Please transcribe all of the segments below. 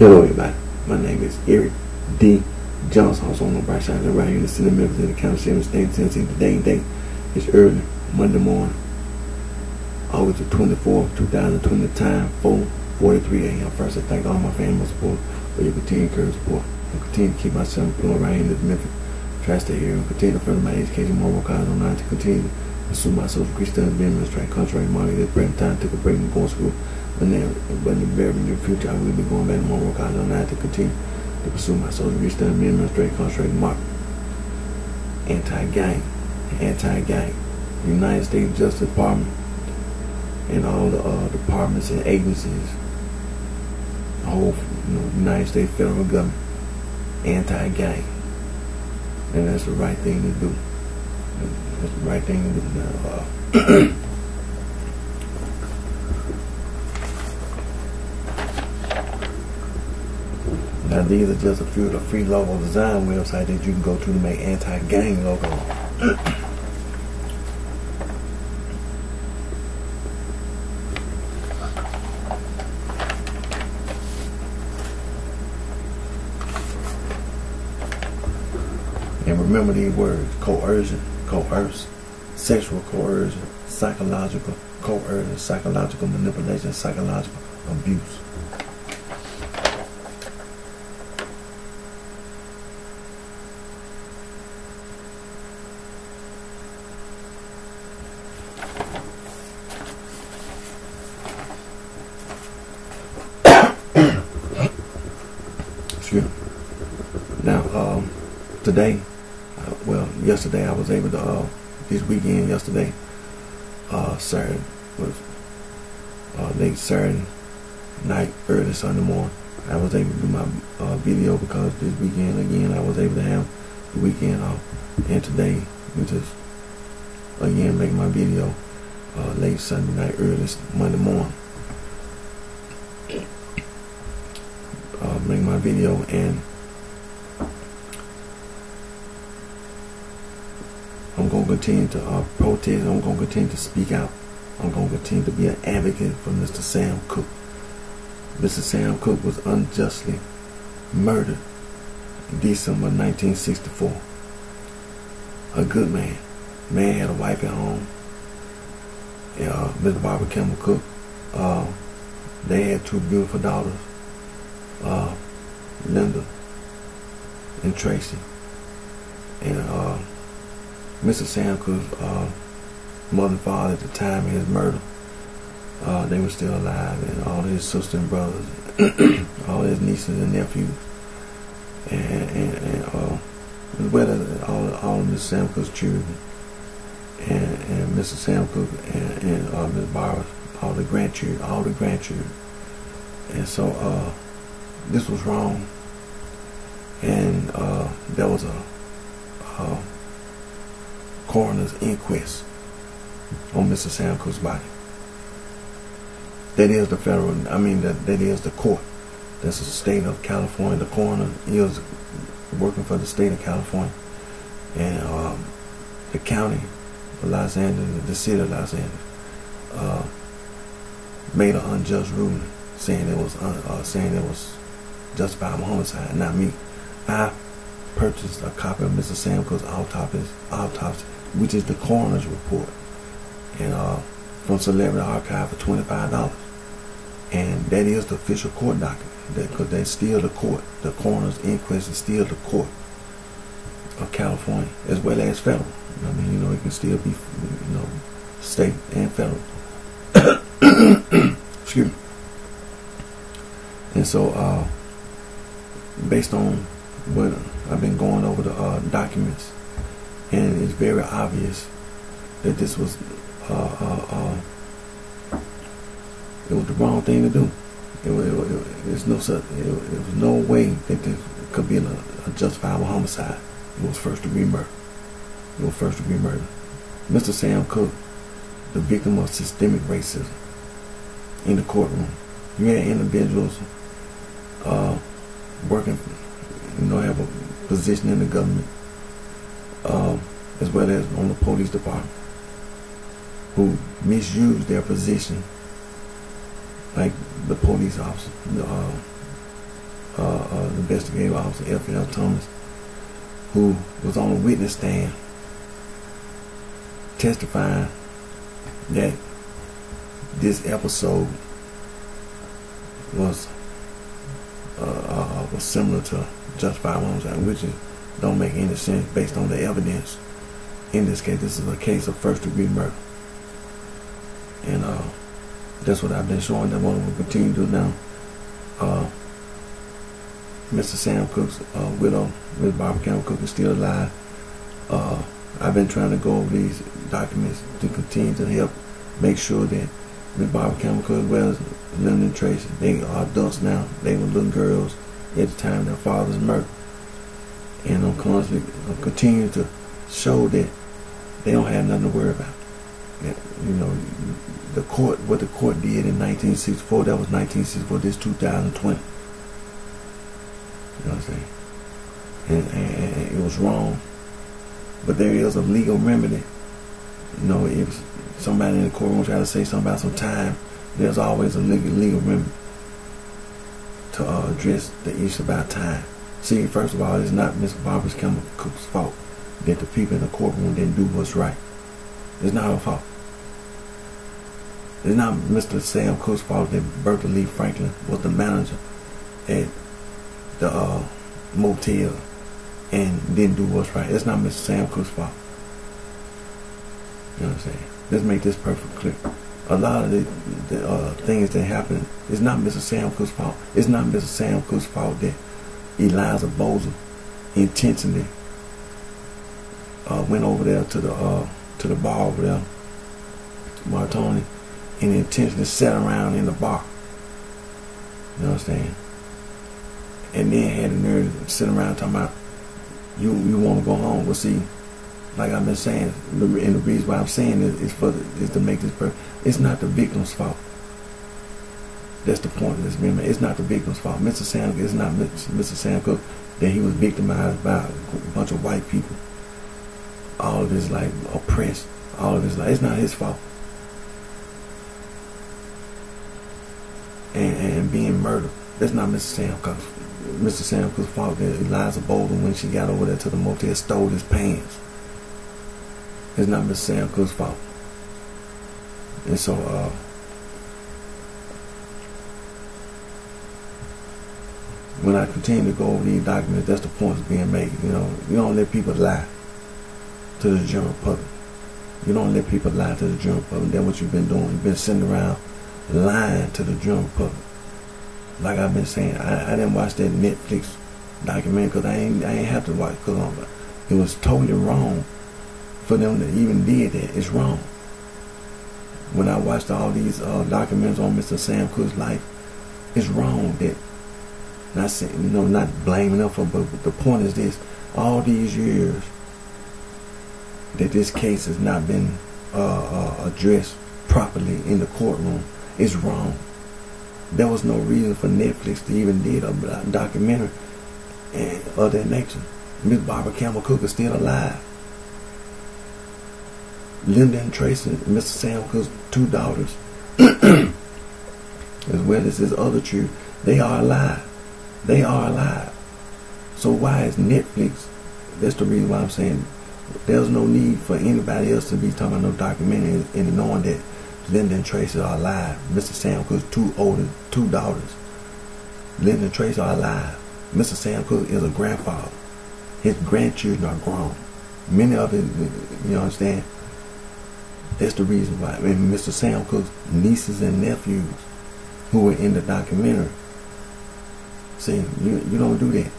Hello everybody, my name is Eric D. Johnson, also on BrightShine, right here in the city of Memphis, in the county of state, Tennessee. Today's date is early Monday morning, August the 24th, 2020, time 4:43 a.m. First, I thank all my family support for your continued encouragement support. And continue to keep myself employed right here in this Memphis tri-state area, and continue to further my education, more work out online to continue to pursue my social degree studies, being administrative, contract money. This present time took a break from going to school. But in the very near future, I will be going back to more work out online to continue to pursue my social degree studies, being administrative, contract market, anti-gang, United States Justice Department, and all the departments and agencies, the whole United States federal government, anti-gang, and that's the right thing to do. That's the right thing to do. Now, now these are just a few of the free logo design websites that you can go to make anti-gang logos. And remember these words: coercion, coerce, sexual coercion, psychological coercion, psychological manipulation, psychological abuse. Excuse me. Now, today, well, yesterday I was able to, this weekend, yesterday, Saturday, was late Saturday night, early Sunday morning, I was able to do my video because this weekend, again, I was able to have the weekend off. And today, which is, again, making my video late Sunday night, early Monday morning. Make my video, and I'm going to continue to protest. I'm going to continue to speak out. I'm going to continue to be an advocate for Mr. Sam Cooke. Mr. Sam Cooke was unjustly murdered in December 1964. A good man. Man had a wife at home. Mr. Barbara Kimball Cooke. They had two beautiful daughters, Linda and Tracy. And Mr. Sam Cooke's mother and father at the time of his murder, they were still alive, and all his sisters and brothers, all his nieces and nephews, and as well as all of Mr. Sam Cooke's children, and Mr. Sam Cooke and Ms. Barbara, all the grandchildren. And so this was wrong, and there was a coroner's inquest on Mr. Sam Cooke's body. That is the federal, that is the court. That's the state of California. The coroner is working for the state of California, and the county of Los Angeles, the city of Los Angeles, made an unjust ruling, saying it was justifiable homicide. Not me. I purchased a copy of Mr. Sam Cooke's autopsy, which is the coroner's report, and from Celebrity Archive for $25, and that is the official court document. Because that's still the court. The coroner's inquest is still the court of California, as well as federal. It can still be, state and federal. Excuse me. And so, based on what I've been going over the documents, and it's very obvious that this was it was the wrong thing to do. It was no way that there could be a justifiable homicide. It was first degree murder. Mr. Sam Cooke, the victim of systemic racism in the courtroom. You had individuals working, have a position in the government, as well as on the police department, who misused their position, like the police officer, investigative officer F.L. Thomas, who was on the witness stand testifying that this episode was similar to justifiable homicide, which don't make any sense based on the evidence. In this case, this is a case of first-degree murder, and that's what I've been showing. That what we'll continue to do now. Mr. Sam Cook's widow, Ms. Barbara Campbell Cook, is still alive. I've been trying to go over these documents to continue to help make sure that Ms. Barbara Campbell Cook, as well as Linda and Tracy, they are adults now. They were little girls at the time of their father's murder. And I'm constantly continuing to show that they don't have nothing to worry about. You know, the court, what the court did in 1964, that was 1964, this 2020. You know what I'm saying? And it was wrong. But there is a legal remedy. You know, if somebody in the courtroom try to say something about some time, there's always a legal remedy to address the issue about time. See, first of all, it's not Miss Barbara Campbell Cook's fault that the people in the courtroom didn't do what's right. It's not her fault. It's not Mr. Sam Cook's fault that Bertha Lee Franklin was the manager at the motel and didn't do what's right. It's not Mr. Sam Cook's fault. You know what I'm saying? Let's make this perfectly clear. A lot of the things that happen, it's not Mr. Sam Cook's fault. It's not Mr. Sam Cook's fault that Eliza Bozo intentionally went over there to the bar over there, Martoni, and intentionally sat around in the bar. You know what I'm saying? And then had the nerve to sit around talking about you want to go home. Well, see, like I've been saying, and the reason why I'm saying is to make this perfect. It's not the victim's fault. That's the point of this amendment. It's not the victim's fault. Mr. Sam, it's not Mr. Sam Cook that he was victimized by a bunch of white people. All of this, like, oppressed. All of this, like, it's not his fault. And being murdered. That's not Mr. Sam Cook's fault that Eliza Bolden, when she got over there to the motel, stole his pants. It's not Mr. Sam Cook's fault. And so, when I continue to go over these documents, that's the point that's being made. You know, you don't let people lie to the general public. You don't let people lie to the general public. That's what you've been doing. You've been sitting around lying to the general public. Like I've been saying, I didn't watch that Netflix documentary because I ain't have to watch, because it was totally wrong for them to even did that. It's wrong. When I watched all these documents on Mr. Sam Cook's life, it's wrong that, not saying, you know, not blaming them for, but the point is this: all these years that this case has not been addressed properly in the courtroom is wrong. There was no reason for Netflix to even did a documentary of that nature. Miss Barbara Campbell Cook is still alive. Linda and Tracy, Mr. Sam Cook's two daughters, as well as his other children, they are alive. They are alive. So why is Netflix? That's the reason why I'm saying there's no need for anybody else to be talking about no documentary and knowing that Linda and Tracy are alive. Mr. Sam Cook's two daughters, Linda and Tracy, are alive. Mr. Sam Cook is a grandfather. His grandchildren are grown. Many of it, you understand? That's the reason why. I mean, Mr. Sam Cook's nieces and nephews who were in the documentary. See, you don't do that.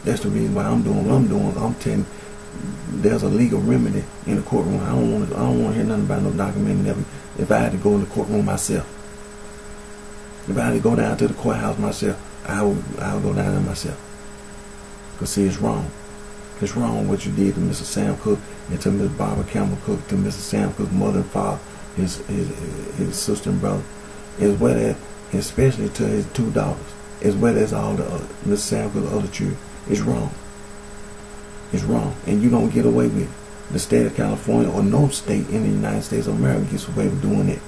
That's the reason why I'm doing what I'm doing. I'm telling you, there's a legal remedy in the courtroom. I don't want to hear nothing about no documentary. If I had to go in the courtroom myself, if I had to go down to the courthouse myself, I would go down there myself. Because see, it's wrong. It's wrong what you did to Mr. Sam Cook and to Miss Barbara Campbell Cook, to Mr. Sam Cook's mother and father, his sister and brother, as well as, especially to his two daughters, as well as all the Mr. Sam Cook's other children. It's wrong. It's wrong, and you don't get away with it. The state of California or no state in the United States of America gets away with doing it.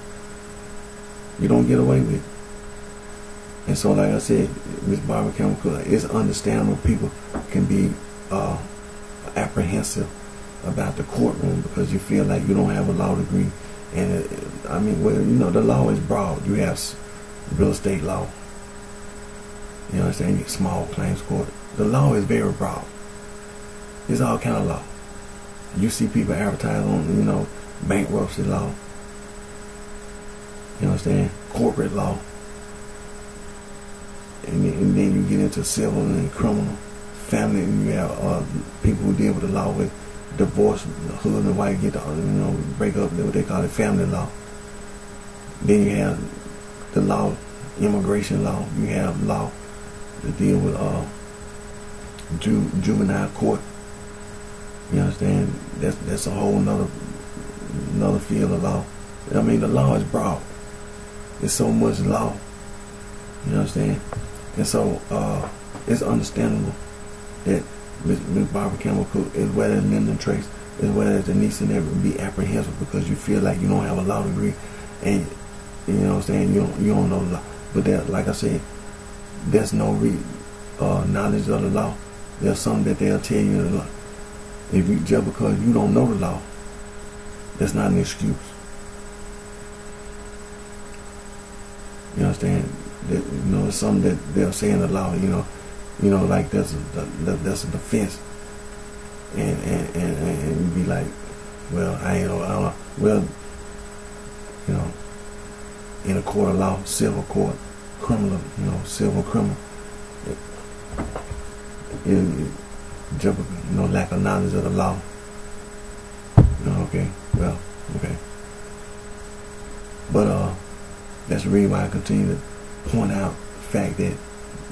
You don't get away with it. And so, like I said, Miss Barbara Campbell Cook, it's understandable people can be apprehensive about the courtroom because you feel like you don't have a law degree. And I mean, well, you know, the law is broad. You have real estate law. You understand? Small claims court. The law is very broad. It's all kind of law. You see people advertise on, you know, bankruptcy law. You understand? Corporate law. And then you get into civil and criminal. Family, you have people who deal with the law with divorce, the husband and wife get to, you know, break up, what they call it, family law. Then you have the law, immigration law. You have law to deal with juvenile court. You understand? That's a whole another field of law. I mean, the law is broad. There's so much law. You understand? And so it's understandable that Ms. Barbara Campbell Cook, as well as Lyndon Trace, as well as Denise and Everett, be apprehensive because you feel like you don't have a law degree, and you know what I'm saying, you don't know the law. But that, like I said, there's no knowledge of the law. There's something that they'll tell you the law. If you, just because you don't know the law, that's not an excuse. You understand? That, you know, it's something that they'll say in the law. You know, like that's a defense, and you be like, well, I don't know. Well, you know, in a court of law, civil court, criminal, you know, civil criminal, just, you know, lack of knowledge of the law. You know, okay, well, okay, but that's the reason why I continue to point out the fact that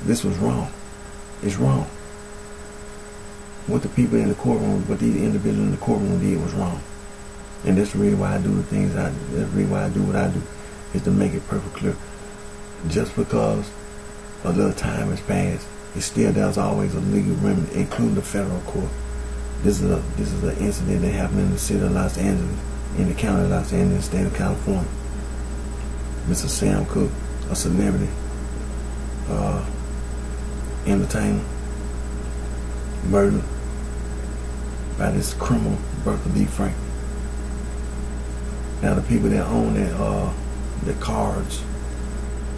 this was wrong. It's wrong. What the people in the courtroom, what these individuals in the courtroom did was wrong. And that's the reason why I do the things I do. That's the reason why I do what I do, is to make it perfectly clear. Just because a little time has passed, there's always a legal remedy, including the federal court. This is an incident that happened in the city of Los Angeles, in the county of Los Angeles, state of California. Mr. Sam Cooke, a celebrity entertainer, murdered by this criminal, Bertha Lee Frank. Now the people that own that the cards,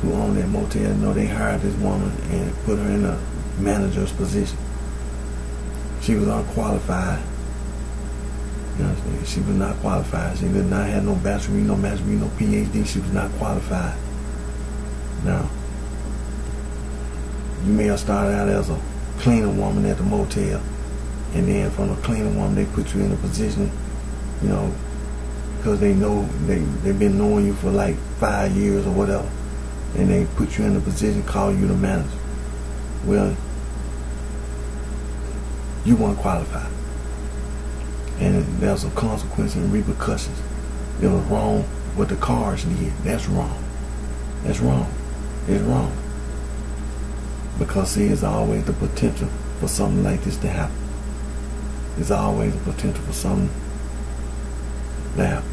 who own that motel, you know, they hired this woman and put her in a manager's position. She was unqualified. You know what I'm saying? She was not qualified. She did not have no bachelor's degree, no master's degree, no PhD. She was not qualified. Now, you may have started out as a cleaner woman at the motel, and then from a cleaner woman they put you in a position, you know, because they know they've been knowing you for like 5 years or whatever, and they put you in a position, call you the manager. Well, you weren't qualified, and there's some consequences and repercussions. It was wrong what the cards did. That's wrong. That's wrong. It's wrong. Because see, there's always the potential for something like this to happen. There's always the potential for something to happen.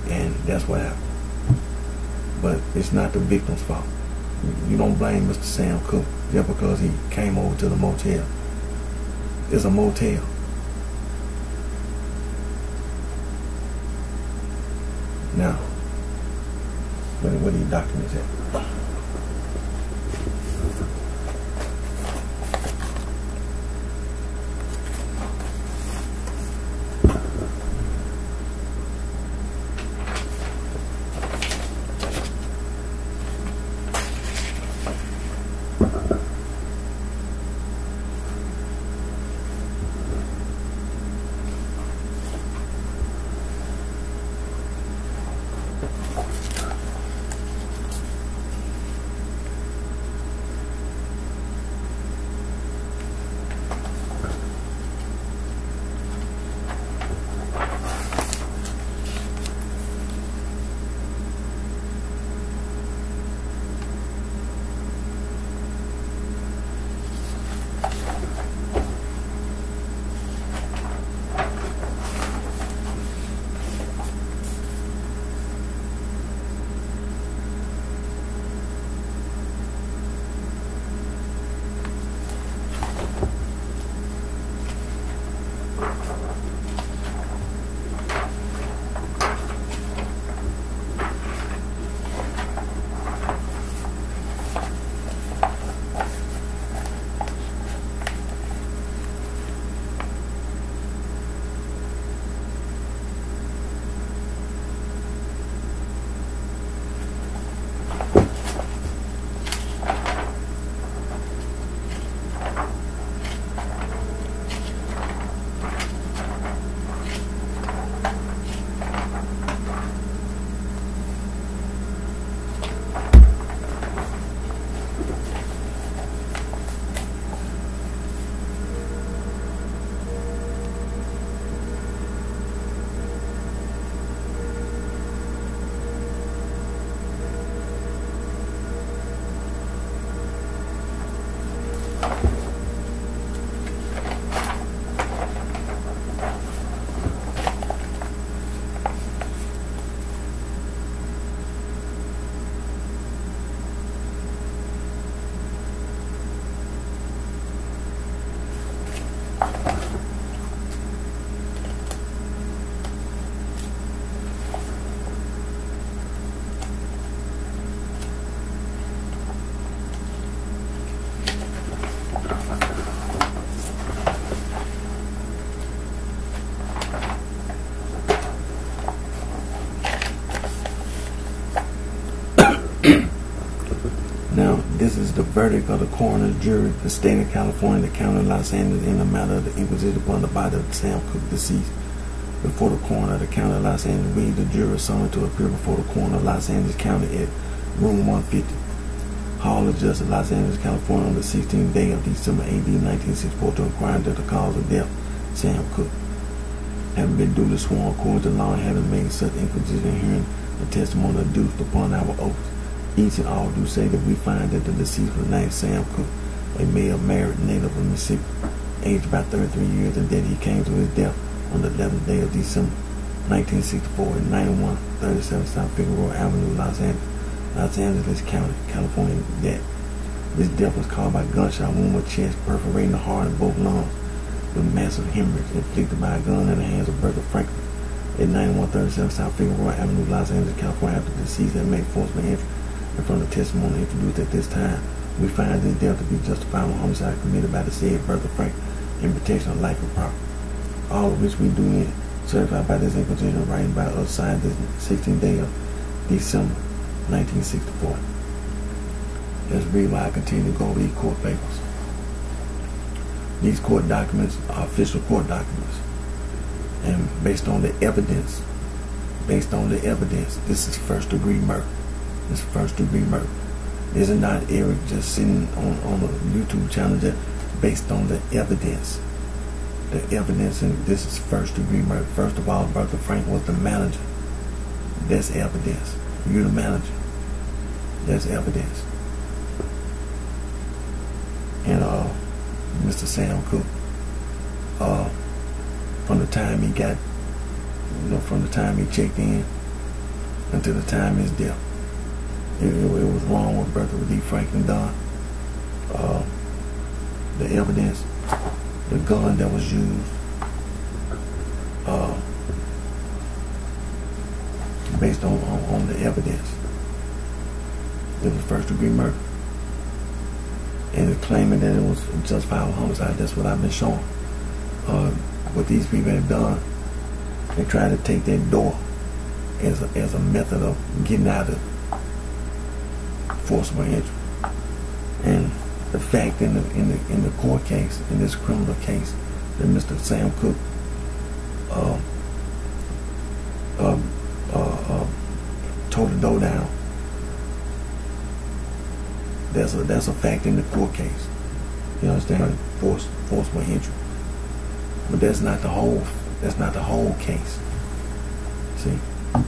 And that's what happened. But it's not the victim's fault. You don't blame Mr. Sam Cooke just because he came over to the motel. It's a motel. Now, where do you documents at? verdict of the coroner's jury, the state of California, the county of Los Angeles, in the matter of the inquisition upon the body of Sam Cooke, deceased. Before the coroner of the county of Los Angeles, we, the jury, summoned to appear before the coroner of Los Angeles County at room 150. Hall of Justice, Los Angeles, California, on the 16th day of December AD 1964 to inquire into the cause of death, Sam Cooke. Having been duly sworn according to law and having made such inquisition hearing the testimony adduced upon our oaths, each and all do say that we find that the deceased was named Sam Cooke, a male married native of Mississippi, aged about 33 years, and that he came to his death on the 11th day of December 1964 at 9137 South Figueroa Avenue, Los Angeles County, California. That this death was caused by gunshot wound with chest perforating the heart and both lungs, with massive hemorrhage inflicted by a gun in the hands of Bertha Franklin at 9137 South Figueroa Avenue, Los Angeles, California, after the deceased had made forcible entry. And from the testimony introduced at this time, we find this death to be justifiable homicide committed by the said Bertha Franklin in protection of life and property. All of which we do in certified by this inquisition writing by us signed this 16th day of December 1964. Let's read while I continue to go over these court papers. These court documents are official court documents. And based on the evidence, this is first degree murder. It's first degree murder. This is not Eric just sitting on a YouTube channel just based on the evidence. The evidence, and this is first degree murder. First of all, Bertha Frank was the manager. That's evidence. You're the manager. That's evidence. And Mr. Sam Cooke, from the time he got, from the time he checked in until the time his death, it was wrong what Bertha D. Franklin done. The evidence, the gun that was used, based on the evidence, it was first degree murder. And claiming that it was justifiable homicide, that's what I've been showing. What these people have done, they try to take that door as a method of getting out of forcible entry. And the fact in the court case, in this criminal case, that Mr. Sam Cooke tore the door down. That's a fact in the court case. You understand? Forcible entry. But that's not the whole case. See?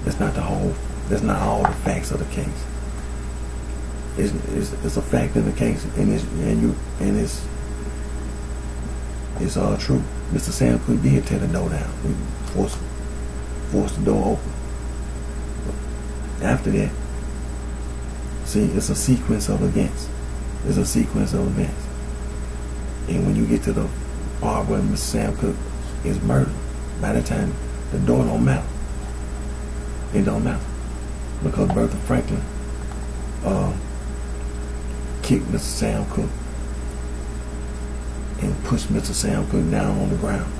That's not all the facts of the case. It's a fact in the case, and it's all true. Mr. Sam Cooke did tear the door down. We forced the door open. After that, see, it's a sequence of events. It's a sequence of events. And when you get to the part where Mr. Sam Cooke is murdered, by the time the door don't matter. It don't matter. Because Bertha Franklin kicked Mr. Sam Cooke and pushed Mr. Sam Cooke down on the ground.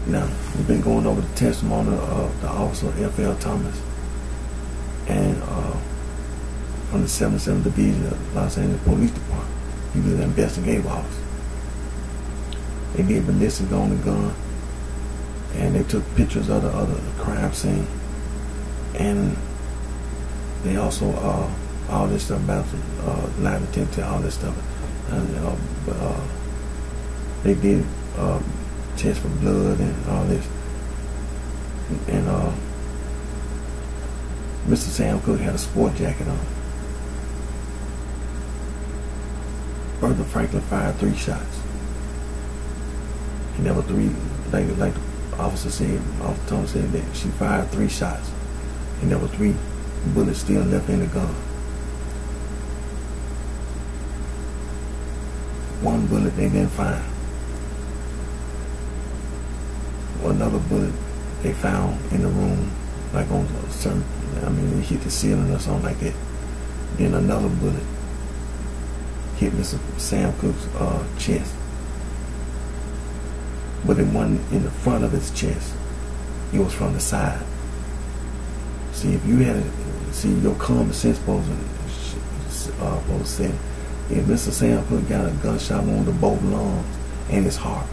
Now, we've been going over the testimony of the officer F.L. Thomas and from the 77th Division of Los Angeles Police Department. He was an investigative officer. They did ballistics on the gun, and they took pictures of the crime scene, and they also all this stuff about lie detector, all this stuff. They did test for blood and all this, and Mr. Sam Cooke had a sport jacket on. Bertha Franklin fired 3 shots. And there were 3, like the officer said, Officer Thomas said that she fired 3 shots. And there were 3 bullets still left in the gun. 1 bullet they didn't find. Another bullet they found in the room, like on a certain, it hit the ceiling or something like that. Then another bullet hit Mr. Sam Cooke's chest. But it wasn't in the front of his chest. It was from the side. See, if you had your common sense supposed to supposed to say, if Mr. Sam Cooke got a gunshot wound to both lungs and his heart,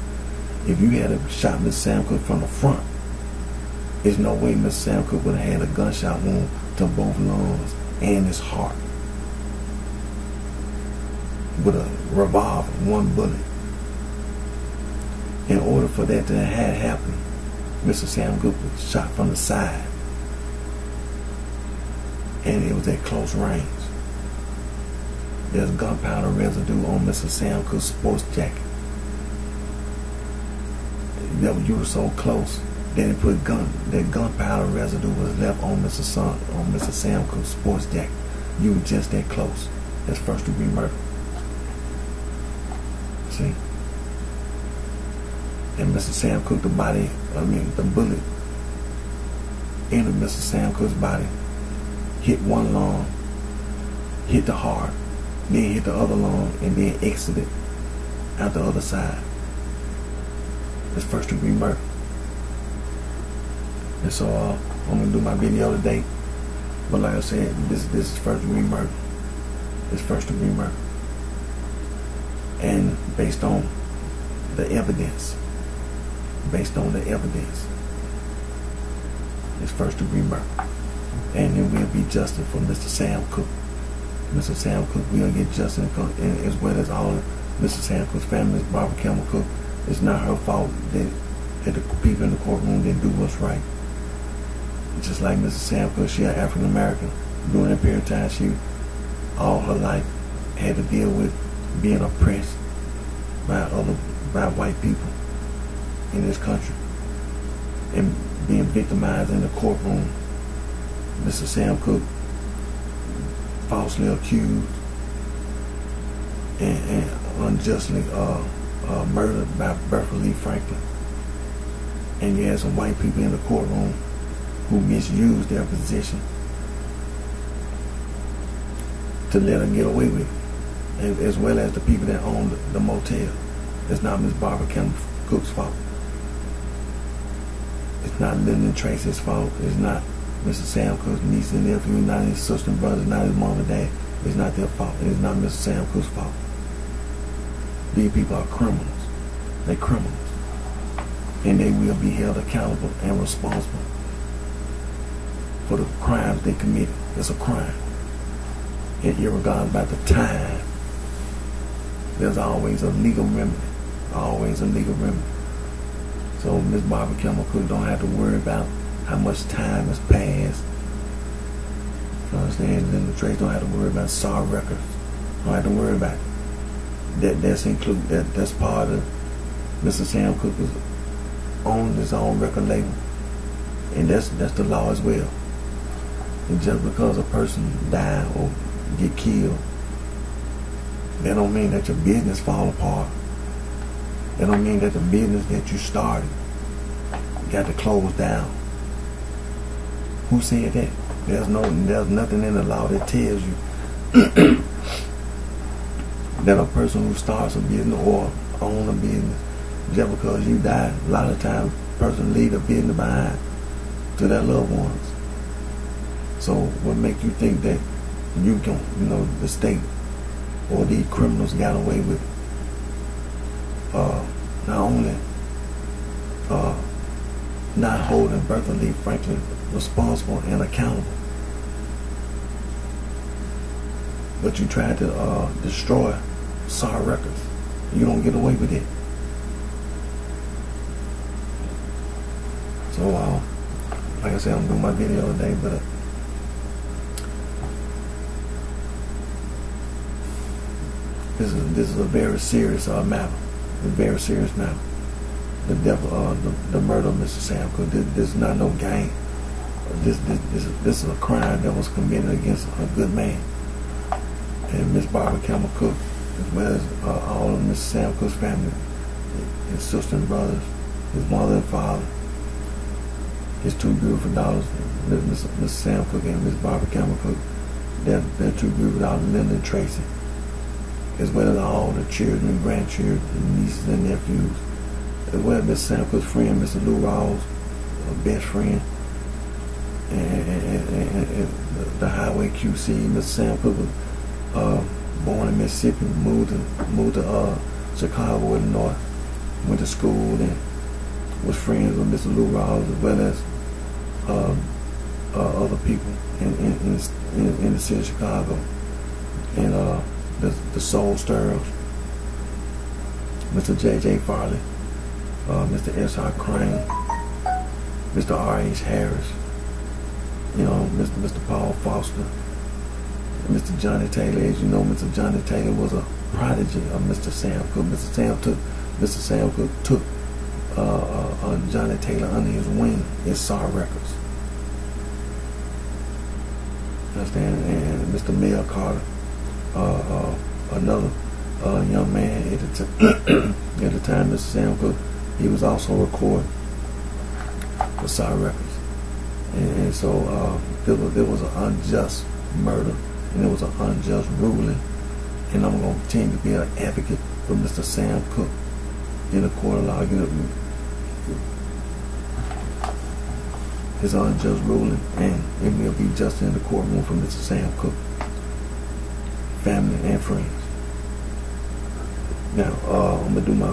if you had a shot Mr. Sam Cooke from the front, there's no way Mr. Sam Cooke would have had a gunshot wound to both lungs and his heart with a revolver, one bullet. In order for that to have happened, Mr. Sam Cooke was shot from the side, and it was at close range. There's gunpowder residue on Mr. Sam Cooke's sports jacket. You were so close that it put that gunpowder residue was left on Mr. Sam Cooke's sports jacket. You were just that close. That's first degree murder. See? And Mr. Sam Cooke, the bullet entered Mr. Sam Cooke's body, hit one lung, hit the heart, then hit the other lung, and then exited out the other side. It's first degree murder. And so I'm gonna do my video today, but like I said, this is first degree murder. It's first degree murder, and based on the evidence, it's first degree murder, and there will be justice for Mr. Sam Cooke. Mr. Sam Cooke will get justice, as well as all of Mr. Sam Cooke's family. Ms. Barbara Campbell Cooke. It's not her fault that the people in the courtroom didn't do what's right. Just like Mr. Sam Cooke, she an African American. During that period of time, she all her life had to deal with being oppressed by white people in this country and being victimized in the courtroom. Mr. Sam Cooke falsely accused and unjustly murdered by Bertha Lee Franklin. And you had some white people in the courtroom who misused their position to let her get away with it, as well as the people that owned the motel. It's not Ms. Barbara Campbell Cooke's fault. It's not Lyndon Tracy's fault. It's not Mr. Sam Cooke's niece and nephew, not his sister and brothers, not his mom and dad. It's not their fault. It's not Mr. Sam Cooke's fault. These people are criminals. They're criminals. And they will be held accountable and responsible for the crimes they committed. It's a crime. And irregardless about the time, there's always a legal remedy. Always a legal remedy. So Ms. Barbara Campbell Cooke don't have to worry about how much time has passed. You understand? Lyndon Tracy don't have to worry about SAR records. Don't have to worry about it. That's part of Mr. Sam Cooke's owns his own record label, and that's the law as well. And just because a person die or get killed, that don't mean that your business fall apart. That don't mean that the business that you started got to close down. Who said that? There's nothing in the law that tells you that a person who starts a business or owns a business, just because you die, a lot of times a person leave a business behind to their loved ones. So what makes you think that you can, the state or these criminals got away with not only not holding Bertha Lee Franklin responsible and accountable, but you tried to destroy SAR records. You don't get away with it. So like I said, I'm doing my video today, but this is a very serious matter. A very serious matter. The death, the murder of Mr. Sam Cooke. This is not no game. This is a crime that was committed against a good man. And Miss Barbara Campbell Cooke, as well as all of Mr. Sam Cooke's family, his sister and brothers, his mother and father, his two beautiful daughters, Mr. Sam Cooke and Miss Barbara Campbell Cooke, their two beautiful daughters, Linda and Tracy, as well as all the children and grandchildren, and nieces and nephews, as well as Mr. Sam Cooke's friend, Mr. Lou Rawls, best friend, and the highway QC. Mr. Sam Cooke born in Mississippi, moved to Chicago, Illinois, went to school and was friends with Mr. Lou Rawls as well as other people in the city of Chicago, and the Soul Stirrers, Mr. J.J. Farley, Mr. S.R. Crane, Mr. R.H. Harris, Mr. Paul Foster, Mr. Johnny Taylor. As you know, Mr. Johnny Taylor was a prodigy of Mr. Sam Cooke. Mr. Sam Cooke took Johnny Taylor under his wing at SAR Records. Understand? And Mr. Mel Carter, another young man at the time, Mr. Sam Cooke, he was also recording for SAR Records. And so there was an unjust murder, and there was an unjust ruling, and I'm going to continue to be an advocate for Mr. Sam Cooke in the court of law. His unjust ruling, and it will be justice in the courtroom for Mr. Sam Cooke, family and friends. Now, I'm going to do my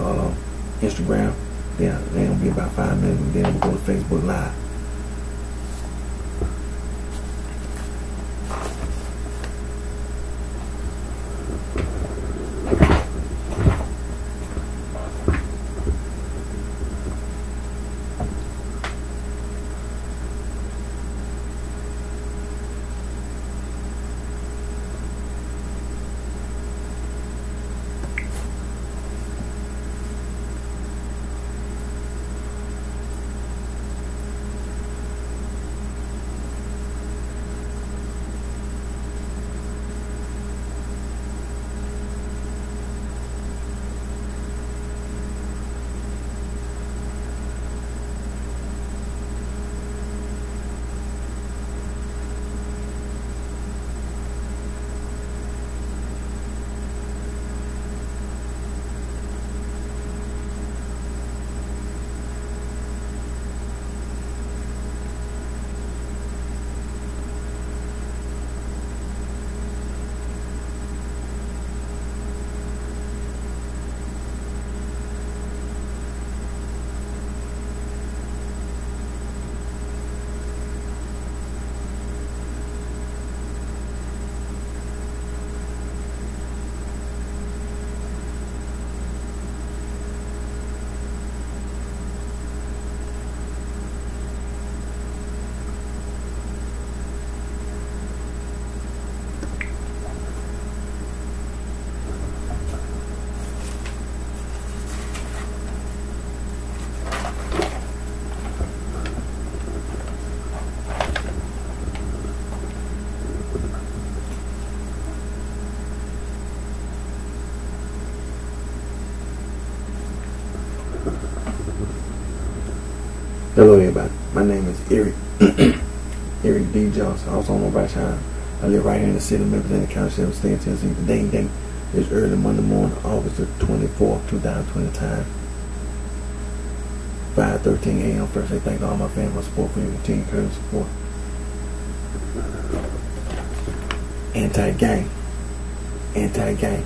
Instagram. Yeah, it's going to be about 5 minutes, and then I'm going to go to Facebook Live. Hello everybody, my name is Eric Eric D. Johnson, also on BrightShine. I live right here in the city of Memphis, in the county of State, Tennessee. Today's date is early Monday morning, August the 24th, 2020 time, 5:13 a.m. First, I thank all my family for support, for your continued courage support. Anti-gang. Anti-gang.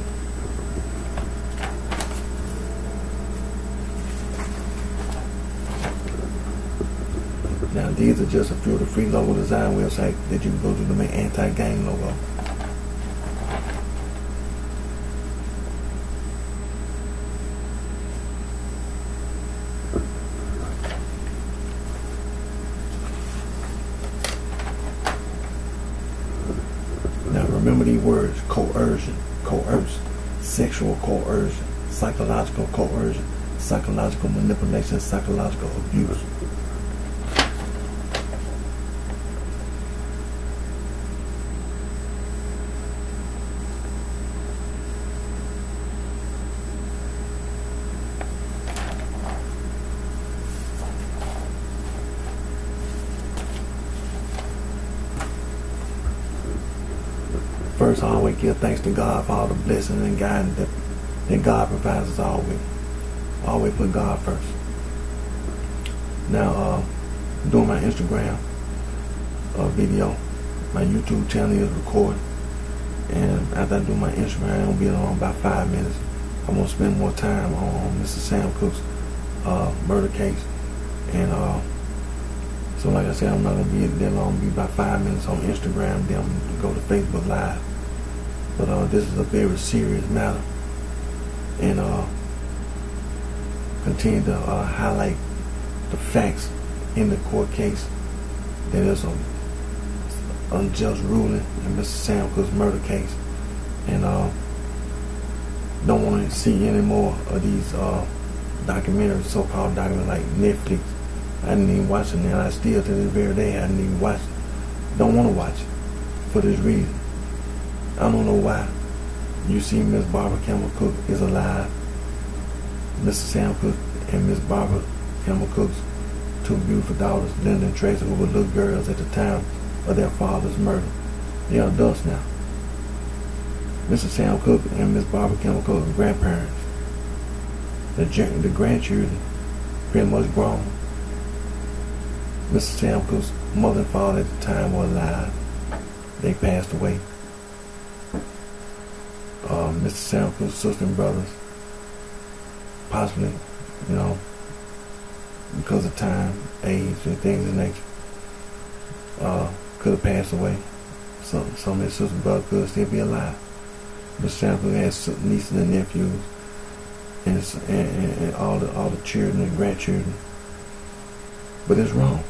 Now, these are just a few of the free logo design websites that you can go to make anti-gang logo. Now, remember these words: coercion, coerce, sexual coercion, psychological coercion, psychological manipulation, psychological abuse. First, I always give thanks to God for all the blessings and guidance that God provides us always. Always put God first. Now, doing my Instagram video, my YouTube channel is recording, And after I do my Instagram, I'll be along about 5 minutes. I'm gonna spend more time on Mr. Sam Cooke's murder case. And so like I said, I'm not gonna be that long. I'll be about 5 minutes on Instagram, then I'm gonna go to Facebook Live. But this is a very serious matter, and continue to highlight the facts in the court case. That there's an unjust ruling in Mr. Sam Cooke's murder case, and don't want to see any more of these documentaries, so-called documentaries like Netflix. I didn't even watch it, and I still to this very day I didn't even watch it. Don't want to watch it for this reason. I don't know why. You see, Miss Barbara Campbell Cooke is alive. Mr. Sam Cooke and Miss Barbara Campbell Cooke's two beautiful daughters, Linda and Tracy, who were little girls at the time of their father's murder. They are adults now. Mr. Sam Cooke and Miss Barbara Campbell Cooke are grandparents. The grandchildren pretty much grown. Mr. Sam Cooke's mother and father at the time were alive. They passed away. Mr. Sam Cooke's sister and brothers, possibly, because of time, age, and things of nature, could have passed away. Some of his sister and brothers could still be alive. Mr. Sam Cooke has nieces and nephews, and all the children and grandchildren. But it's wrong.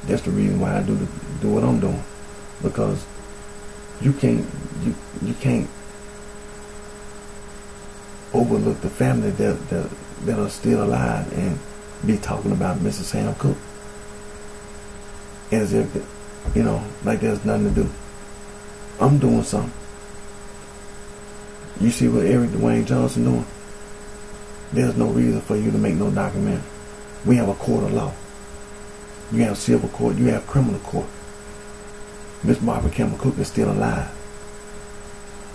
That's the reason why I do what I'm doing, because you can't overlook the family that are still alive and be talking about Mr. Sam Cooke as if like there's nothing to do. I'm doing something. You see what Eric Dwayne Johnson doing? There's no reason for you to make no documentary. We have a court of law. You have civil court. You have criminal court. Miss Barbara Campbell Cooke is still alive.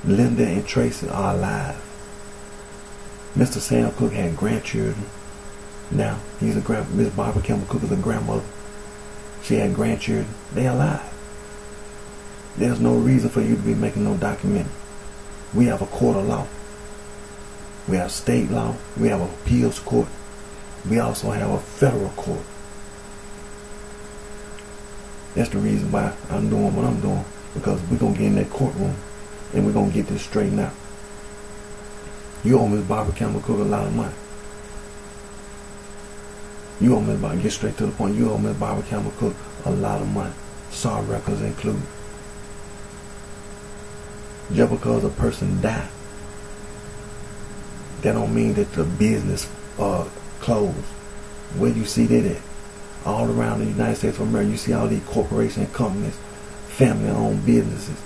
Linda and Tracy are alive. Mr. Sam Cooke had grandchildren. Now Miss Barbara Campbell Cooke is a grandmother. She had grandchildren. They alive. There's no reason for you to be making no documentary. We have a court of law. We have state law. We have an appeals court. We also have a federal court. That's the reason why I'm doing what I'm doing, because we're going to get in that courtroom and we're going to get this straightened out. You owe Miss Barbara Campbell Cooke a lot of money. You owe Miss Barbara, get straight to the point, you owe Miss Barbara Campbell Cooke a lot of money. SAW records included. Just because a person died, that don't mean that the business closed. Where you see that at? All around the United States of America, you see all these corporations and companies, family-owned businesses.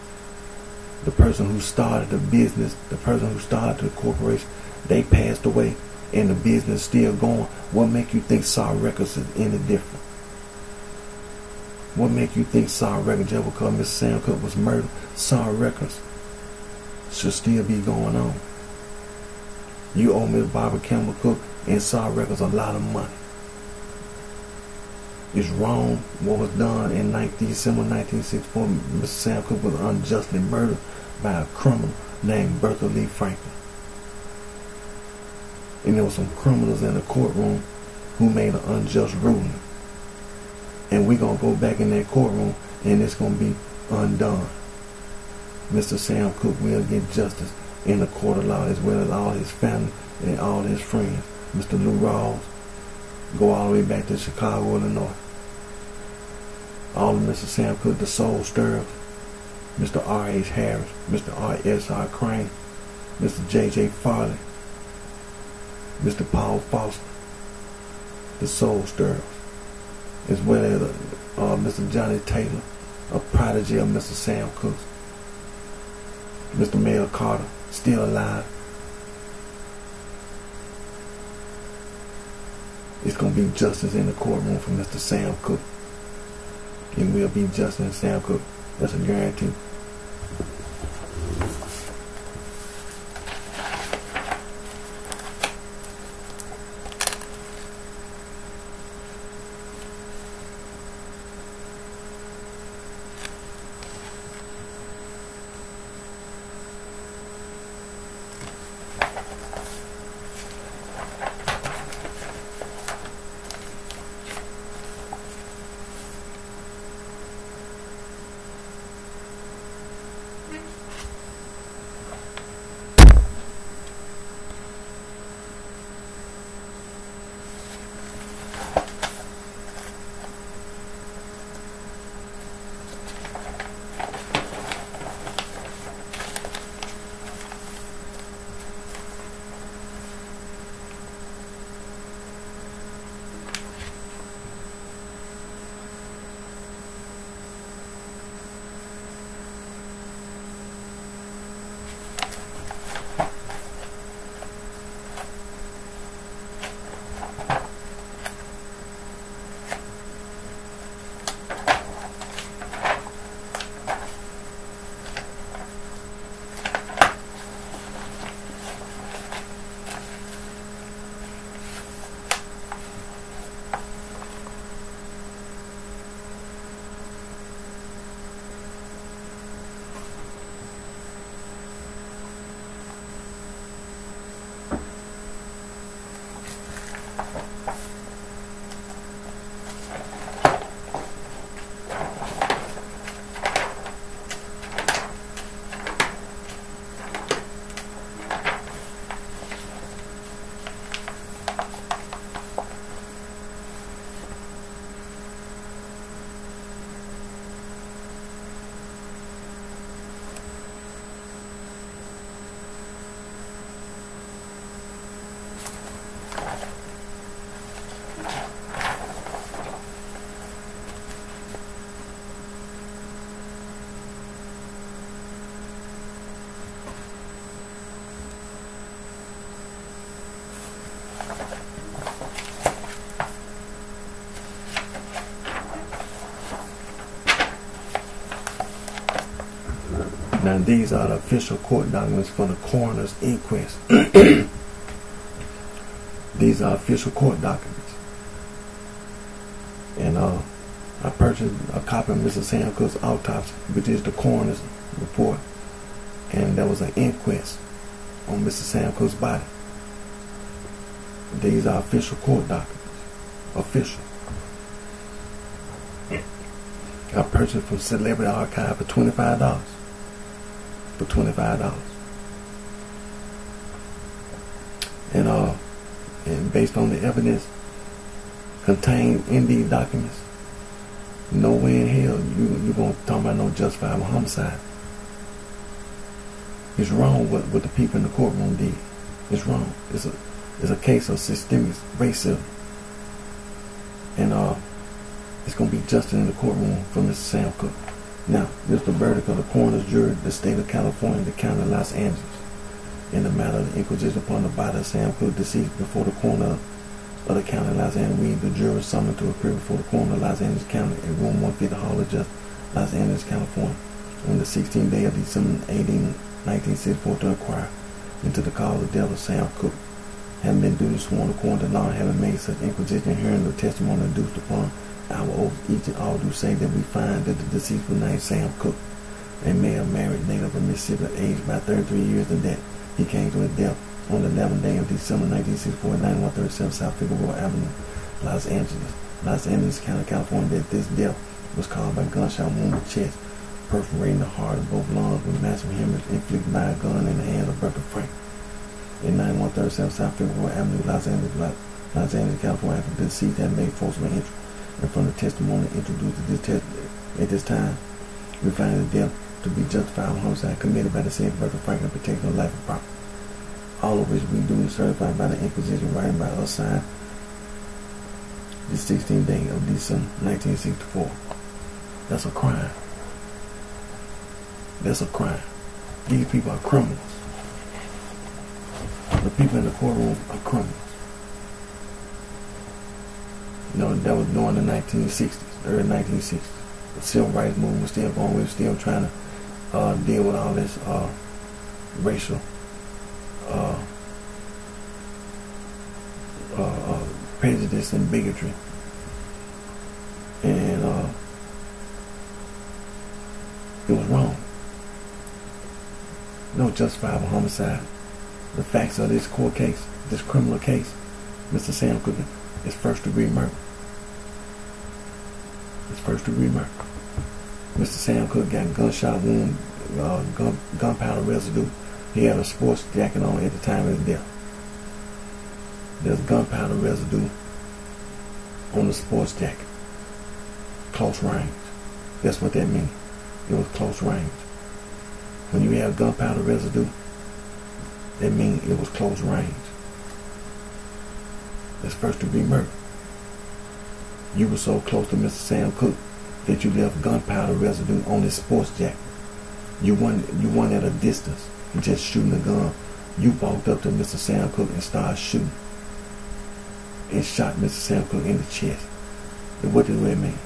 The person who started the business, the person who started the corporation, they passed away and the business still going. What make you think SAW Records is any different? What make you think SAW Records, just because Mr. Sam Cooke was murdered, SAW Records should still be going on? You owe Miss Barbara Campbell Cooke and SAW Records a lot of money. It's wrong what was done in December 1964. Mr. Sam Cooke was unjustly murdered by a criminal named Bertha Lee Franklin. And there were some criminals in the courtroom who made an unjust ruling. And we're going to go back in that courtroom and it's going to be undone. Mr. Sam Cooke will get justice in the court of law, as well as all his family and all his friends. Mr. Lou Rawls, go all the way back to Chicago, Illinois. All of Mr. Sam Cooke, the Soul Stirrers, Mr. R.H. Harris, Mr. R.S.R. Crane, Mr. J.J. Farley, Mr. Paul Foster, the Soul Stirrers, as well as Mr. Johnny Taylor, a prodigy of Mr. Sam Cooke. Mr. Mel Carter, still alive. It's going to be justice in the courtroom for Mr. Sam Cooke. It will be justice in Sam Cooke. That's a guarantee. Now these are the official court documents for the coroner's inquest. These are official court documents. And I purchased a copy of Mr. Sam Cook's autopsy, which is the coroner's report. And there was an inquest on Mr. Sam Cook's body. These are official court documents. Official. I purchased from Celebrity Archive for $25. For $25. And based on the evidence contained in these documents, nowhere in hell you gonna talk about no justifiable homicide. It's wrong what the people in the courtroom did. It's wrong. It's a case of systemic racism. And it's gonna be justice in the courtroom for Mr. Sam Cook. Now, this is the verdict of the coroner's jury, the state of California, the county of Los Angeles, in the matter of the inquisition upon the body of Sam Cook, deceased before the coroner of the county of Los Angeles. We, the jury, summoned to appear before the coroner of Los Angeles County in room 150 Hall of Justice, Los Angeles, California, on the 16th day of December 18, 1964, to inquire into the cause of death of Sam Cook. Having been duly sworn according to law, having made such inquisition, hearing the testimony adduced upon our oath, each and all do say that we find that the deceased was named Sam Cook, a male married native of Mississippi, aged by 33 years, and that he came to his death on the 11th day of December 1964 at 9137 South Figueroa Avenue, Los Angeles County, California. That this death was caused by gunshot wound to the chest, perforating the heart of both lungs with massive hemorrhage inflicted by a gun in the hand of Bertha Frank. In 9137 South Figueroa Avenue, Los Angeles, California, after the deceased had made forcible entry. And from the testimony introduced at this time, we find the death to be justifiable homicide committed by the said Bertha Franklin, protecting of life and property. All of which we duly certified by the Inquisition, writing by us, signed the 16th day of December 1964. That's a crime. That's a crime. These people are criminals. The people in the courtroom are criminals. You know, that was during the 1960s, early 1960s. The civil rights movement was still going. We were still trying to deal with all this racial prejudice and bigotry. And it was wrong. No justifiable homicide. The facts of this court case, this criminal case, Mr. Sam Cook, is first degree murder. It's first degree murder. Mr. Sam Cook got gunshot wound, gunpowder residue. He had a sports jacket on at the time of his death. There's gunpowder residue on the sports jacket. Close range. That's what that means. It was close range. When you have gunpowder residue, that means it was close range. That's first degree murder. You were so close to Mr. Sam Cook that you left gunpowder residue on his sports jacket. You weren't at a distance just shooting a gun. You walked up to Mr. Sam Cook and started shooting. And shot Mr. Sam Cook in the chest. And what does that mean?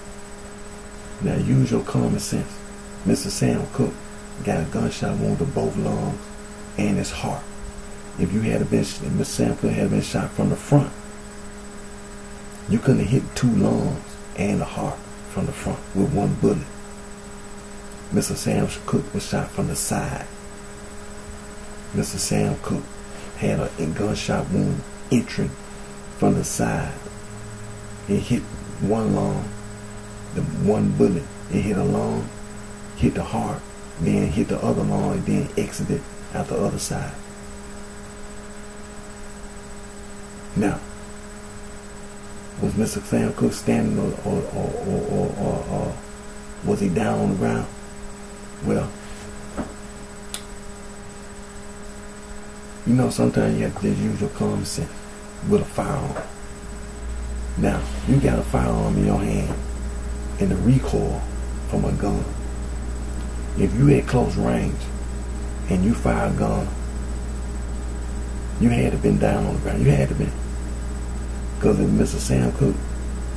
Now use your common sense. Mr. Sam Cook got a gunshot wound to both lungs and his heart. If Mr. Sam Cook had been shot from the front, you couldn't have hit two lungs and the heart from the front with one bullet. Mr. Sam Cook was shot from the side. Mr. Sam Cook had a gunshot wound entering from the side. It hit one lung, the one bullet. It hit a lung, hit the heart, then hit the other lung, and then exited out the other side. Now, was Mr. Sam Cook standing or was he down on the ground? Well, you know, sometimes you have to just use your common sense with a firearm. Now, you got a firearm in your hand and the recoil from a gun. If you at close range and you fire a gun, you had to have been down on the ground. You had to be. Because if Mr. Sam Cook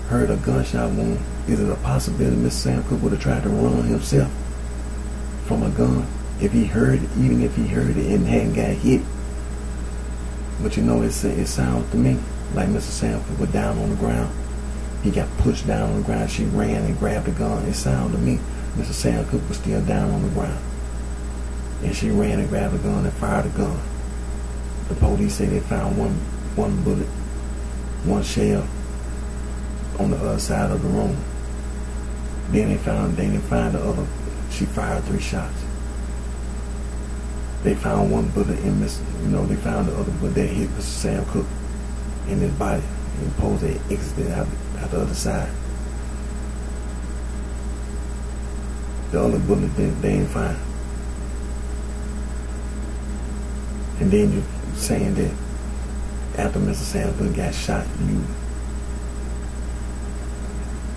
heard a gunshot wound, is it a possibility Mr. Sam Cook would have tried to run himself from a gun? if he heard it, even if he heard it and hadn't got hit. But you know, it sounds to me like Mr. Sam Cooke was down on the ground. He got pushed down on the ground. She ran and grabbed the gun. It sounded to me Mr. Sam Cooke was still down on the ground. And she ran and grabbed the gun and fired the gun. The police say they found one bullet, one shell on the other side of the room. Then they didn't find the other. She fired 3 shots. They found one bullet in they found the other bullet that hit Mr. Sam Cooke in his body. And supposed they exited out the other side. The other bullet they didn't find. And then you're saying that after Mr. Sam Cooke got shot, you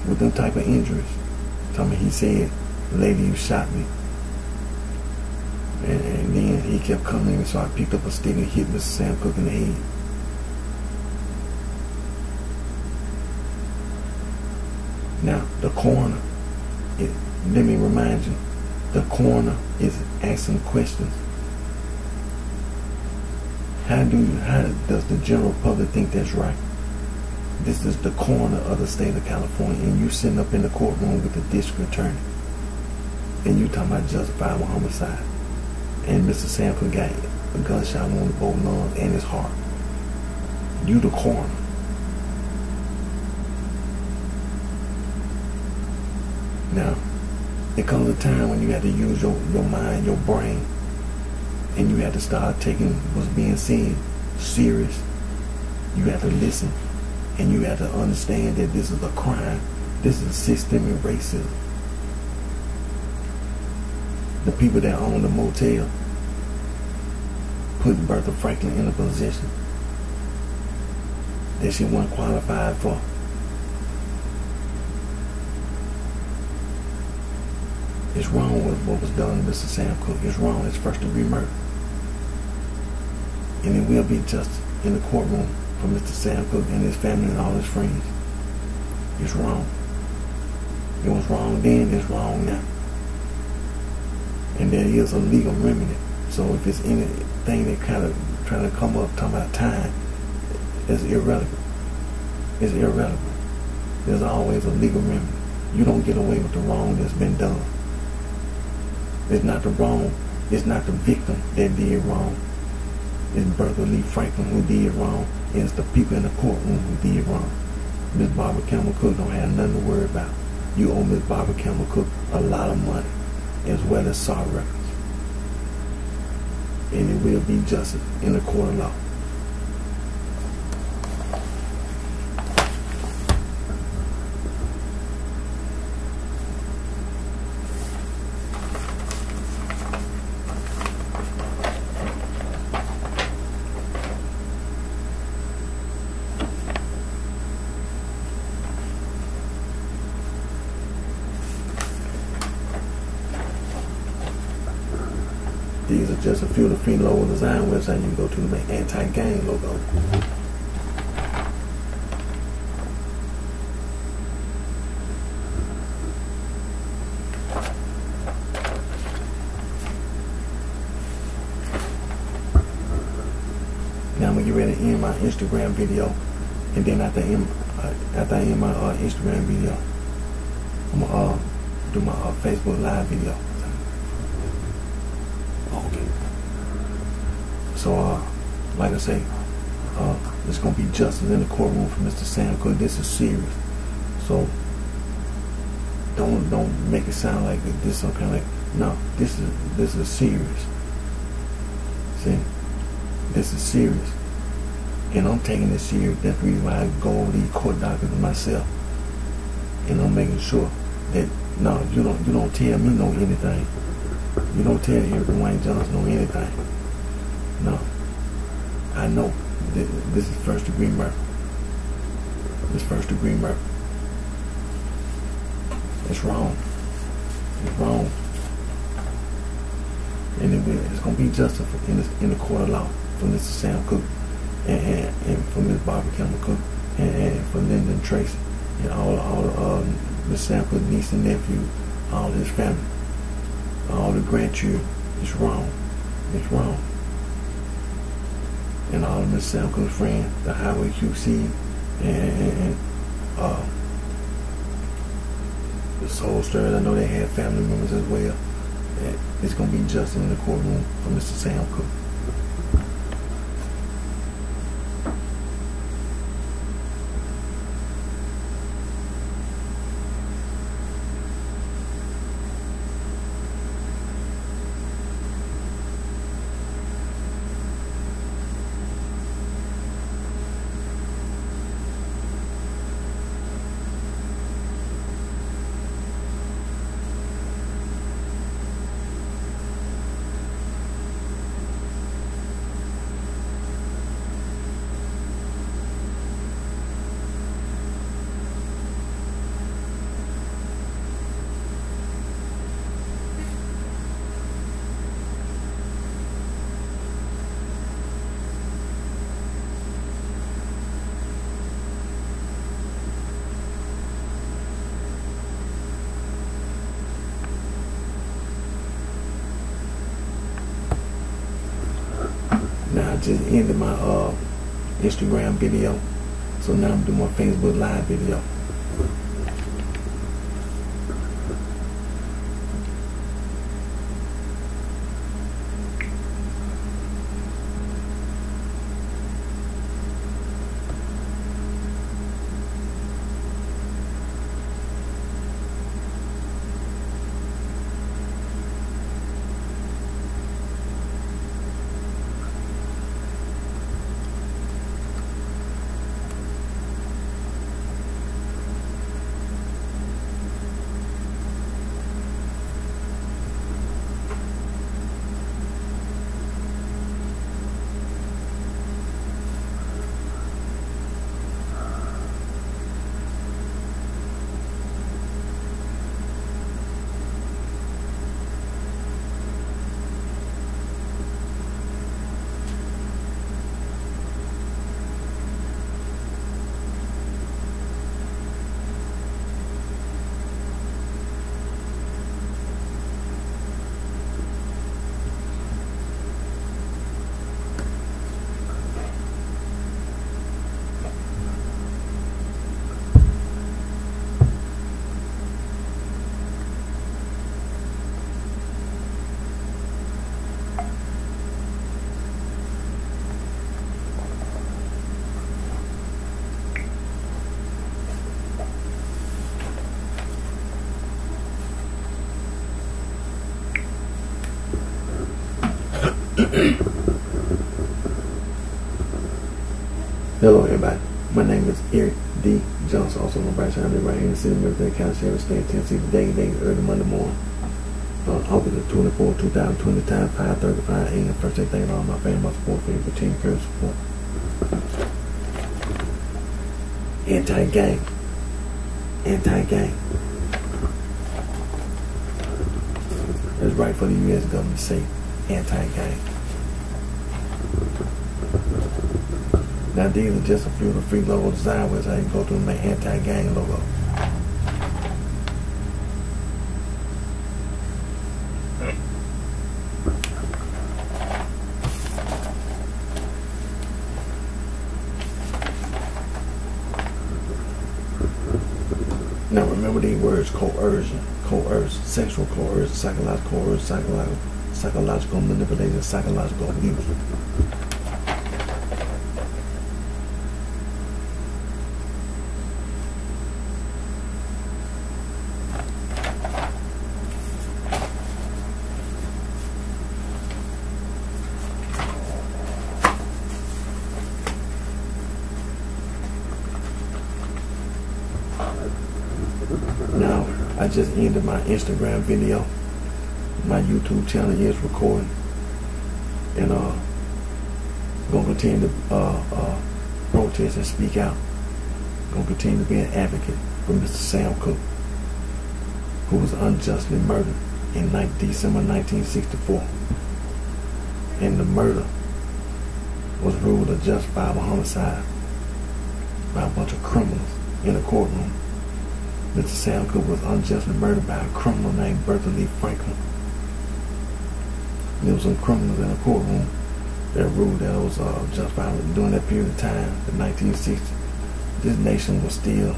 with them type of injuries. Tell me, he said, "Lady, you shot me." And then he kept coming in, so I picked up a stick and hit Mr. Sam Cooke in the head. Now, the coroner, let me remind you, the coroner is asking questions. How does the general public think that's right? This is the coroner of the state of California, and you sitting up in the courtroom with the district attorney, and you talking about justifiable homicide. And Mr. Sam Cooke got a gunshot wound to both lungs and his heart. You the coroner. Now, there comes a time when you have to use your mind, your brain, and you have to start taking what's being said serious. You have to listen, and you have to understand that this is a crime. This is systemic racism. The people that own the motel put Bertha Franklin in a position that she wasn't qualified for. It's wrong with what was done to Mr. Sam Cooke. It's wrong. It's first-degree murder. And it will be justice in the courtroom for Mr. Sam Cooke and his family and all his friends. It's wrong. It was wrong then, it's wrong now. And there is a legal remedy. So if it's anything that kind of trying to come up talking about time, it's irrelevant. It's irrelevant. There's always a legal remedy. You don't get away with the wrong that's been done. It's not the wrong. It's not the victim that did wrong. It's Bertha Lee Franklin who did wrong. And it's the people in the courtroom who did wrong. Miss Barbara Campbell Cook don't have nothing to worry about. You owe Miss Barbara Campbell Cook a lot of money, as well as SAW records. And it will be justice in the court of law. These are just a few of the free logo design websites you can go to make anti-gang logo. Now I'm gonna get ready to end my Instagram video, and then after I end my Instagram video, I'm gonna do my Facebook Live video. Okay. So, like I say, there's gonna be justice in the courtroom for Mr. Sam Cooke. This is serious. So don't make it sound like this some kind of like, no. This is serious. See, this is serious, and I'm taking this serious. That's the reason why I go over these court documents myself, and I'm making sure that no, you don't tell me no anything. You don't tell Eric Dwayne Johnson know anything. No. I know that this is first-degree murder. It's first-degree murder. It's wrong. It's wrong. And it's going to be justice in the court of law for Mr. Sam Cooke and for Ms. Barbara Campbell Cook and for Lyndon Tracy and all Ms. Sam Cooke niece and nephew, all his family. All the grandchildren, It's wrong. It's wrong. And all of Mr. Sam Cooke's friends, the Highway QC, and the Soul Stirrers, I know they had family members as well. And it's going to be justice in the courtroom for Mr. Sam Cooke. Now I just ended my Instagram video, so now I'm doing my Facebook Live video. Hello everybody, my name is Eric D. Johnson, also on BrightShine. I'm right here in the city of Memphis, County, Sheriff, State, Tennessee. Today, early Monday morning, August the 24th, 2020, time 5:35 a.m. First thing, thanking all my family, my support, for your continued courage support. Anti-gang. Anti-gang. That's right for the U.S. government to say anti-gang. Now these are just a few of the free logo design ways how you go through and make anti-gang logo. Now remember these words: coercion, sexual coercion, psychological coercion, psychological manipulation, psychological abuse. Now, I just ended my Instagram video. My YouTube channel is recording. And gonna continue to protest and speak out. Gonna continue to be an advocate for Mr. Sam Cooke, who was unjustly murdered in December 1964. And the murder was ruled a justifiable homicide by a bunch of criminals in a courtroom. Mr. Sam Cooke was unjustly murdered by a criminal named Bertha Lee Franklin. there was some criminals in the courtroom that ruled that it was justified. During that period of time, the 1960s, this nation was still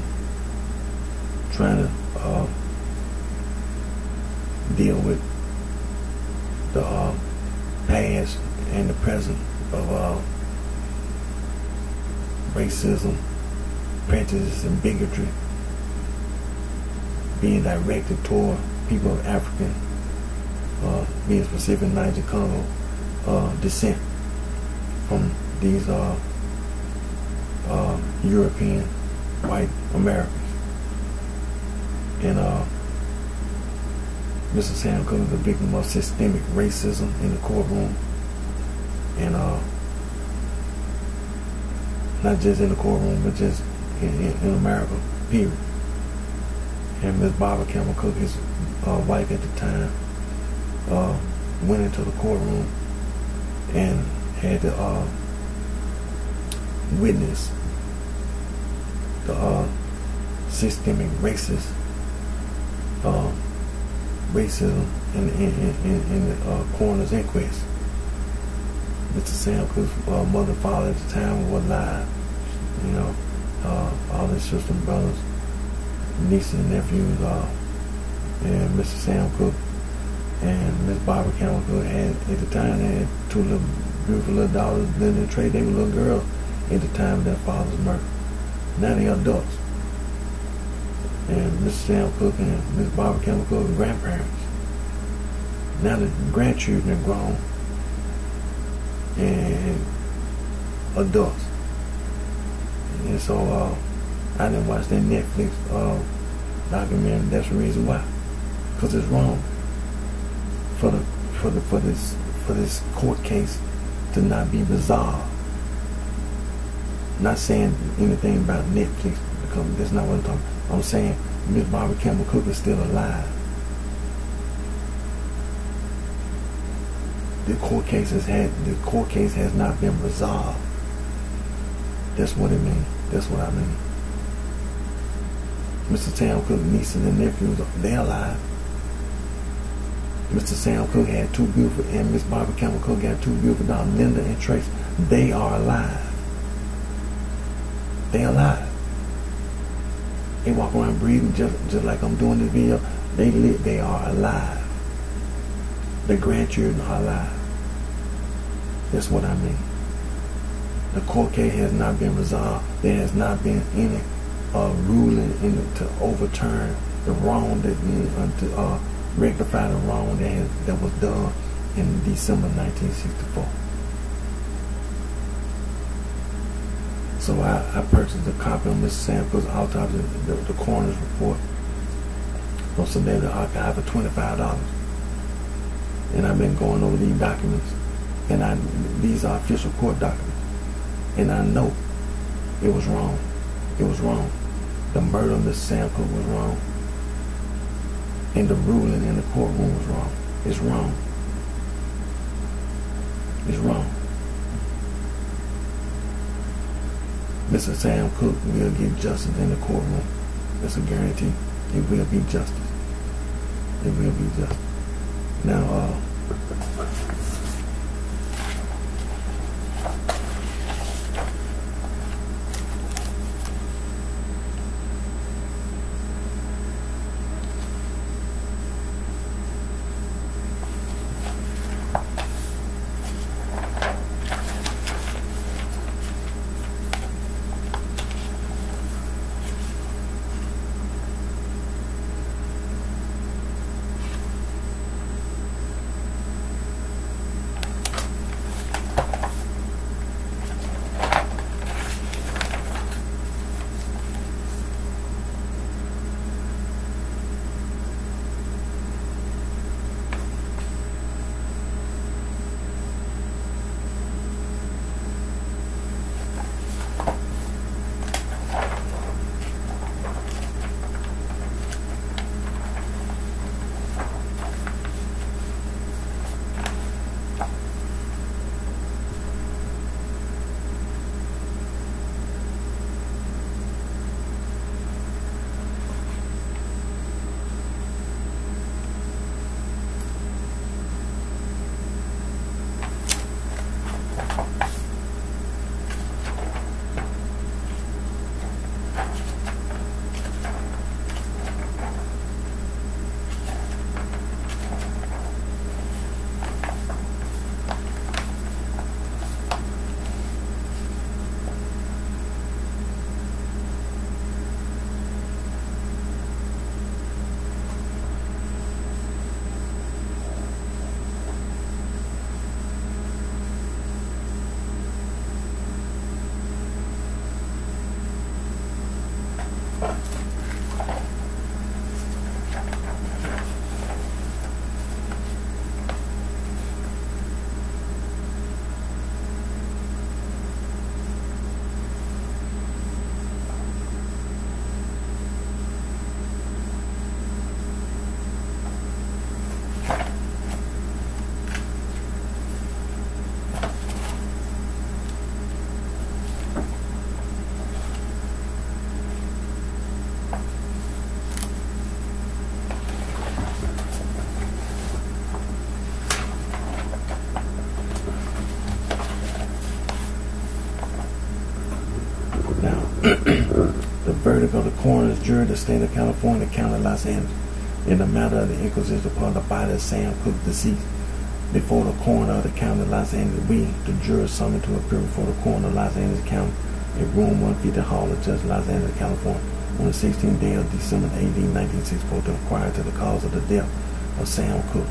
trying to deal with the past and the present of racism, prejudice, and bigotry being directed toward people of African, being specific Niger Congo descent from these European white Americans. And Mr. Sam Cooke was a victim of systemic racism in the courtroom, and not just in the courtroom, but just in America, period. And Miss Barbara Campbell Cook, his wife at the time, went into the courtroom and had to witness the systemic racism in the coroner's inquest. Mr. Sam Cooke's mother and father at the time were alive. You know, all his sisters and brothers, nieces and nephews, and Mr. Sam Cooke and Miss Barbara Campbell Cook had, at the time, they had two beautiful little daughters. Then they Trey, they were little girls at the time of their father's murder. Now they are adults. And Mr. Sam Cooke and Miss Barbara Campbell Cook were grandparents. Now the grandchildren are grown and adults. And so I didn't watch that Netflix documentary. That's the reason why, because it's wrong for this court case to not be resolved. Not saying anything about Netflix, because that's not what I'm talking about. I'm saying Miss Barbara Campbell Cook is still alive. The court case has not been resolved. That's what it means. That's what I mean. Mr. Sam Cooke's nieces and nephews, they're alive. Mr. Sam Cooke had two beautiful, and Miss Barbara Campbell Cook got two beautiful daughters, Linda and Trace. They are alive. They're alive. They walk around breathing just like I'm doing this video. They are alive. The grandchildren are alive. That's what I mean. The court case has not been resolved. There has not been any ruling to overturn the wrong to rectify the wrong that was done in December 1964. So I purchased a copy of Mr. Sam Cooke's autopsy, the coroner's report, from Celebrity Archive for $25. And I've been going over these documents, and these are official court documents. And I know it was wrong. It was wrong. The murder of Mr. Sam Cooke was wrong. And the ruling in the courtroom was wrong. It's wrong. It's wrong. Mr. Sam Cooke will get justice in the courtroom. That's a guarantee. It will be justice. It will be justice. Now, verdict of the coroner's jury of the state of California, county of Los Angeles, in the matter of the inquisition upon the body of Sam Cook, deceased, before the coroner of the county of Los Angeles. We, the jurors, summoned to appear before the coroner of Los Angeles County in room 150 Hall of Justice, Los Angeles, California, on the 16th day of December 18, 1964, to inquire to the cause of the death of Sam Cook.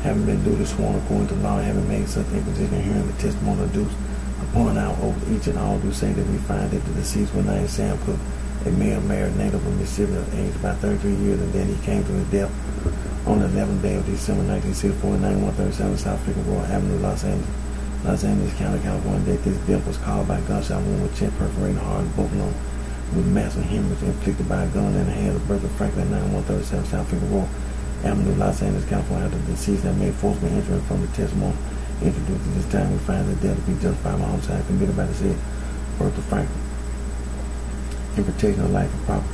Having been duly sworn according to law, having made such inquisition, hearing the testimony adduced upon our oath, each and all do say that we find that the deceased was named Sam Cook, a male married native of Mississippi, aged about 33 years, and then he came to his death on the 11th day of December 1964 at 9137 South Figueroa Avenue, Los Angeles County, California. That this death was caused by a gunshot wound with chest perforating heart and both lungs, with massive hemorrhage inflicted by a gun in the hand of Bertha Franklin, 9137 South Figueroa Avenue, Los Angeles, California. After the deceased had made forcible entry from the testimony introduced at this time, we find the death to be justified by homicide committed by the said Bertha Franklin in protection of life and property.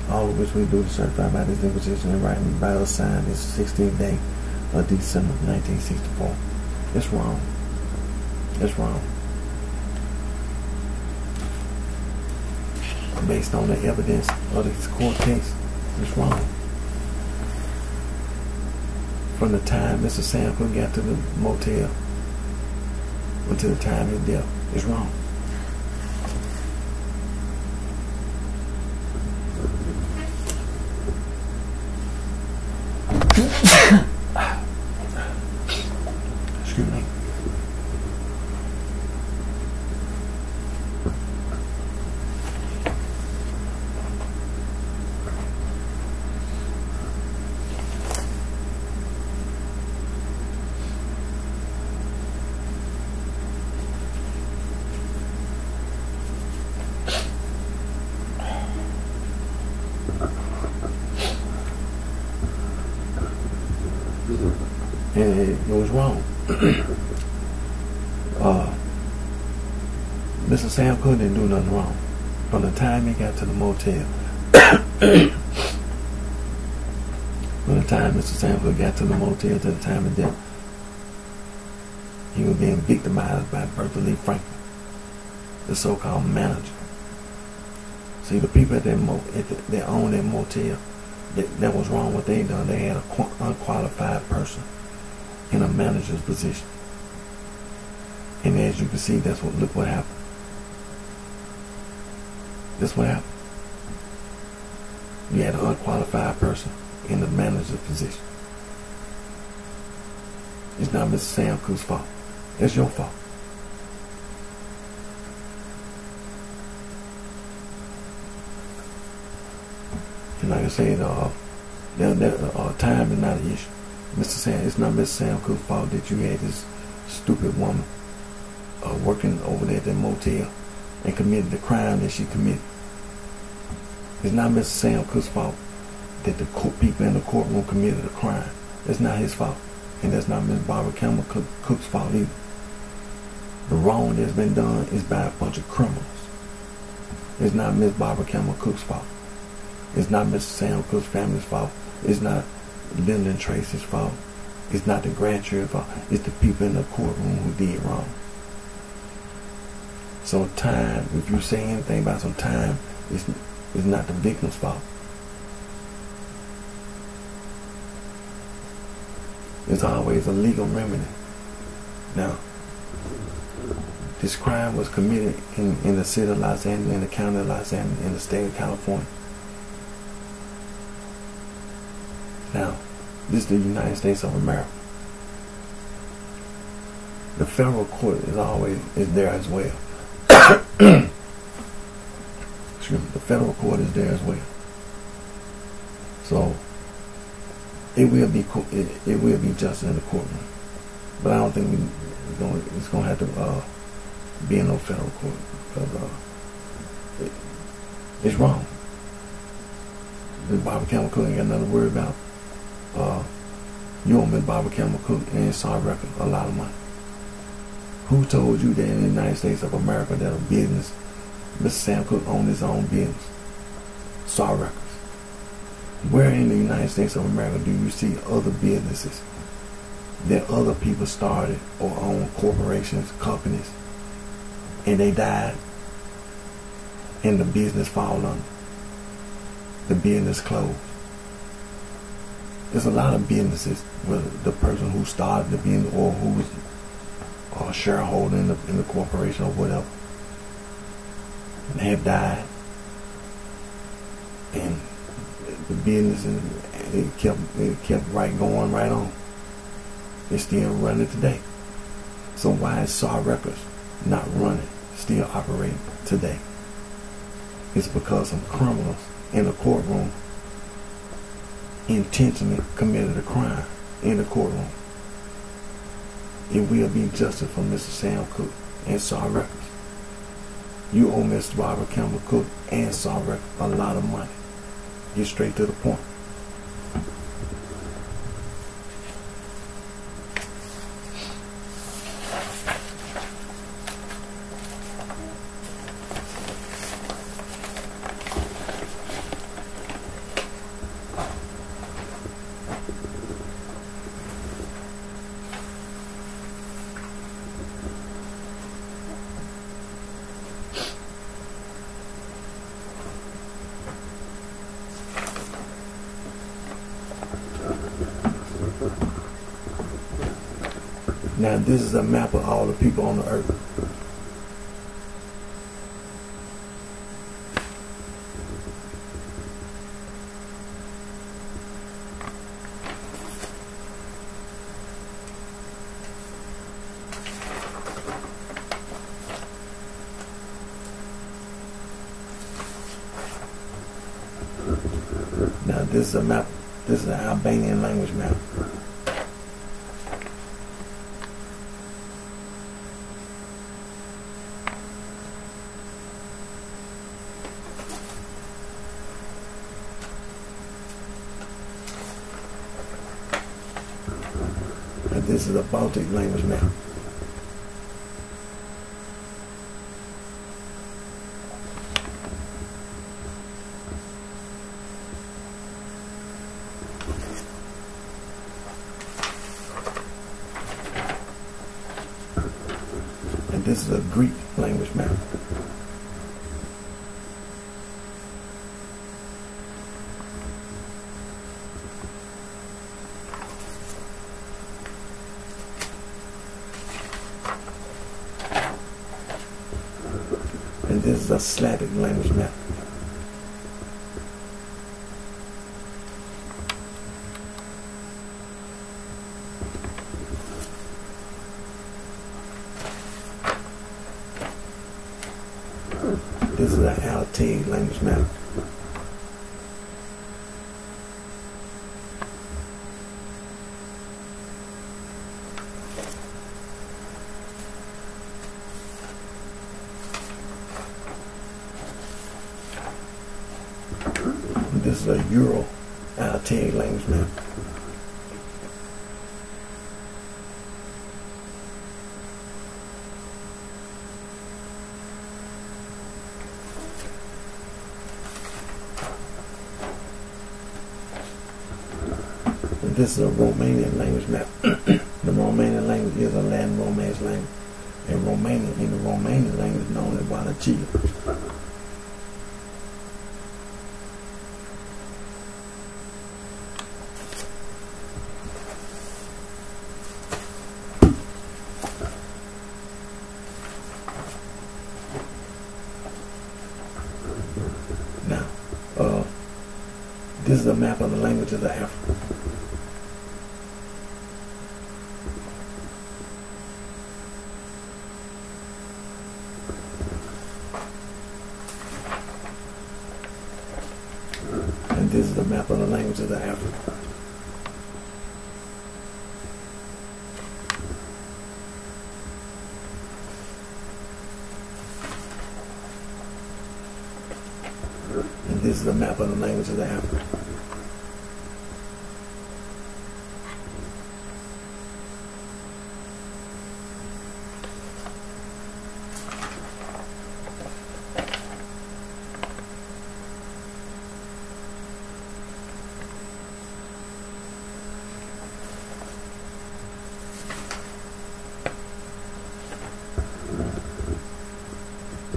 All of which we do to certify by this inquisition and writing by us signed this 16th day of December 1964. It's wrong. It's wrong. Based on the evidence of this court case, it's wrong. From the time Mr. Sam Cook got to the motel until the time of his death, it's wrong. Excuse me. And it was wrong. Mr. Sam Cook didn't do nothing wrong. From the time he got to the motel, from the time Mr. Sam Cook got to the motel to the time of death, he was being victimized by Bertha Lee Franklin, the so-called manager. See, the people at that owned that motel, that was wrong what they done. They had an unqualified person in a manager's position. And as you can see, look what happened. That's what happened. You had an unqualified person in the manager's position. It's not Mr. Sam Cook's fault. It's your fault. And like I said, time is not an issue. It's not Mr. Sam Cook's fault that you had this stupid woman working over there at that motel and committed the crime that she committed. It's not Mr. Sam Cook's fault that the people in the courtroom committed a crime. That's not his fault. And that's not Ms. Barbara Campbell Cook's fault either. The wrong that's been done is by a bunch of criminals. It's not Ms. Barbara Campbell Cook's fault. It's not Mr. Sam Cook's family's fault. It's not Lyndon Tracy's fault. It's not the grand jury's fault. It's the people in the courtroom who did wrong. So time, if you say anything about some time, it's not the victim's fault. It's always a legal remedy. Now, this crime was committed in the city of Los Angeles, in the county of Los Angeles, in the state of California. Now, this is the United States of America. The federal court is there as well. Excuse me, the federal court is there as well. So it will be justice in the courtroom, but I don't think it's going to have to be in no federal court because it's wrong. Ms. Barbara Campbell Cook ain't got nothing to worry about. You owe Ms. Barbara Campbell Cook and Saw Records a lot of money. Who told you that in the United States of America that a business, Mr. Sam Cook owned his own business? Saw Records. Where in the United States of America do you see other businesses that other people started or own corporations, companies, and they died and the business fall under? the business closed. There's a lot of businesses where the person who started the business or who was a shareholder in the corporation or whatever and have died, and the business and it kept right going right on. It's still running today. So why is Saw Records not running, still operating today? It's because some criminals in the courtroom intentionally committed a crime in the courtroom. It will be justice for Mr. Sam Cooke and Saw Records. You owe Mr. Robert Campbell Cook and Saw Records a lot of money. Get straight to the point. Now this is a map of all the people on the earth. Now this is a map. This is an Albanian language map. And this is a Baltic language map. And this is a Greek language map. And this is a Slavic language map. This is an Altaic language map. This is a Euro Altaic language map. And this is a Romanian language map. The Romanian language is a Latin Romance language. And Romanian, in the Romanian language, known as Wallachia. Now, this is a map of the languages of Africa. And this is the map of the languages of Africa. And this is the map of the languages of Africa.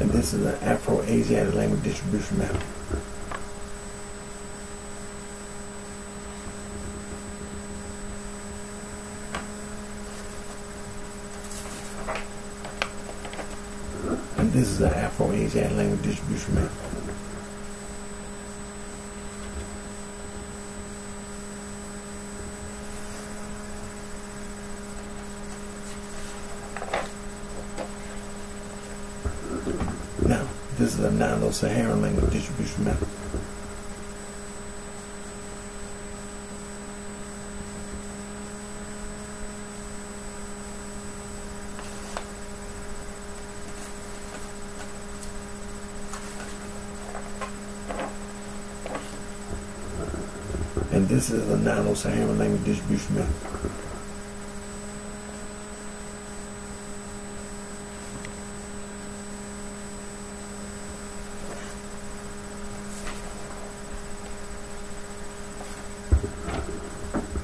And this is an Afro-Asiatic language distribution map. this is an Afro-Asiatic language distribution map. Now, this is a Nilo-Saharan language distribution map. And this is a Nilo-Saharan language distribution map.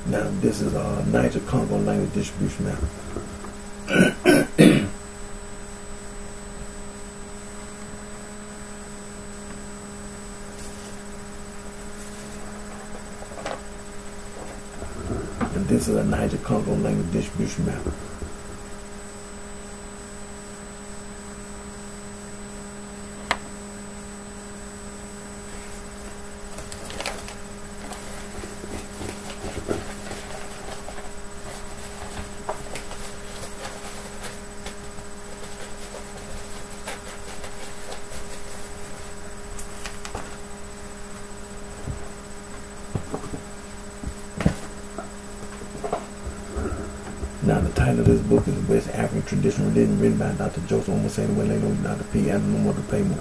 Now this is a Niger-Congo language distribution map. And this is a Niger-Congo language distribution map. Now the title of this book is West African Traditional Religion, written by Dr. Joseph Omosedu Welelo, Dr. P. Adam Paymo.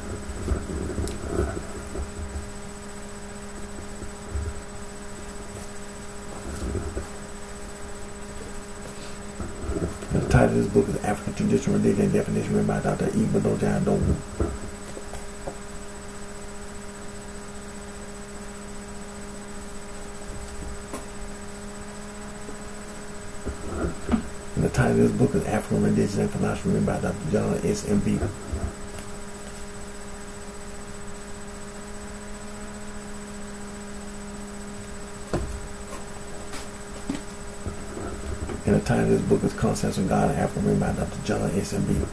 The title of this book is African Traditional Religion and Definition, written by Dr. Ibadoja Adogu. And the title of this book is African Religion and Philosophy, written by Dr. John S. M.B. And the title of this book is Concepts of God and Africa, written by Dr. John S. M.B.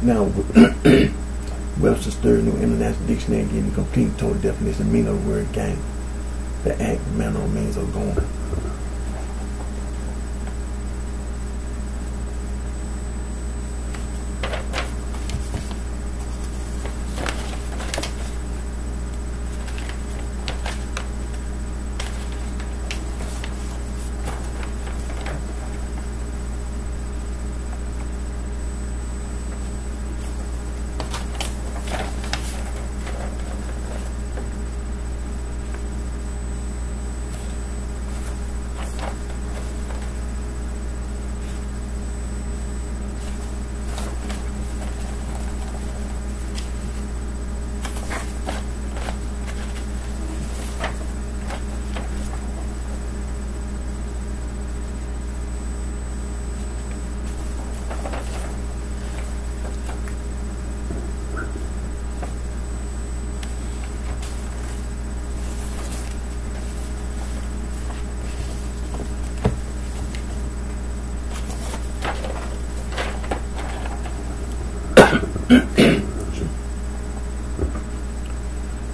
Now, Webster's Third New International Dictionary gives you complete and total definition, meaning of the word gang. The act, manner, or means of going.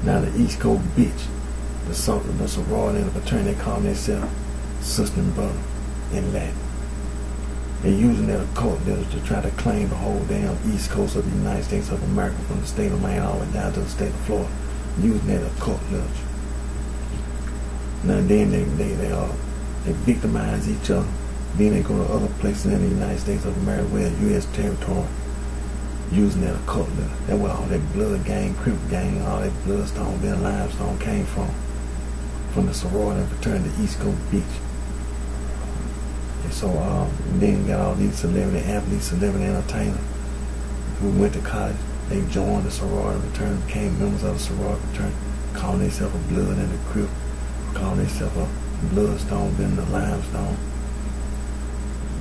Now the East Coast bitch, the sorority and the fraternity, they call themselves sister and brother in Latin. They're using their occult literature to try to claim the whole damn East Coast of the United States of America, from the state of Maine all the way down to the state of Florida, using their occult literature. Now then they victimize each other. Then they go to other places in the United States of America where U.S. territory, using that occult literature. That's where all that blood gang, Crip gang, all that bloodstone, then limestone came from the sorority and fraternity, East Coast Beach. And so then you got all these celebrity athletes, celebrity entertainers who went to college. They joined the sorority and fraternity, became members of the sorority and fraternity, calling themselves a blood and a Crip, calling themselves a bloodstone, then the limestone.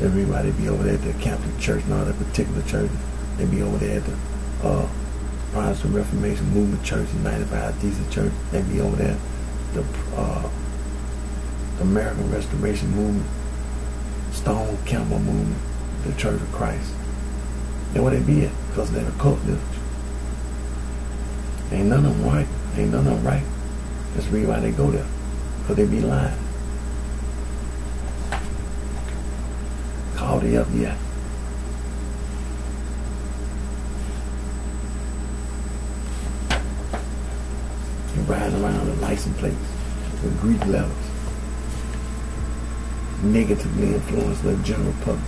Everybody be over there at the Catholic Church, not that particular church. They be over there at the Protestant Reformation Movement Church, United Thesis Church. They be over there at the American Restoration Movement, Stone Campbell Movement, the Church of Christ. That's where they be at, because they're the cult literature. Ain't none of them right. Ain't none of them right. Let's read why they go there. Because they be lying. Call the FBI. You ride around with license plates with Greek letters. Negatively influence the general public.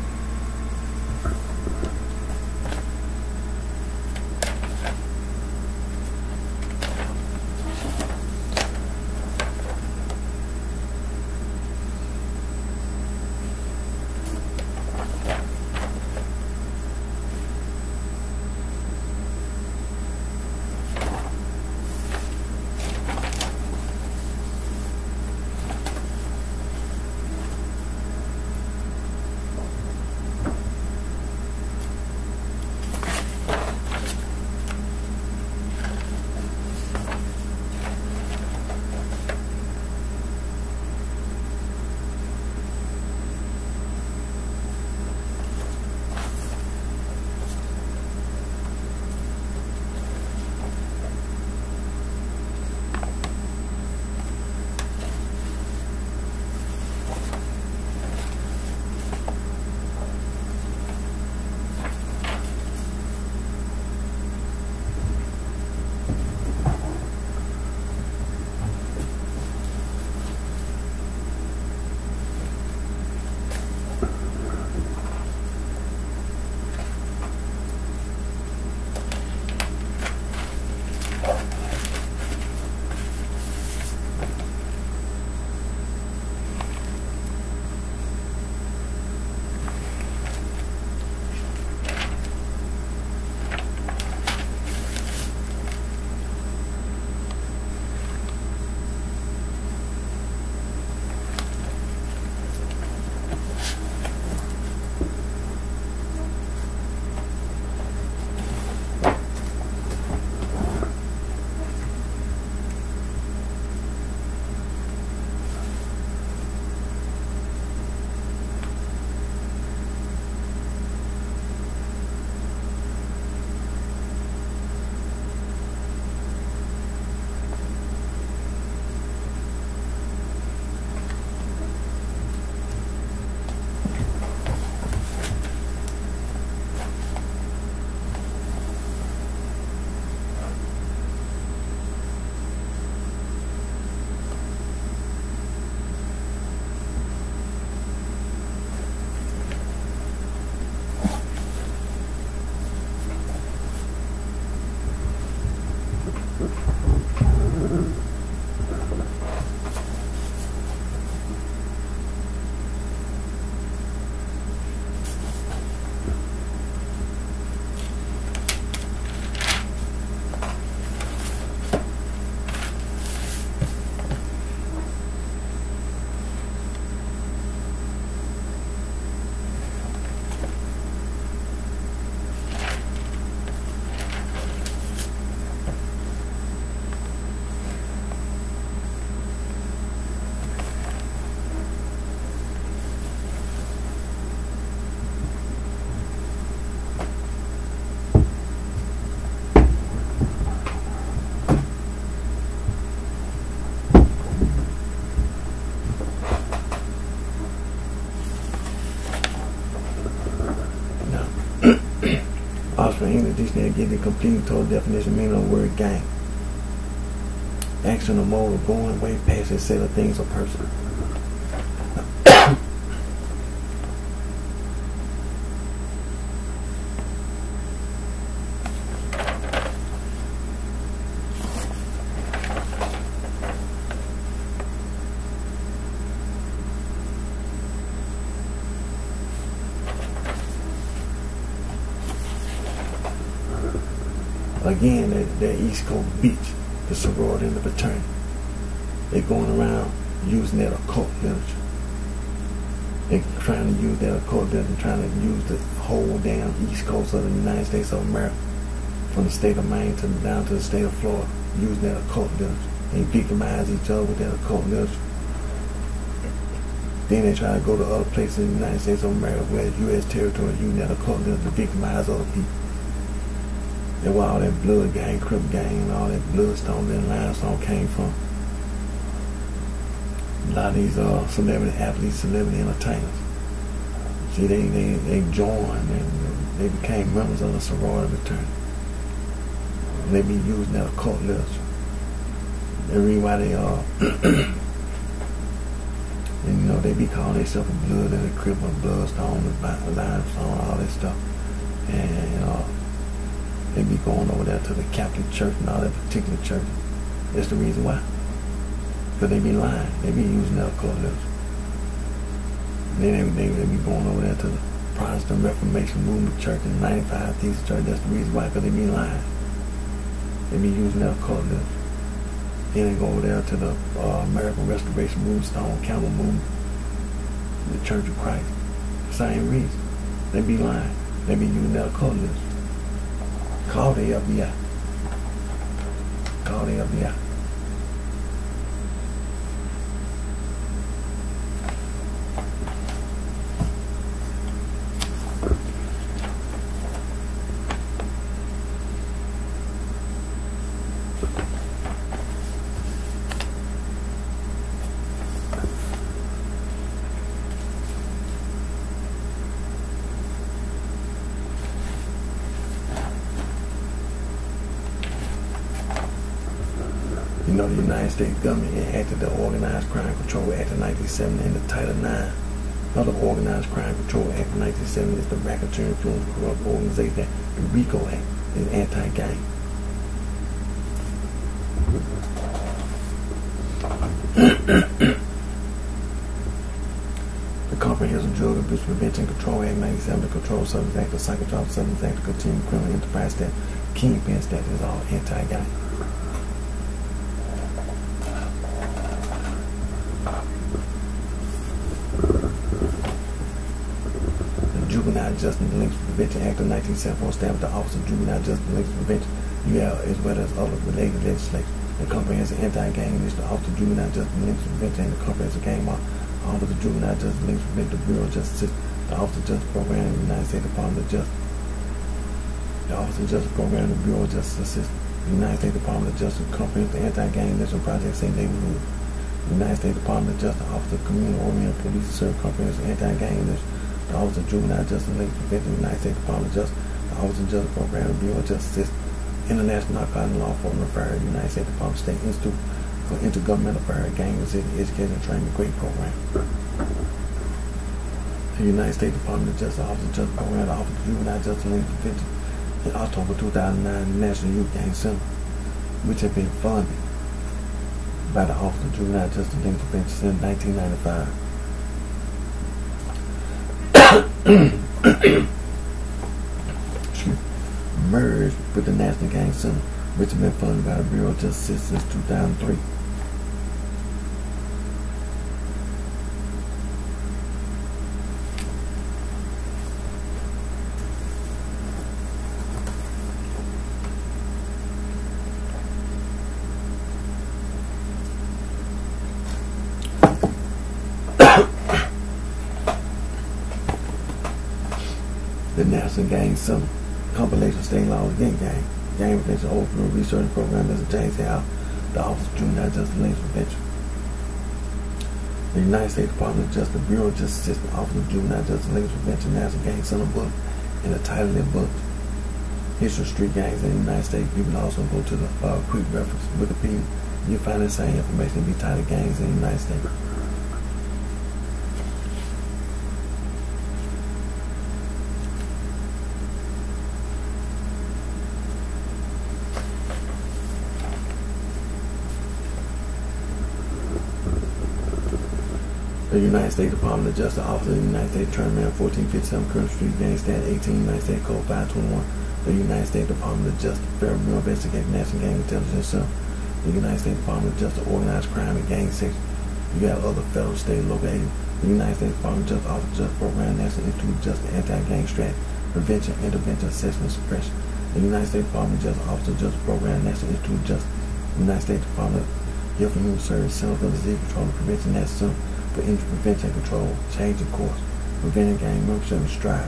English Dictionary to get the complete and total definition meaning of the word gang. Action or mode of going way past a set of things or person. Again, that East Coast beach, the sorority and the fraternity. They're going around using that occult literature. They're trying to use that occult literature, trying to use the whole damn East Coast of the United States of America, from the state of Maine down to the state of Florida, using that occult literature. They victimize each other with that occult literature. Then they try to go to other places in the United States of America where it's U.S. territory, using that occult literature to victimize other people. That's where all that blood gang, Crip gang, and all that bloodstone and limestone came from. A lot of these celebrity athletes, celebrity entertainers. See, they joined and they became members of the sorority fraternity. They be using that occult literature. The reason why they and you know, they be calling themselves a blood and a Crip, a bloodstone, a limestone, all that stuff. And they be going over there to the Catholic Church and all that particular church. That's the reason why. Because they be lying. They be using that occult literature. Then they be going over there to the Protestant Reformation Movement Church and 95 Thesis Church. That's the reason why. Because they be lying. They be using that occult literature. Then they go over there to the American Restoration Movement, Stone Campbell Movement, the Church of Christ. Same reason. They be lying. They be using that occult literature. Call the FBI. Call the FBI. You know, the United States government enacted the Organized Crime Control Act of 1970 and the Title IX of the Organized Crime Control Act of 1970 is the Racketeering Influence Corrupt Organization. The RICO Act is anti-gang. The Comprehensive Drug Abuse Prevention Control Act 1970, the Controlled Substance Act, the Psychotropic Substance Act, the Continuing Criminal Enterprise Statute, Kingpin Statute is all anti-gang. Juvenile Justice Delinquency Prevention Act of 1974 established the Office of Juvenile Justice Delinquency Prevention, as well as other related legislation. The Comprehensive Anti-Gang Initiative, the Office of Juvenile Justice Delinquency Prevention, and the Comprehensive Gang Law, the Office of Juvenile Justice Delinquency Prevention, the Bureau of Justice System, the Office of Justice Program, and the United States Department of Justice. The Office of Justice Program, the Bureau of Justice Assistance, the United States Department of Justice, Comprehensive Anti-Gang Initiative Project, Safe Neighborhood. The United States Department of Justice, the Office of Community-Oriented Police Service, Comprehensive Anti-Gang Initiative, the Office of Juvenile Justice Delinquency Prevention, the United States Department of Justice, the Office of Justice Program, the Bureau of Justice System, International Narcotics Law Enforcement Affairs, the United States Department of State Institute for Intergovernmental Affairs, Gang Resistance Education and Training Great Program. The United States Department of Justice, the Office of Justice Program, the Office of Juvenile Justice Delinquency Prevention, in October 2009, the National Youth Gang Center, which had been funded by the Office of Juvenile Justice Delinquency Prevention since 1995. Merged with the National Gang Center, which has been funded by the Bureau of Justice since 2003. The National Gang Center, compilation of state laws against gang prevention, open research program, Mr. James Howe, the Office of Juvenile Justice Delinquency Prevention. The United States Department of Justice, the Bureau of Justice System, Office of Juvenile Justice Delinquency Prevention, National Gang Center book, and the title of their book. history of street gangs in the United States. You can also go to the quick reference Wikipedia. You'll find the same information to be tied to gangs in the United States. The United States Department of Justice Office of the United States Attorney Man 1457 Current Street Gang Stand 18 United States Code 521. The United States Department of Justice Federal Bureau of Investigation National Gang Intelligence Center. The United States Department of Justice Organized Crime and Gang Section. You have other federal, state, and local agencies. The United States Department of Justice Office of Justice Program National Institute of Justice Anti-Gang Strategy Prevention, Intervention, Assessment, Suppression. The United States Department of Justice Office of Justice Program National Institute of Justice. The United States Department of Health and Human Services Center for Disease Control and Prevention National Center for Injury Prevention and Control, changing course, preventing gang membership, and strive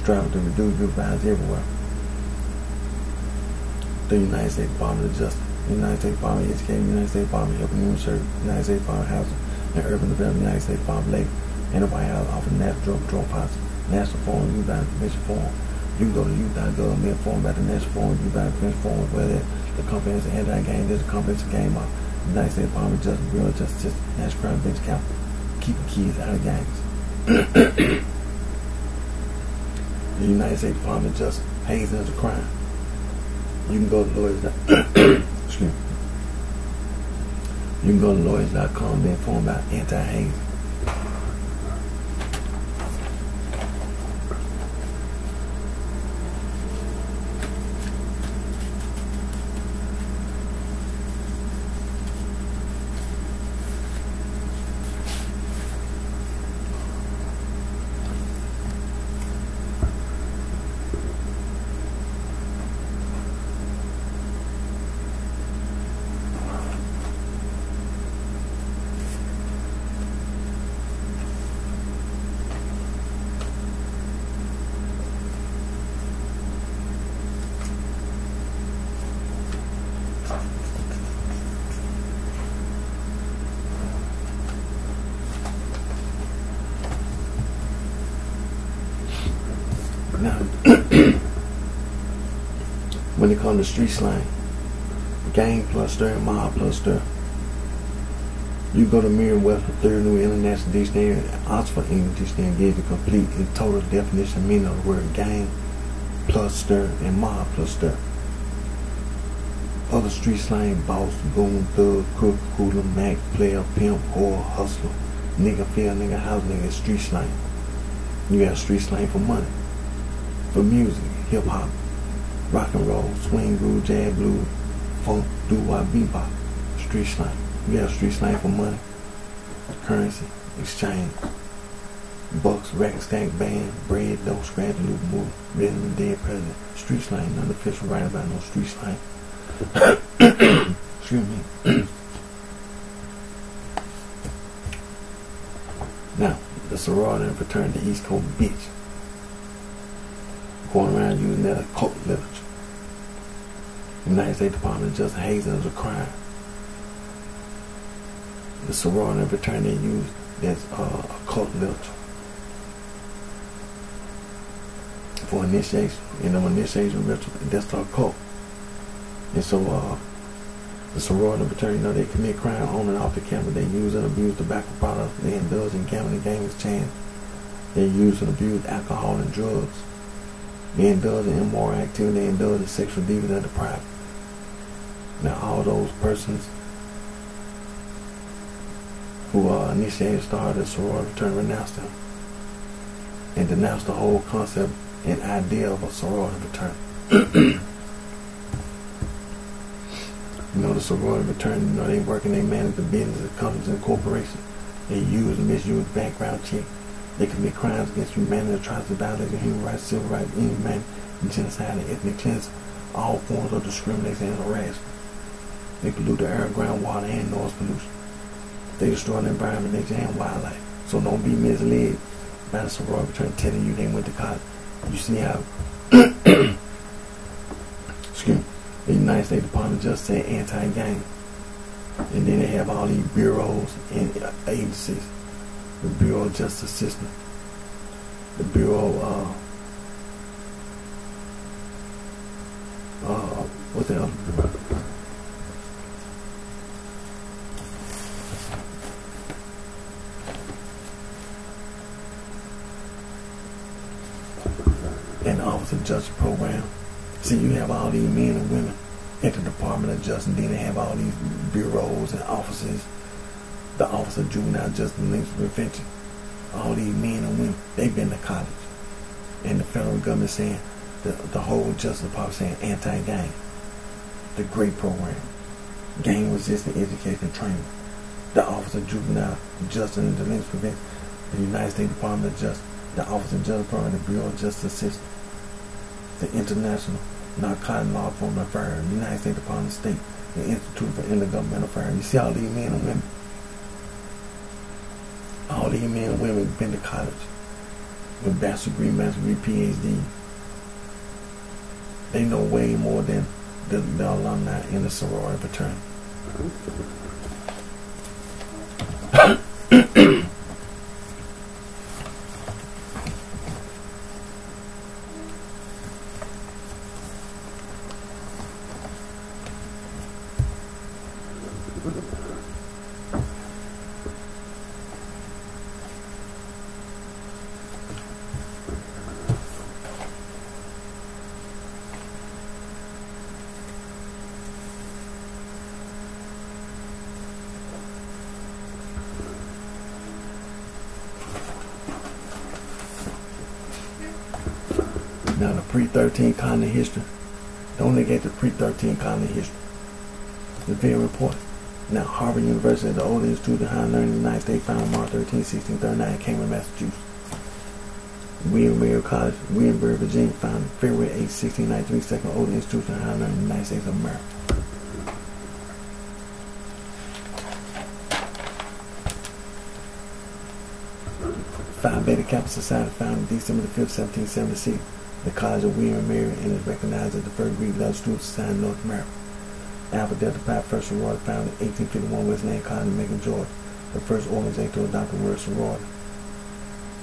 to reduce youth violence everywhere. The United States Department of Justice, the United States Department of Education, the United States Department of Health and Human Services, the United States Department of Housing and Urban Development, the United States Department of Labor, and the White House offer National Drug Control Policy, National Forum, Youth Violence Prevention Forum. You can go to youth.gov and be informed about the National Forum, Youth Violence Prevention Forum, whether the comprehensive anti-gang, there's a comprehensive gang law. The United States Department of Justice, Bureau of Justice, National Crime Prevention Council, keeping kids out of gangs. The United States Department of Justice, hazing is a crime. You can go to lawyers. Excuse me. You can go to lawyers.com and be informed about anti-hazing. Now, when it comes to street slang, gang plus stir, mob plus stir, you go to Merriam-Webster Third New International Dictionary, Oxford English Dictionary, and gives you complete and total definition and meaning of the word gang plus stir and mob plus stir. Other street slang: boss, goon, thug, crook, hoodlum, mac, player, pimp, whore, hustler, nigga, field, nigga, house nigga, street slang. You got street slang for money, for music, hip hop, rock and roll, swing, groove, jazz, blues, funk, doo-wop, bebop, street slang. You got street slang for money, currency, exchange, bucks, rack, stack, band, bread, dough, scratch, loop, move, rhythm, and dead president. Street slang, none official right about no street slang. Excuse me. Now, the sorority and fraternity East Coast bitch, going around using that occult literature. United States Department of Justice, hazing is a crime. The sorority and fraternity use that's occult literature for initiation. You know, initiation ritual, that's the occult. And so the sorority and fraternity, you know, they commit crime on and off the campus. They use and abuse tobacco products. They indulge in gambling, gaming, exchange. They use and abuse alcohol and drugs. They indulge in immoral activity. They indulge in sexual deviance and depravity. Now, all those persons who initiated, started a sorority fraternity, renounce them and denounce the whole concept and idea of a sorority fraternity. You know, the sorority fraternity, you know, they work and they manage the business of companies and corporations. They use and misuse background check. They commit crimes against humanity, atrocities, violations of human rights, civil rights, inhumanity, and genocide, and ethnic cleansing, all forms of discrimination and harassment. They pollute the air, ground, water, and noise pollution. They destroy the environment, nature, and wildlife. So don't be misled by the sorority fraternity telling you they went to college. You see how excuse me, the United States Department of Justice said anti-gang. And then they have all these bureaus and agencies. The Bureau of Justice System, the Bureau What the hell? And the Office of Justice program. See, you have all these men and women at the Department of Justice, and then they have all these bureaus and offices. The Office of Juvenile Justice and Links Prevention. All these men and women, they've been to college. And the federal government saying, the whole Justice Department saying anti-gang. The great program. Gang resistant education and training. The Office of Juvenile Justice and Links Prevention. The United States Department of Justice. The Office of Justice Program, the Bureau of Justice Assistance. The International Narcotic Law Enforcement Affairs, the United States Department of State, the Institute for Intergovernmental Affairs. You see all these men and women. All these men and women have been to college with bachelor's degree, master's degree, PhD. They know way more than the alumni in the sorority fraternity. Now the pre-13 colony history. Don't negate the pre-13 colony history. It's very important. Now Harvard University, the oldest institute of higher learning in the United States, founded March 13, 1639, Cambridge, Massachusetts. William College, Williamsburg, Virginia, founded February 8, 1693, second oldest institution of higher learning in the United States of America. Phi Beta Kappa Society, founded December 5, 1776. The College of William and Mary, and is recognized as the first Greek Love Student Society in North America. Alpha Delta Pi First Sorority, founded in 1851, Wesleyan College in Macon, Georgia. The first organization to adopt the word sorority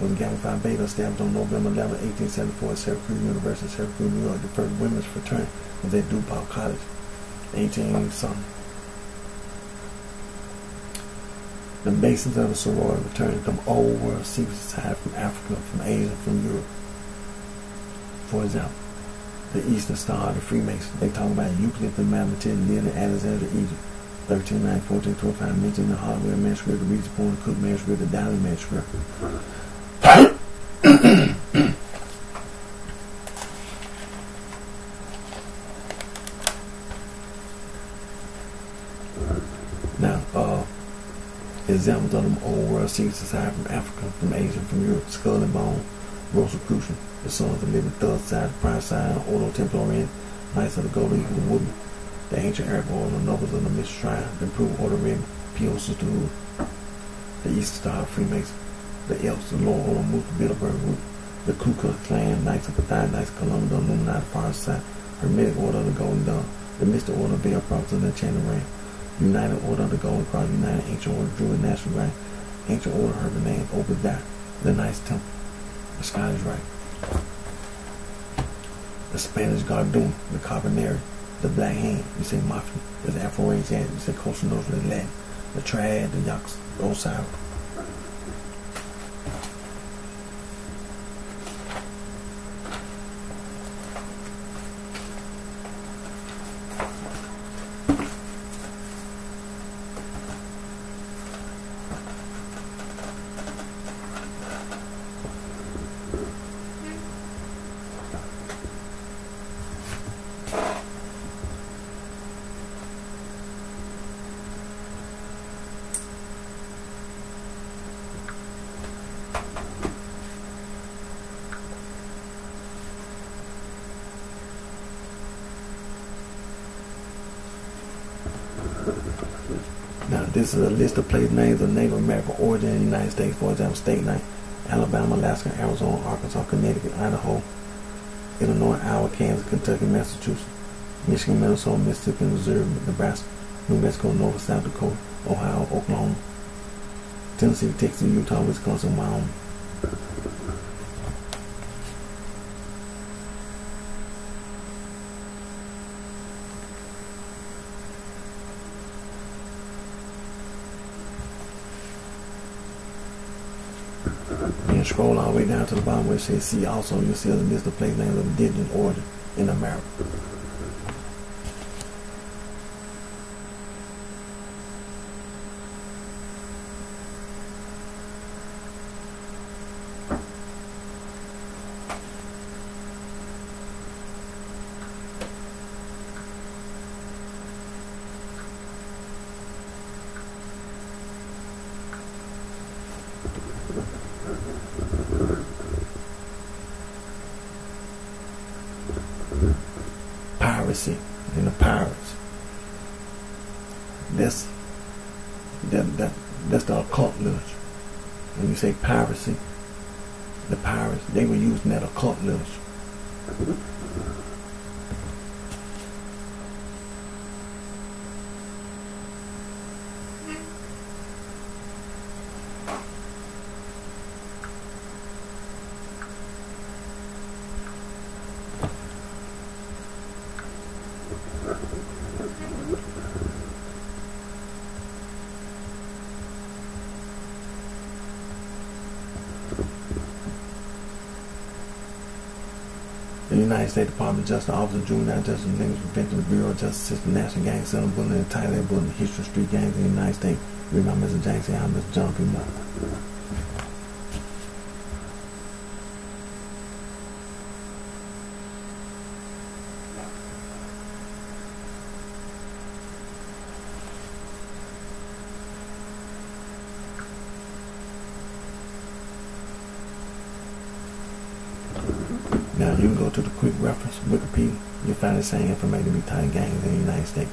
was Gamma Phi Beta, established on November 11, 1874 at Syracuse University, Syracuse, New York. The first women's fraternity was at DuPont College, 1880-something. The basis of the sorority fraternity from old world secret society from Africa, from Asia, from Europe. For example, the Eastern Star, the Freemasons, they talk about Euclid, the mathematician, lived in Alexandria, Egypt, 1309, 1425, mentioned the Hardware manuscript, the Regis Point, the Cook manuscript, the Dowling manuscript. Now, examples of them old world secret society from Africa, from Asia, from Europe: Skull and Bone, Rosicrucian, the Sons of the Living, Third Side, the Prime Side, Ordo Templarian, Knights of the Golden Eagle, the Woodman, the Ancient Arab Order, the Nobles of the Mist Shrine, the Improved Order Red, P.O. Sisterhood, the Eastern Star, Freemasons, the Elks, the Lord Order, Moose, the Bilderberg Group, the Ku Klux Klan, Knights of Pathiah, Knights of Columbus, the Illuminati, Far Side, Hermetic Order of the Golden Dawn, the Mystic Order of Bell Prophets of the Enchanted Ram, United Order of the Golden Cross, United Ancient Order, Druid National Right, Ancient Order, Herman Name, Obadiah, the Knights Temple, the Scottish Rite, the Spanish Gardoon, the Carbonari, the Black Hand, you say Mafia, the Afro-Asiatic, you say Costa Nostra, the Latin, the Triad, the Yaks, the Osiris. Now, this is a list of place names of Native American origin in the United States. For example, state name: Alabama, Alaska, Arizona, Arkansas, Connecticut, Idaho, Illinois, Iowa, Kansas, Kentucky, Massachusetts, Michigan, Minnesota, Mississippi, Missouri, Nebraska, New Mexico, North and South Dakota, Ohio, Oklahoma, Tennessee, Texas, Utah, Wisconsin, Wyoming. And scroll all the way down to the bottom where it says see also. You'll see other list of place names of indigenous origin in America. Piracy and the pirates. That's the occult literature. When you say piracy, the pirates, they were using that occult literature. The United States Department of Justice, Office of Juvenile Justice, Links Prevention, the Bureau of Justice System, National Gang Center, Bullying, and Thailand, Bullying, History of Street Gangs in the United States. Read my Mr. James, I'm Mr. John P. Moore. Now you can go to the quick reference, Wikipedia. You'll find the same information to be Thai gangs in the United States.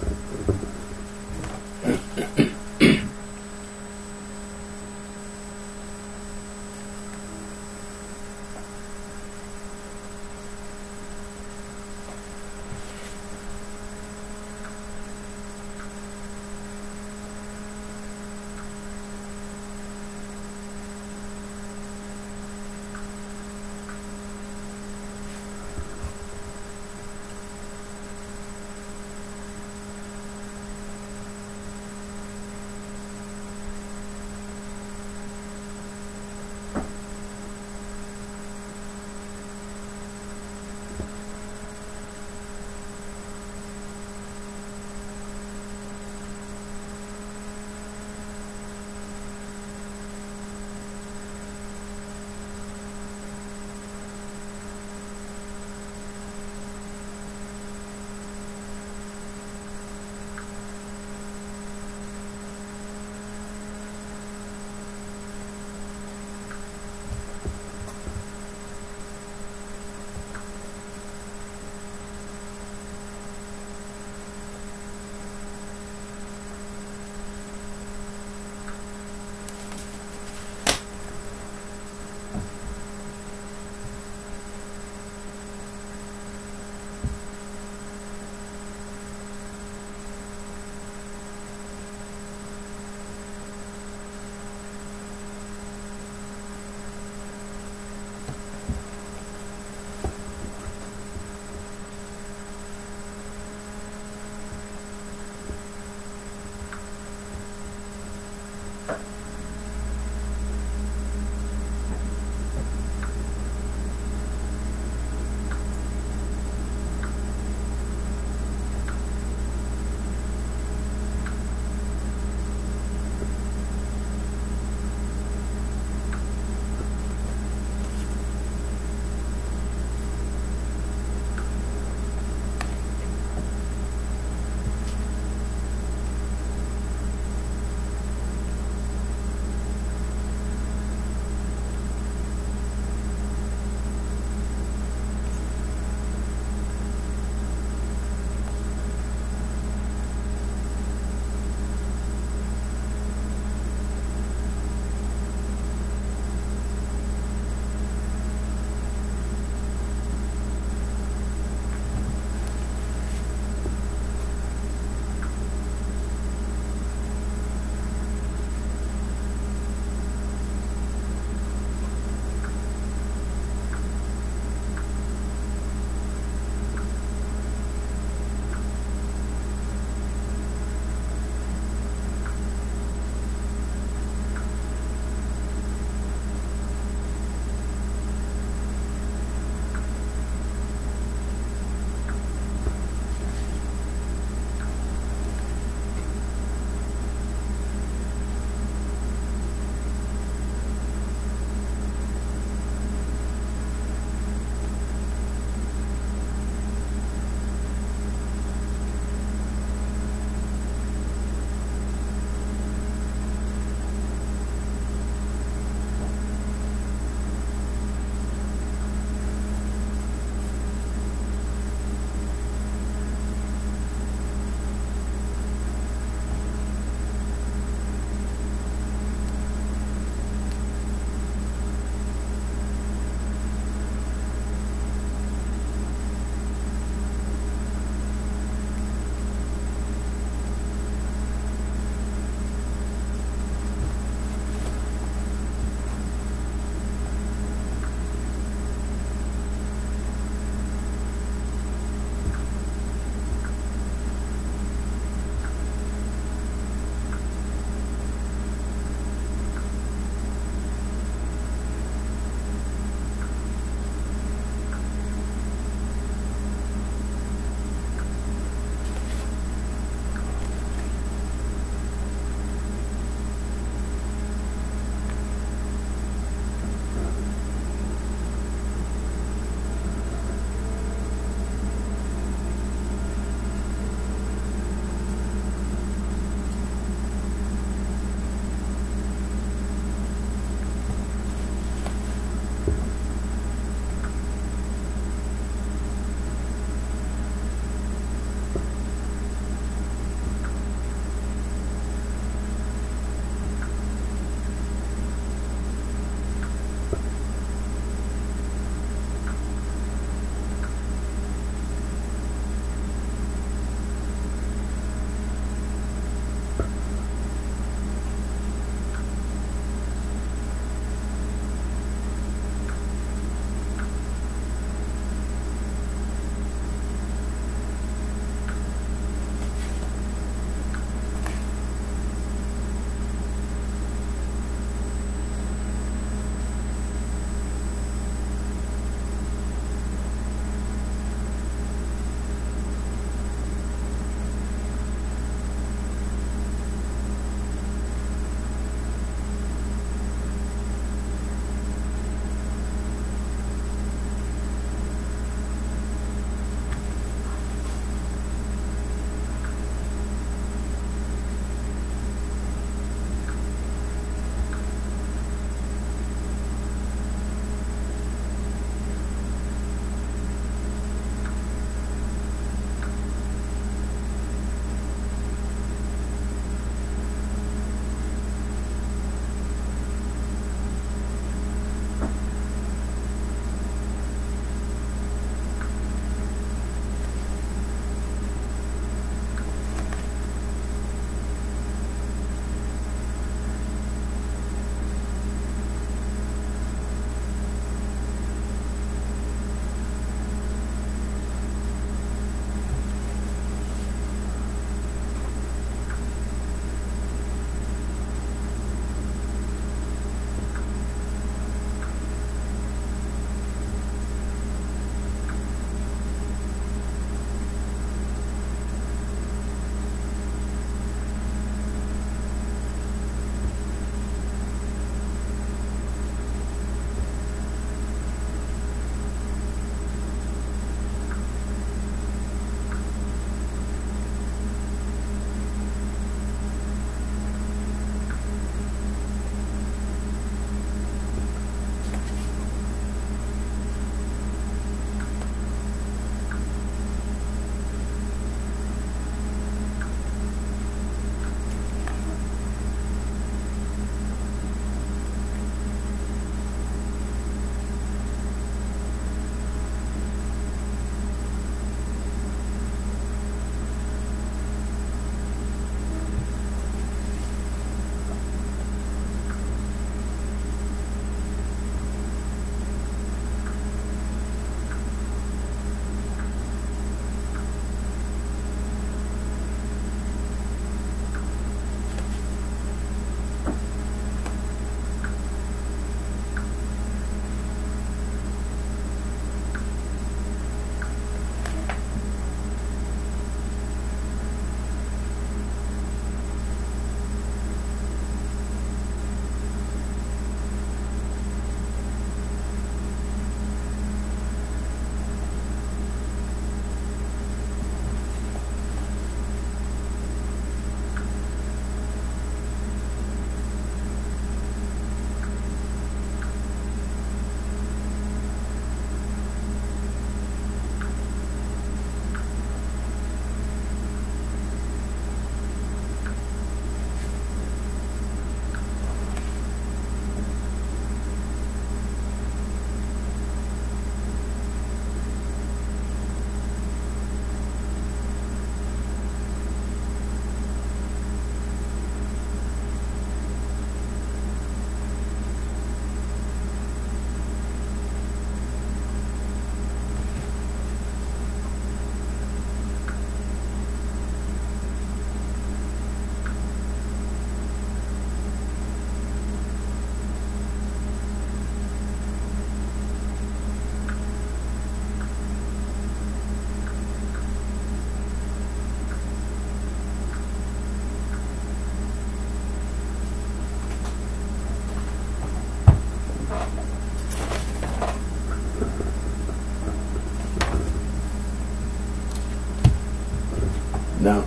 Now,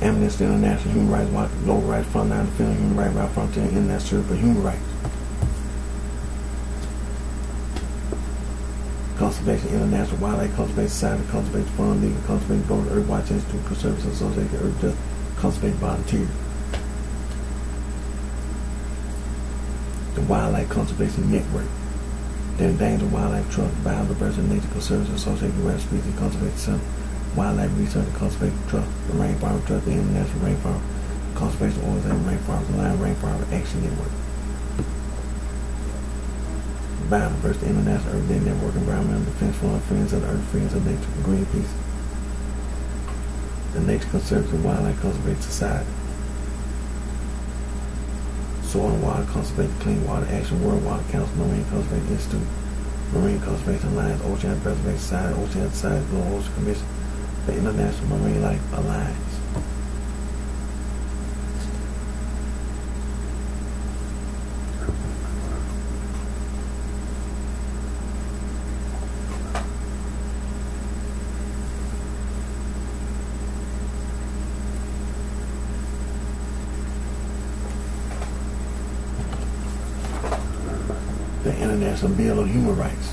Amnesty International, Human Rights Watch, Global Rights Frontline, Defending Human Rights, Right Frontier, International for Human Rights. Conservation International, Wildlife Conservation Society, Conservation Fund, Legal Conservation Board, Earth Watch Institute, Conservation Association, Earth Justice, Conservation Volunteers. The Wildlife Conservation Network, the Endangered Wildlife Trust, Biodiversity Nature Conservation Association, Rare Species Conservation Center, Wildlife Research and Conservation Trust, the Rainforest Trust, the International Rainforest Conservation Organization, Rainforest Alliance, Rainforest Action Network. Biodiversity International Earth Day Network, Environmental Defense Fund, Friends of the Earth, Friends of Nature, Greenpeace, the Nature Conservancy, Wildlife Conservation Society, Soil and Water Conservation, Clean Water Action, World Water Council, Marine Conservation Institute, Marine Conservation Alliance, Ocean Preservation Society, Ocean Society, Global Ocean Commission, the International Marine Life Alliance. The International Bill of Human Rights.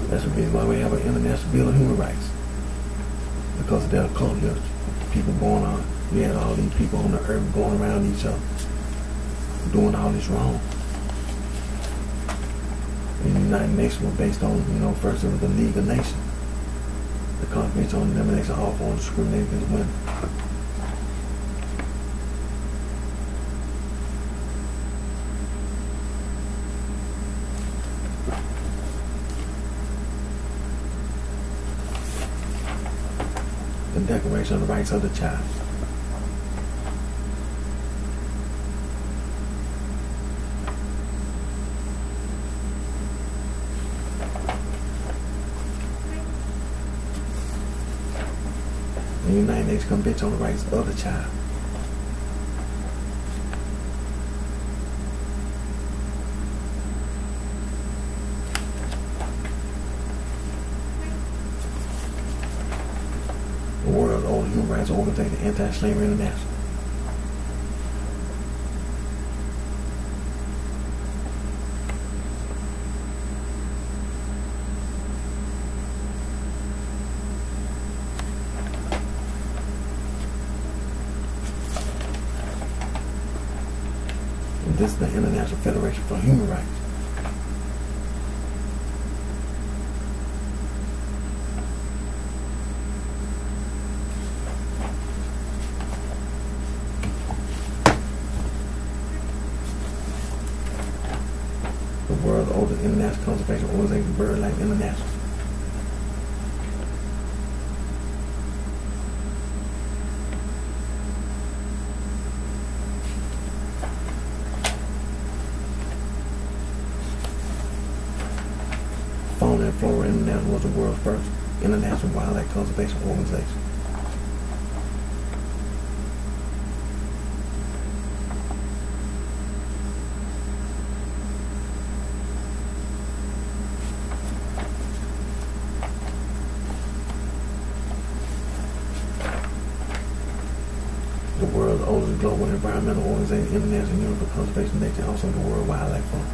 That's the reason why we have an International Bill of Human Rights. Because there are cultures, people going on. We had all these people on the earth going around each other, doing all this wrong. And the United Nations was based on, first it was the League of Nations. The Convention on Elimination of All Forms of Discrimination Against Women. The Declaration of the Rights of the Child. The United Nations Convention on the Rights of the Child. The world's oldest human rights organization, Anti-Slavery International. This is the International Federation for Human Rights. The world's oldest international conservation organization, BirdLife International. Fauna and Flora International was the world's first international wildlife conservation organization. The world's oldest global environmental organization, International Union for Conservation of Nature, also the World Wildlife Fund.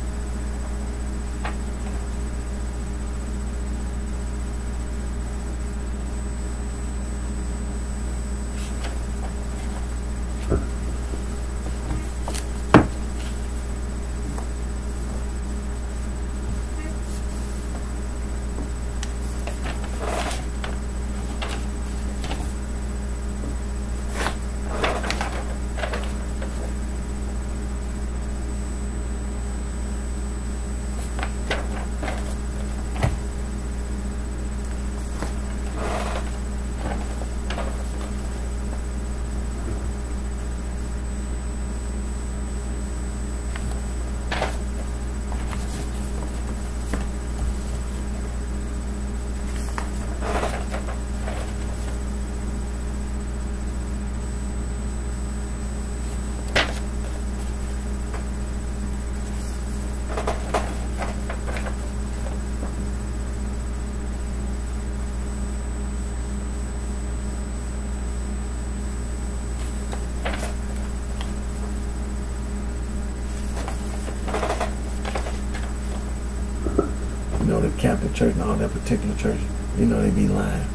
Church and all that particular church, you know they be lying.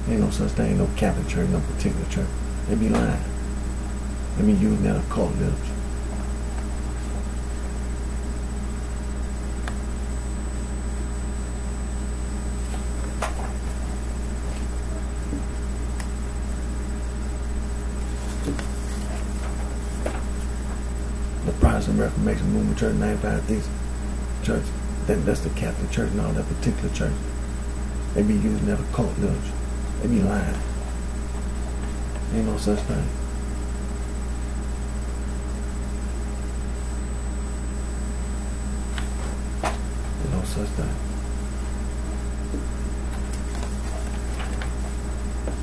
Ain't no such thing, no Catholic church, no particular church. They be lying. They be using that occult literature. The Protestant Reformation Movement Church, 95 Thesis Church, that's the Catholic church and all that particular church. They be using that occult literature. They be lying. Ain't no such thing. Ain't no such thing.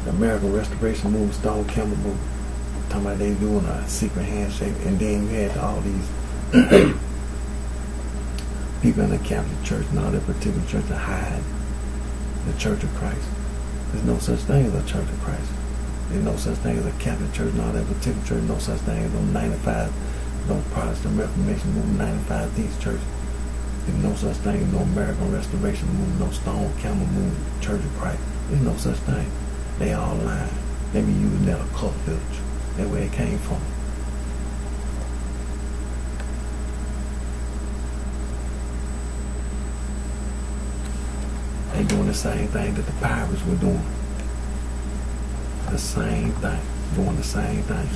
The American Restoration Movement, Stone Campbell Movement, talking about they doing a secret handshake, and then you had all these people in the Catholic Church and all that particular church to hide the Church of Christ. There's no such thing as a Church of Christ. There's no such thing as a Catholic church and all that particular church. No such thing as no 95, no Protestant Reformation Movement, 95 Thesis Church. There's no such thing as no American Restoration Movement, no Stone Campbell Movement, Church of Christ. There's no such thing. They all lying. They be using that occult literature. That's where it came from. They doing the same thing that the pirates were doing. The same thing. Doing the same thing.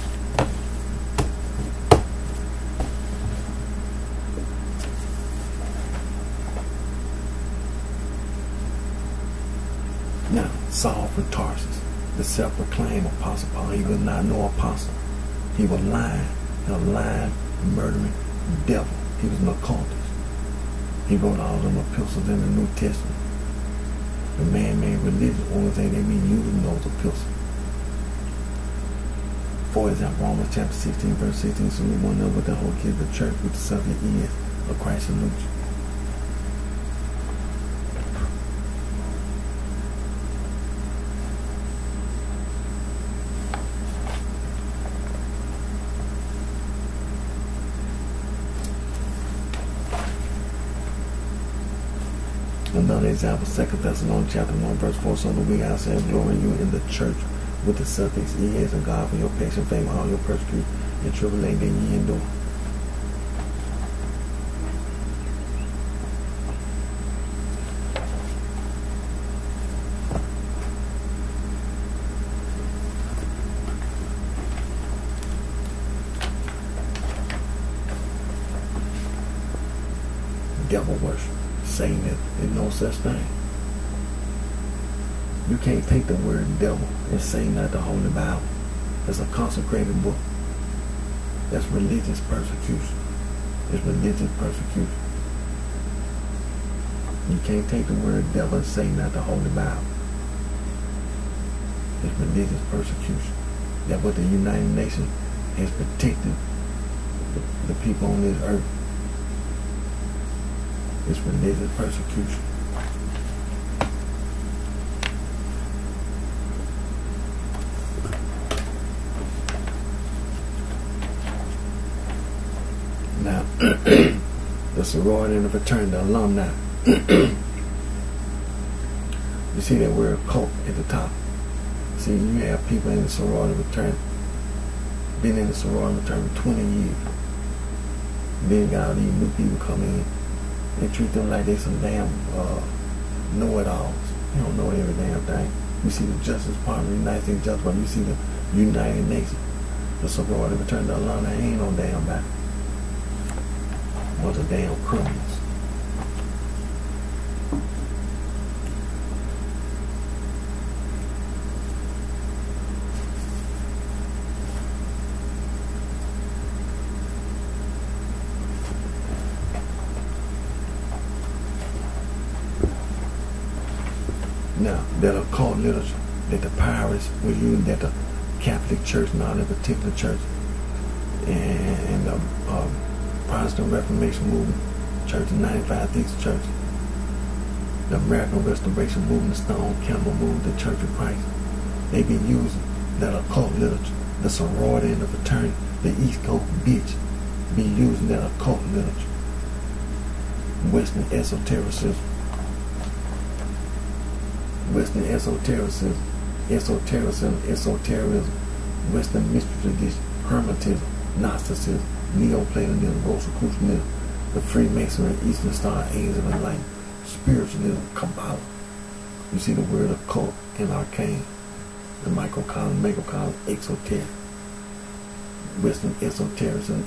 Now, Saul from Tarsus, the self-proclaimed Apostle Paul, he was not no apostle. He was lying, a lying, murdering devil. He was an occultist. He wrote all them epistles in the New Testament. The man-made religious organization, they be using those epistles. For example, Romans chapter 16, verse 16, so we want to know what the whole kid of the church with the subject is of Christ salute you. Another example, 2 Thessalonians chapter 1, verse 4, so that we ourselves glory you in the church with the suffix, ye as in God for your patient faith, all your persecution and tribulation that ye endure. Devil worship. Satan is no such thing. You can't take the word devil and say not the Holy Bible. It's a consecrated book. That's religious persecution. It's religious persecution. You can't take the word devil and say not the Holy Bible. It's religious persecution. That's what the United Nations has protected the people on this earth. It's religious persecution. Now, the sorority and the fraternity, the alumni. You see that word cult at the top. See, you have people in the sorority fraternity, been in the sorority fraternity 20 years. Then got all these new people come in. They treat them like they some damn know-it-alls. You don't know every damn thing. You see the Justice Department, the United States Justice Department, you see the United Nations, the sorority fraternity, the alumni, ain't no damn back. Bunch of damn criminals. Now, that occult literature that the pirates were using, that the Catholic Church and all that particular church and the Protestant Reformation Movement Church, the 95 Thesis Church, the American Restoration Movement, the Stone Campbell Movement, the Church of Christ, they be using that occult literature, the sorority and the fraternity, the East Coast bitch, be using that occult literature, Western esotericism. Western esotericism, esotericism, Western mystery tradition, Hermetism, Gnosticism, Neoplatonism, Rosicrucianism, the Freemasonry, Eastern Star, Age of Enlightenment, Spiritualism, Kabbalah. You see the word occult and arcane, the microcosm, macrocosm, exoteric. Western esotericism,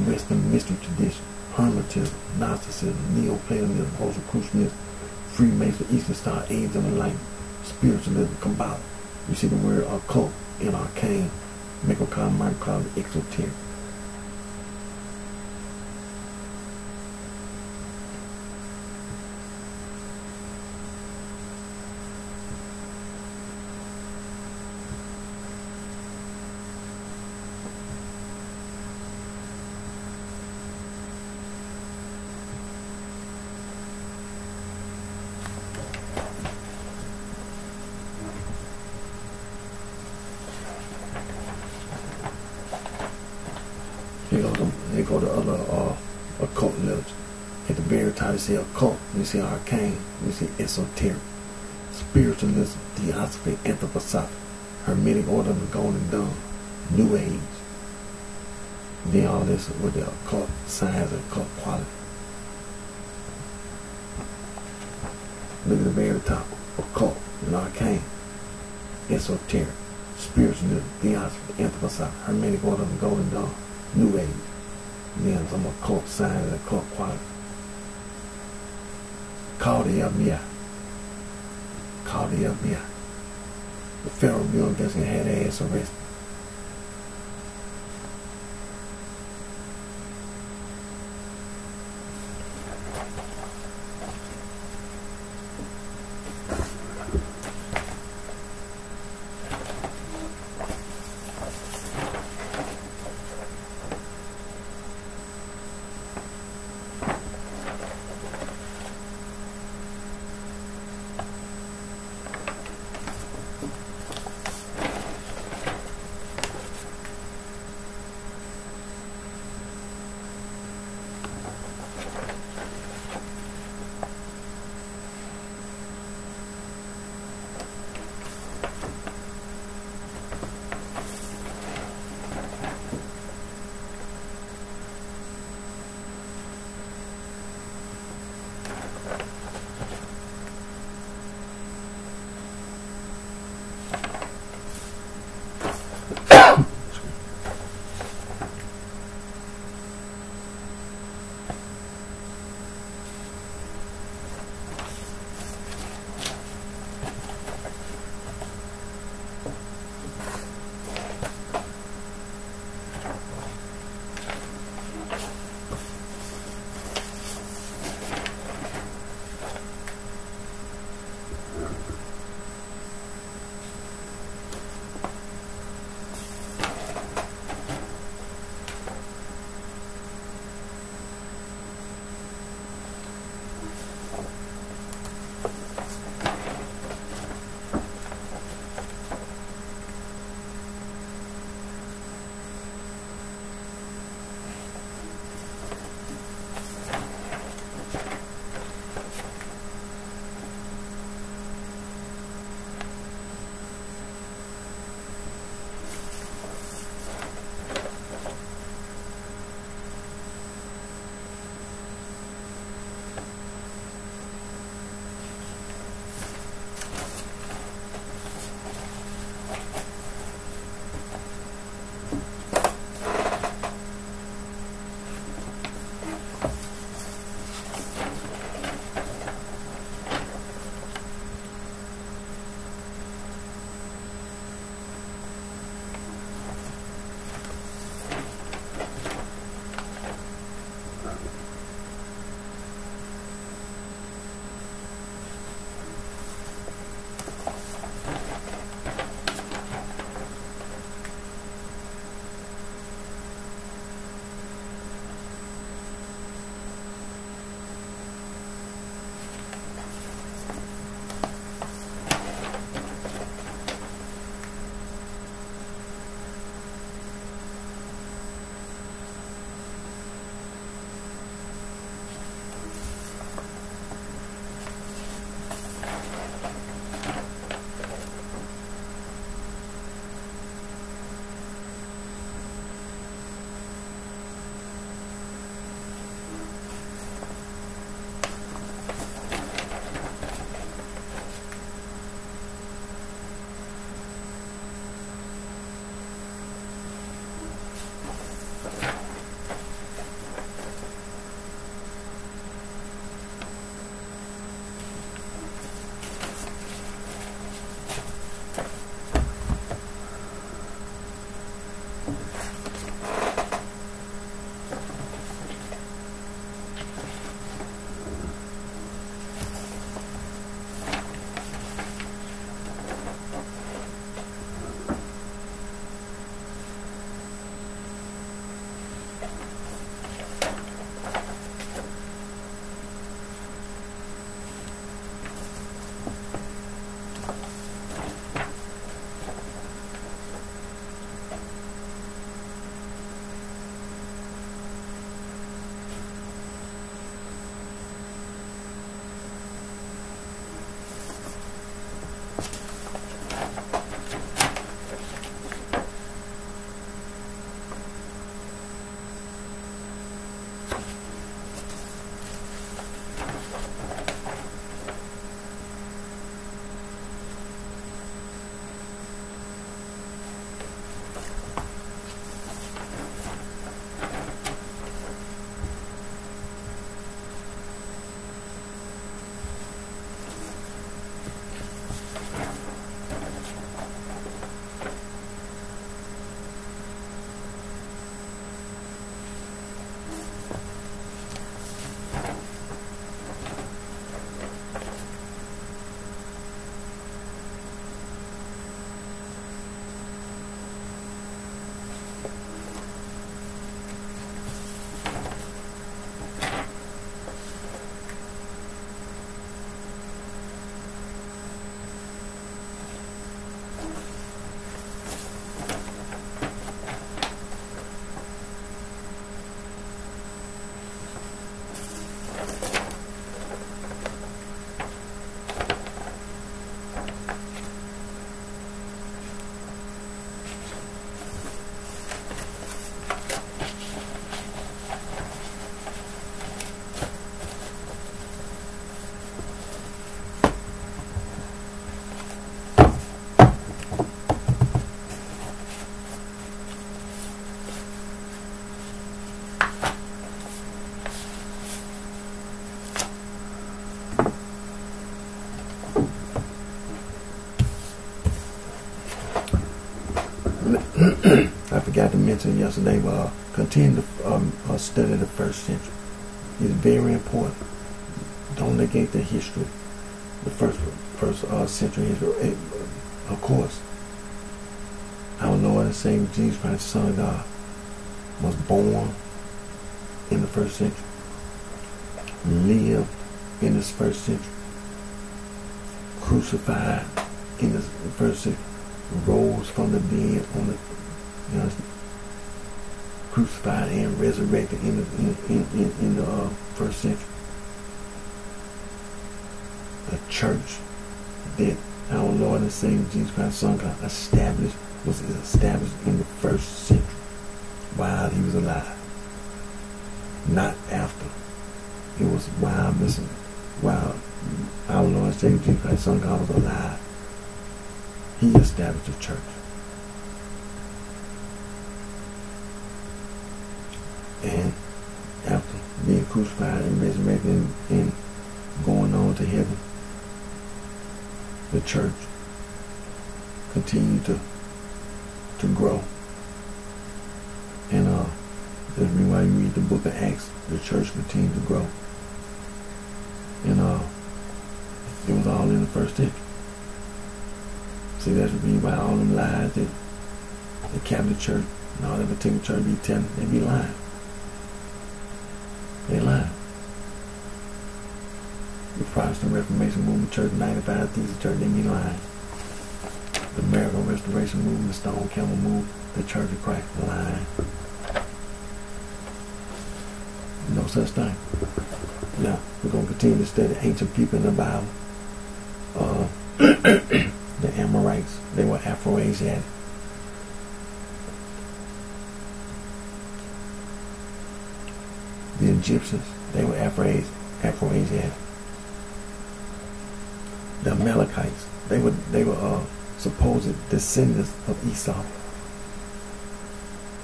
Western mystery tradition, Hermetism, Gnosticism, Neoplatonism, Rosicrucianism, Freemasonry, Eastern Star, Age of Enlightenment, Spiritualism, Kabbalah. You see the word occult and arcane, macrocosm, microcosm, exoteric. Here go the other occult literature. At the very top, you see occult, you see arcane, you see esoteric, spiritualism, theosophy, anthroposophy, Hermetic order of the Golden Dawn, New Age. Then all this with the occult signs and occult quality. Look at the very top, occult and arcane, esoteric, spiritualism, theosophy, anthroposophy, Hermetic order of the Golden Dawn, New Age. Then some occult signs and occult quality. Call the FBI. Call the FBI. The Federal Bureau of Investigation had their ass arrested. I forgot to mention yesterday, but continue to study the first century. It's very important. Don't negate the history. The first century history. Of course, our Lord and Savior Jesus Christ, the Son of God, was born in the first century, lived in this first century, crucified in the first century, rose from the dead on the, crucified and resurrected in the first century. The church that our Lord and Savior Jesus Christ, Son of God, was established in the first century while he was alive, not after. It was while our Lord and Savior Jesus Christ, Son of God, was alive. He established the church. And after being crucified and resurrected and going on to heaven, the church continued to grow. And that's the reason why you read the book of Acts, the church continued to grow. And it was all in the first century. See, that's the reason why all them lies that the Catholic Church and all that particular church be telling, they be lying. They lying. The Protestant Reformation Movement Church, 95 Thesis Church, they be lying. The Miracle Restoration Movement, the Stone Camel Movement, the Church of Christ, lying. No such thing. Now, we're going to continue to study ancient people in the Bible. The Amorites, they were Afro-Asiatic. The Egyptians, they were Afro-Asiatic. The Amalekites, they were supposed descendants of Esau.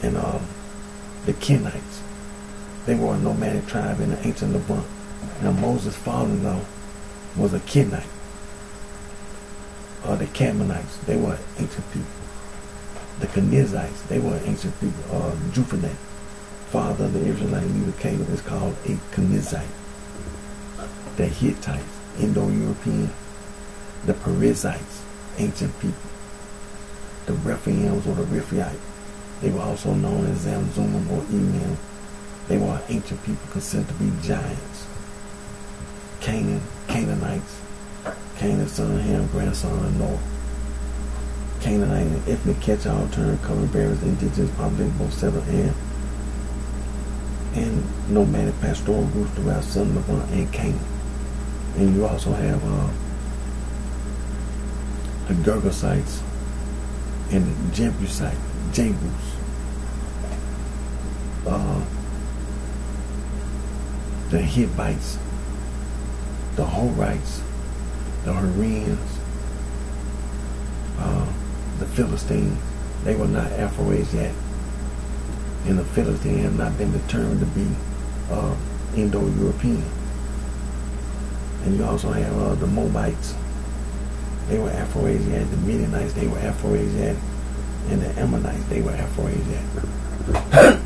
And the Kenites, they were a nomadic tribe in the ancient Levant. Now Moses' father-in-law was a Kenite. The Canaanites, they were ancient people. The Kenizzites, they were ancient people. Jupiter, father of the Israelite leader Caleb, is called a Kenizzite. The Hittites, Indo-European. The Perizzites, ancient people. The Rephaims or the Rephaites, they were also known as Zamzumim or Emim. They were ancient people considered to be giants. Canaanites. Canaan, son of Ham, grandson of Noah. Canaanite, an ethnic catch-all term covering various indigenous populations, both settled and nomadic pastoral groups throughout southern Levant and Canaan. And you also have the Girgasites and the Jebusites, the Hittites, the Horites, the Hurrians, the Philistines. They were not Afro-Asiatic. And the Philistines have not been determined to be Indo-European. And you also have the Moabites they were Afro-Asiatic. The Midianites, they were Afro-Asiatic. And the Ammonites, they were Afro-Asiatic.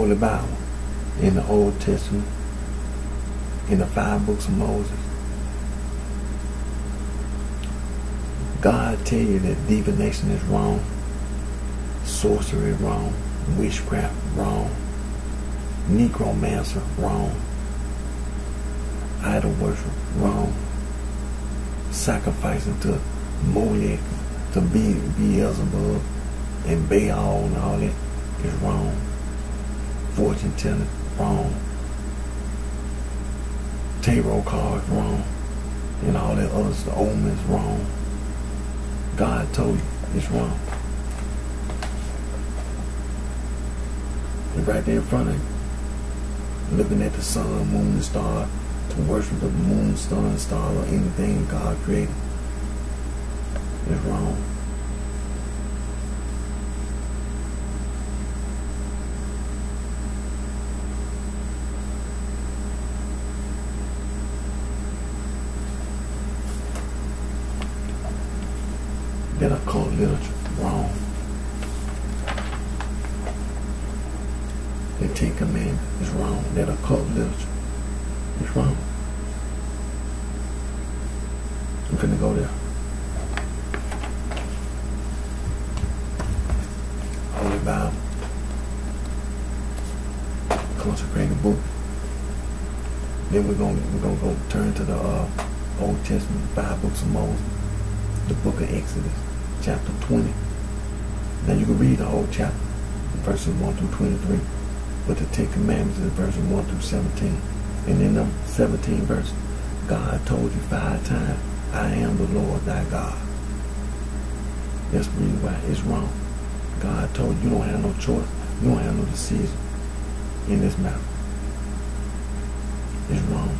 Holy Bible, in the Old Testament, in the 5 books of Moses, God tell you that divination is wrong, sorcery wrong, witchcraft wrong, necromancer wrong, idol worship wrong, sacrificing to Molech, to Beelzebub and Baal and all that is wrong. Fortune telling wrong. Tarot cards wrong. And all that other stuff, omens wrong. God told you it's wrong. And right there in front of you, looking at the sun, moon, and star, to worship the moon, sun, and star, or anything God created is wrong. That occult literature wrong. The 10 Commandments is wrong. That occult literature is wrong. I'm finna go there. Holy Bible, consecrated book. Then we're gonna go turn to the Old Testament, 5 books of Moses, the book of Exodus, chapter 20. Now you can read the whole chapter, verses 1 through 23, but the 10 Commandments is verses 1 through 17. And in the 17 verse, God told you 5 times, I am the Lord thy God. That's the reason why it's wrong. God told you, you don't have no choice. You don't have no decision in this matter. It's wrong.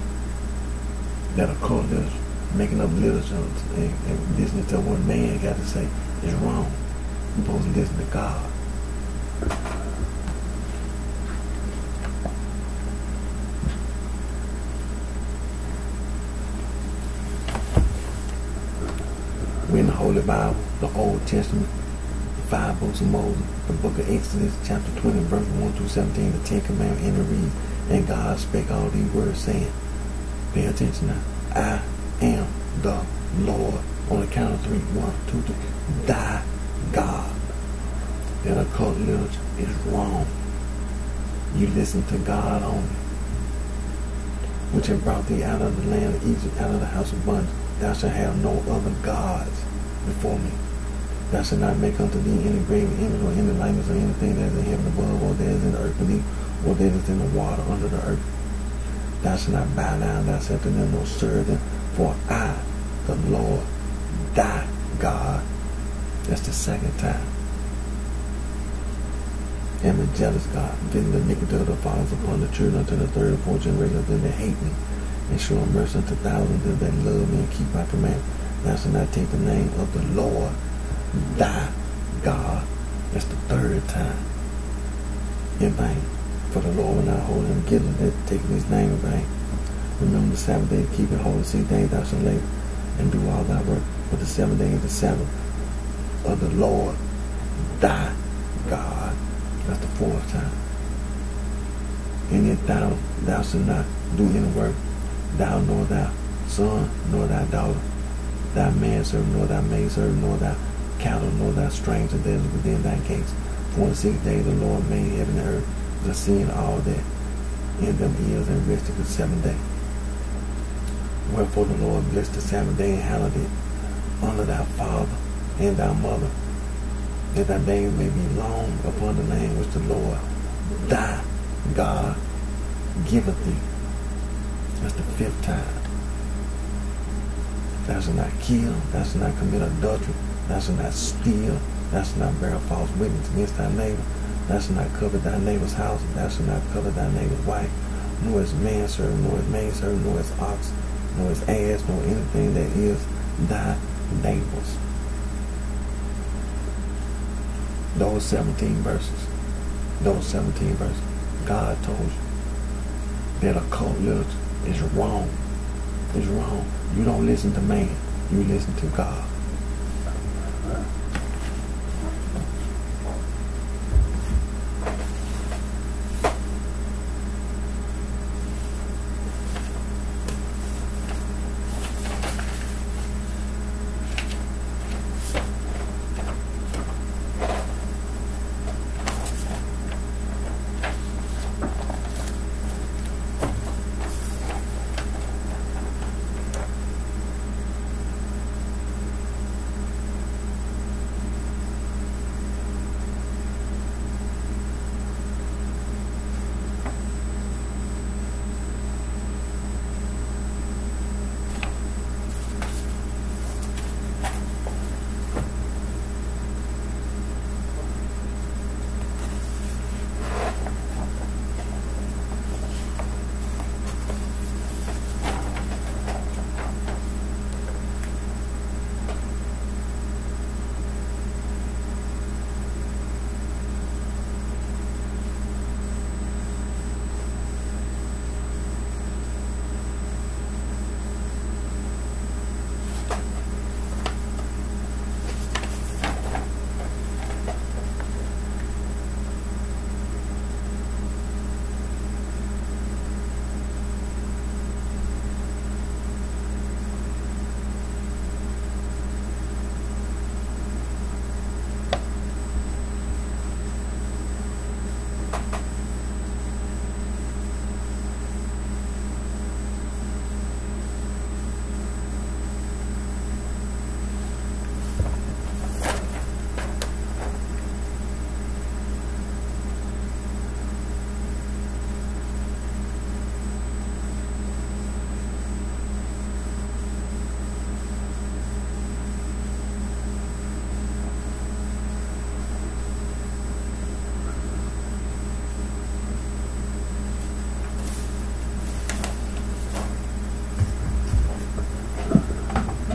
That occult literature, making up literature and listening to what man got to say is wrong. You're supposed to listen to God. We're in the Holy Bible, the Old Testament, the 5 books of Moses, the book of Exodus, chapter 20, verse 1 through 17, the 10 Commandments, and it reads, and God spake all these words, saying, pay attention now, I am the Lord. On the count of 3, 1, 2, 3, thy God. That occult literature is wrong. You listen to God only, which have brought thee out of the land of Egypt, out of the house of bondage. Thou shalt have no other gods before me. Thou shalt not make unto thee any graven image or any likeness or anything that is in heaven above, or that is in the earth beneath, or that is in the water under the earth. Thou shalt not bow down thyself to them nor serve them, for I, the Lord, thy God. That's the 2nd time. Am a jealous God, visiting the iniquity of the fathers upon the children unto the 3rd and 4th generation of them that hate me, and show mercy unto thousands of them that love me and keep my commandments. Thou shalt not take the name of the Lord thy God. That's the 3rd time in vain. For the Lord will not hold him guiltless that taking his name in vain. Remember the Sabbath day to keep it holy. 6 days thou shalt labor and do all thy work. But the 7th day is the Sabbath of the Lord thy God. That's the 4th time. And if thou shalt not do any work, thou nor thy son, nor thy daughter, thy manservant, nor thy maidservant, nor thy cattle, nor thy stranger that is within thy gates. For in 6 days the Lord made heaven and earth, the sea and all that in them is, and rested the 7th day. Wherefore the Lord blessed the Sabbath day and hallowed it. Honor thy father and thy mother, that thy days may be long upon the land which the Lord thy God giveth thee. That's the 5th time. Thou shalt not kill, thou shalt not commit adultery, thou shalt not steal, thou shalt not bear false witness against thy neighbor, thou shalt not covet thy neighbor's house, thou shalt not covet thy neighbor's wife, nor his manservant, nor his maidservant, nor his ox, nor his ass, nor anything that is thy neighbor's. Those 17 verses, God told you that occult literature is wrong. It's wrong. You don't listen to man, you listen to God.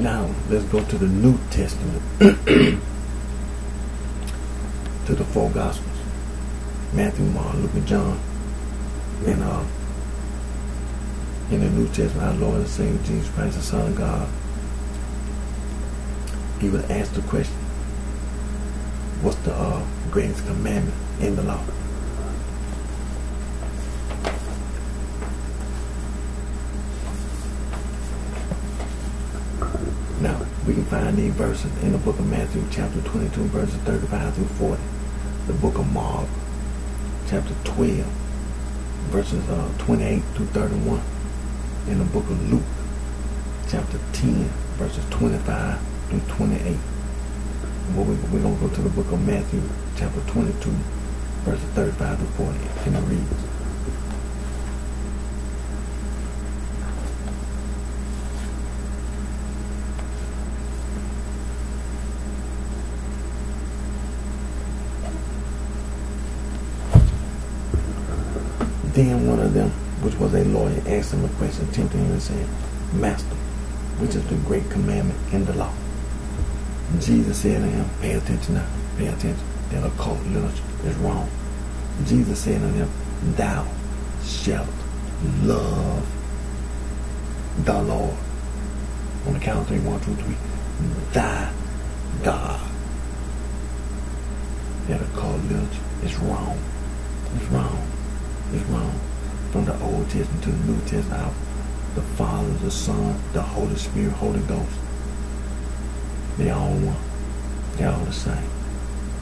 Now, let's go to the New Testament, to the four Gospels, Matthew, Mark, Luke, and John. And in the New Testament, our Lord and Savior Jesus Christ, the Son of God, he was asked the question, what's the greatest commandment in the law? Now, we can find these verses in the book of Matthew, chapter 22, verses 35 through 40. The book of Mark, chapter 12, verses 28 through 31. In the book of Luke, chapter 10, verses 25 through 28. Well, we're going to go to the book of Matthew, chapter 22, verses 35 through 40. And it reads, Then one of them, which was a lawyer, asked him a question, tempting him and saying, Master, which is the great commandment in the law? And Jesus said to him, pay attention now, pay attention. That occult literature is wrong. Jesus said to him, thou shalt love the Lord. On the count of 3, 1, 2, 3. Thy God. That occult literature is wrong. It's wrong. Is wrong. From the Old Testament to the New Testament, the Father, the Son, the Holy Spirit, Holy Ghost, they all one. They're all the same.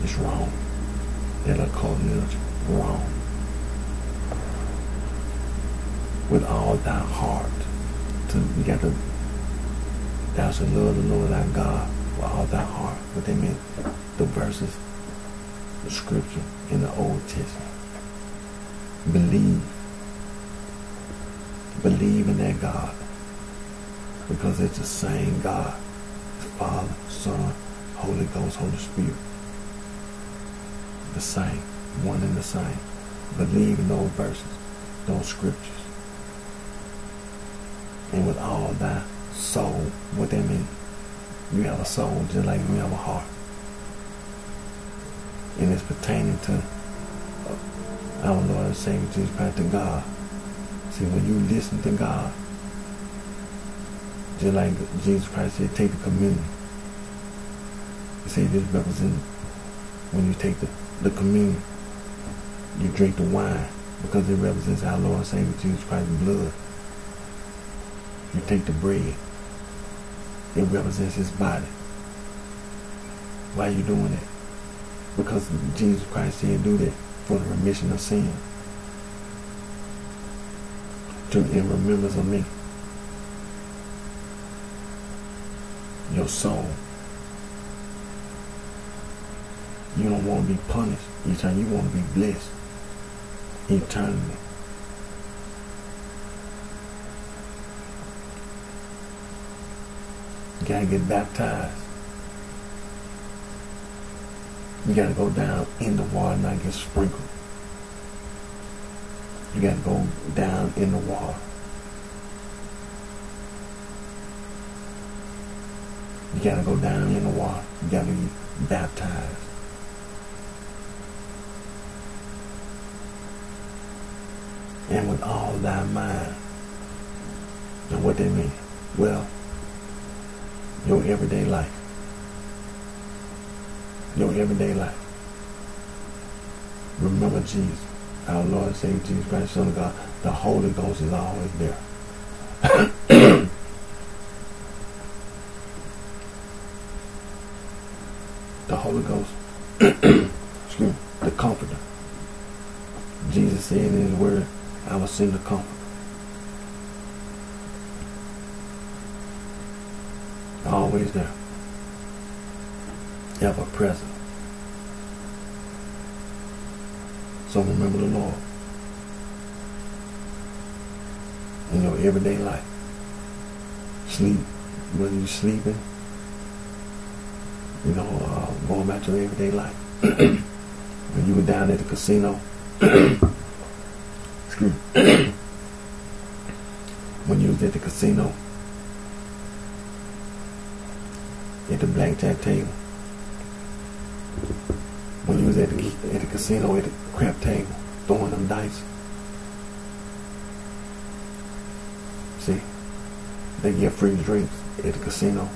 It's wrong. That occult literature, wrong. With all thy heart, you got to, thou shalt love the Lord thy God with all thy heart. What they mean? The verses, the scripture in the Old Testament. Believe in that God, because it's the same God, Father, Son, Holy Ghost, Holy Spirit, the same, one and the same. Believe in those verses, those scriptures, and with all thy soul. What that means? You have a soul just like you have a heart, and it's pertaining to our Lord and Savior Jesus Christ, to God. See, when you listen to God, just like Jesus Christ said, take the communion. He said this represents, when you take the communion, you drink the wine, because it represents our Lord and Savior Jesus Christ's blood. You take the bread, it represents his body. Why are you doing that? Because Jesus Christ said do that for the remission of sin, in remembrance of me. Your soul, you don't want to be punished eternally. You want to be blessed eternally. You gotta get baptized. You gotta go down in the water, not get sprinkled. You gotta go down in the water. You gotta go down in the water. You gotta be baptized. And with all thy mind. Now what that mean? Well, Your everyday life. Your everyday life. Remember Jesus, our Lord and Savior Jesus Christ, Son of God. The Holy Ghost is always there. The Holy Ghost. Excuse me. The Comforter. Jesus said in His Word, I will send the Comforter. Always there. Ever present. So remember the Lord in your everyday life. Sleep, whether you're sleeping, going back to your everyday life. When you were down at the casino, excuse me, when you was at the casino, at the blackjack table, when you was at the casino, at the crap table, throwing them dice. See, they get free drinks at the casino,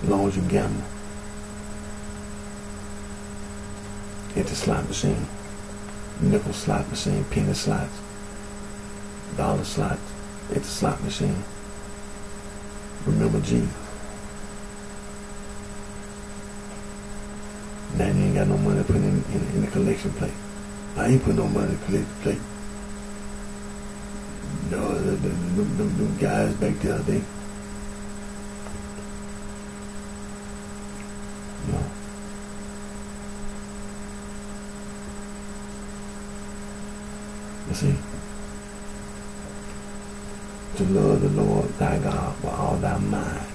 as long as you gamble. At the slot machine, nickel slot machine, penny slots, dollar slots, at the slot machine. Remember Jesus. Now you ain't got no money to put in the collection plate. I ain't put no money in the collection plate. No, the guys back there, they, you see, to love the Lord thy God with all thy mind.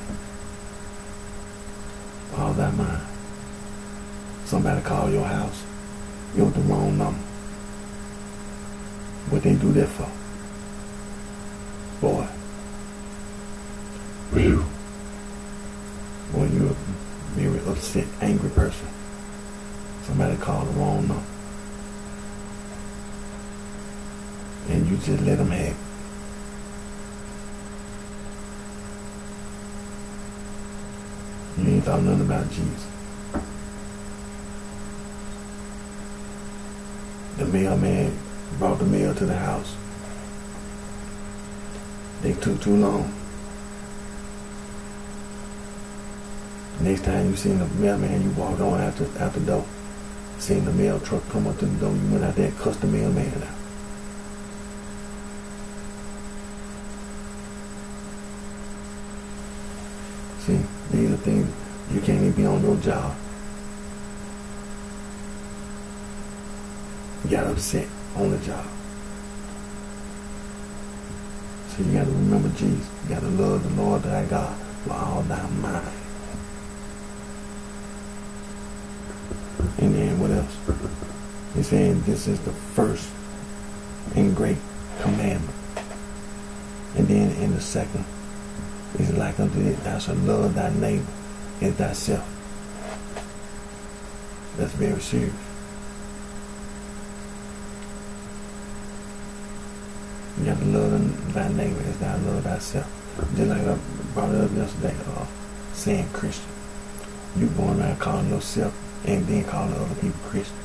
All thy mind. Somebody call your house. You're the wrong number. What they do that for? Boy. Boy, you're a very upset, angry person. Somebody called the wrong number. And you just let them have it. You ain't thought nothing about Jesus. The mailman brought the mail to the house. They took too long. Next time you seen the mailman, you walked on out the door. Seen the mail truck come up to the door, you went out there and cussed the mailman out. See, these are things you can't even be on your job. You got upset on the job. So you got to remember Jesus. You got to love the Lord thy God with all thy mind. And then what else? He's saying this is the first and great commandment. And then in the second, it's like unto thee, thou shalt love thy neighbor as thyself. That's very serious. You have to love thy neighbor as thou love thyself. Just like I brought it up yesterday, saying Christian. You going around calling yourself and then calling other people Christian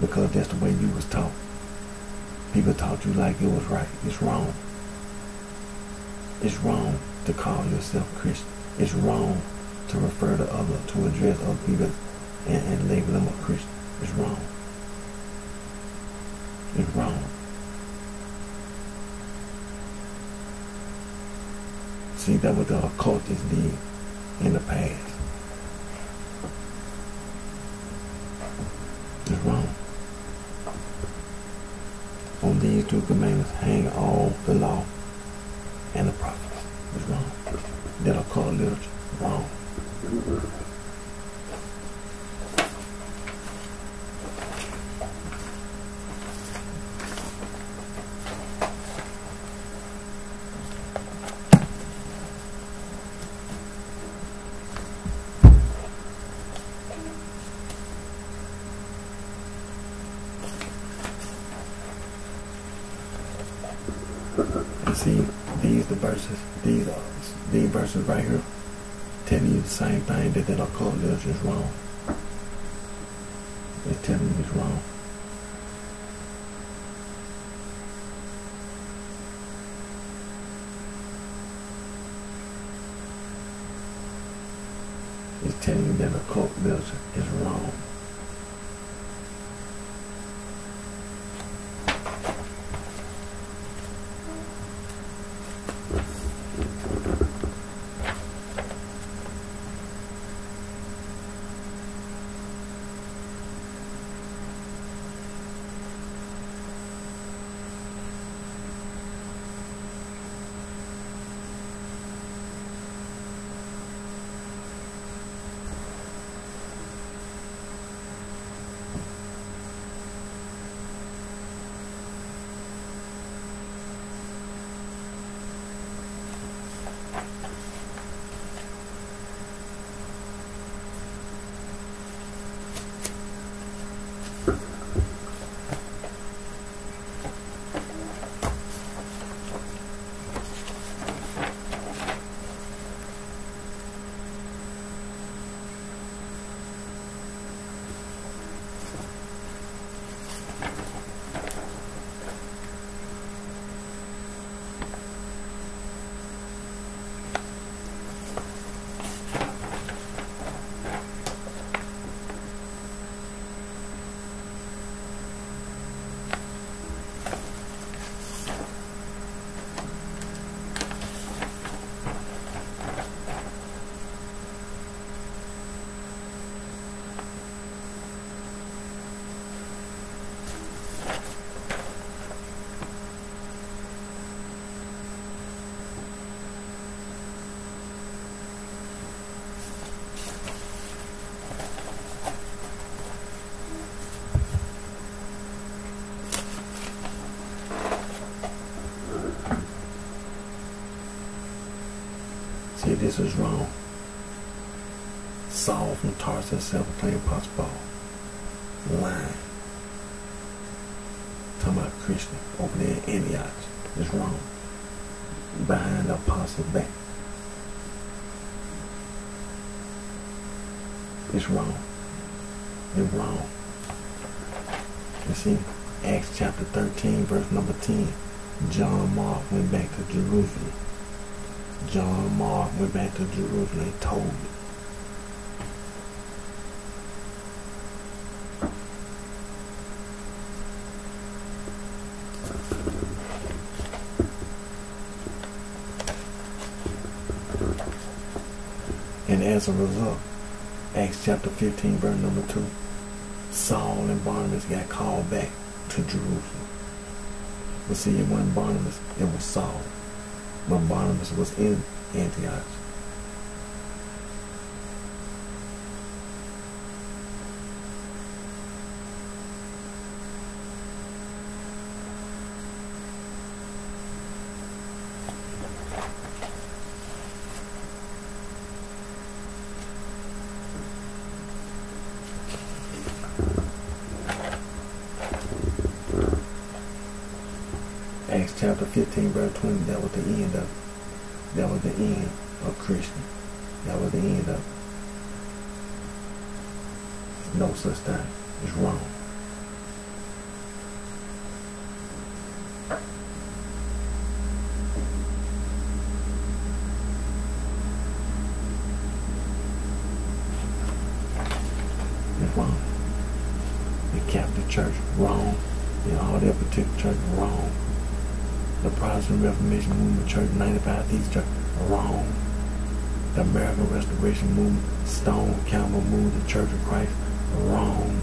because that's the way you was taught. People taught you like it was right. It's wrong. It's wrong to call yourself Christian. It's wrong to refer to address other people and label them a Christian. It's wrong. It's wrong. See, that what the occultists did in the past. It's wrong. On these two commandments hang all the law and the prophets. It's wrong. That occult literature. Wrong. And see, these verses right here, telling you the same thing that that occult literature is wrong. They're telling you it's wrong. It's telling you that occult literature is wrong. See, this is wrong. Saul from Tarsus, self-proclaimed Apostle Paul. Lying. Talking about Christian over there in Antioch. It's wrong. Behind the apostle's back. It's wrong. It's wrong. You see, Acts chapter 13, verse number 10. John Mark went back to Jerusalem. John Mark went back to Jerusalem and told me. And as a result, Acts chapter 15, verse number 2, Saul and Barnabas got called back to Jerusalem. But see, it wasn't Barnabas, it was Saul. But Barnabas was in Antioch. Acts chapter 15, verse 20, that was the end of it. That was the end of Christian. That was the end of it. No such thing. It's wrong. It's wrong. The Catholic Church, wrong. And all their particular church, wrong. The Protestant Reformation Movement Church, 95 Thieves Church, wrong. The American Restoration Movement, Stone Campbell Movement, the Church of Christ, wrong.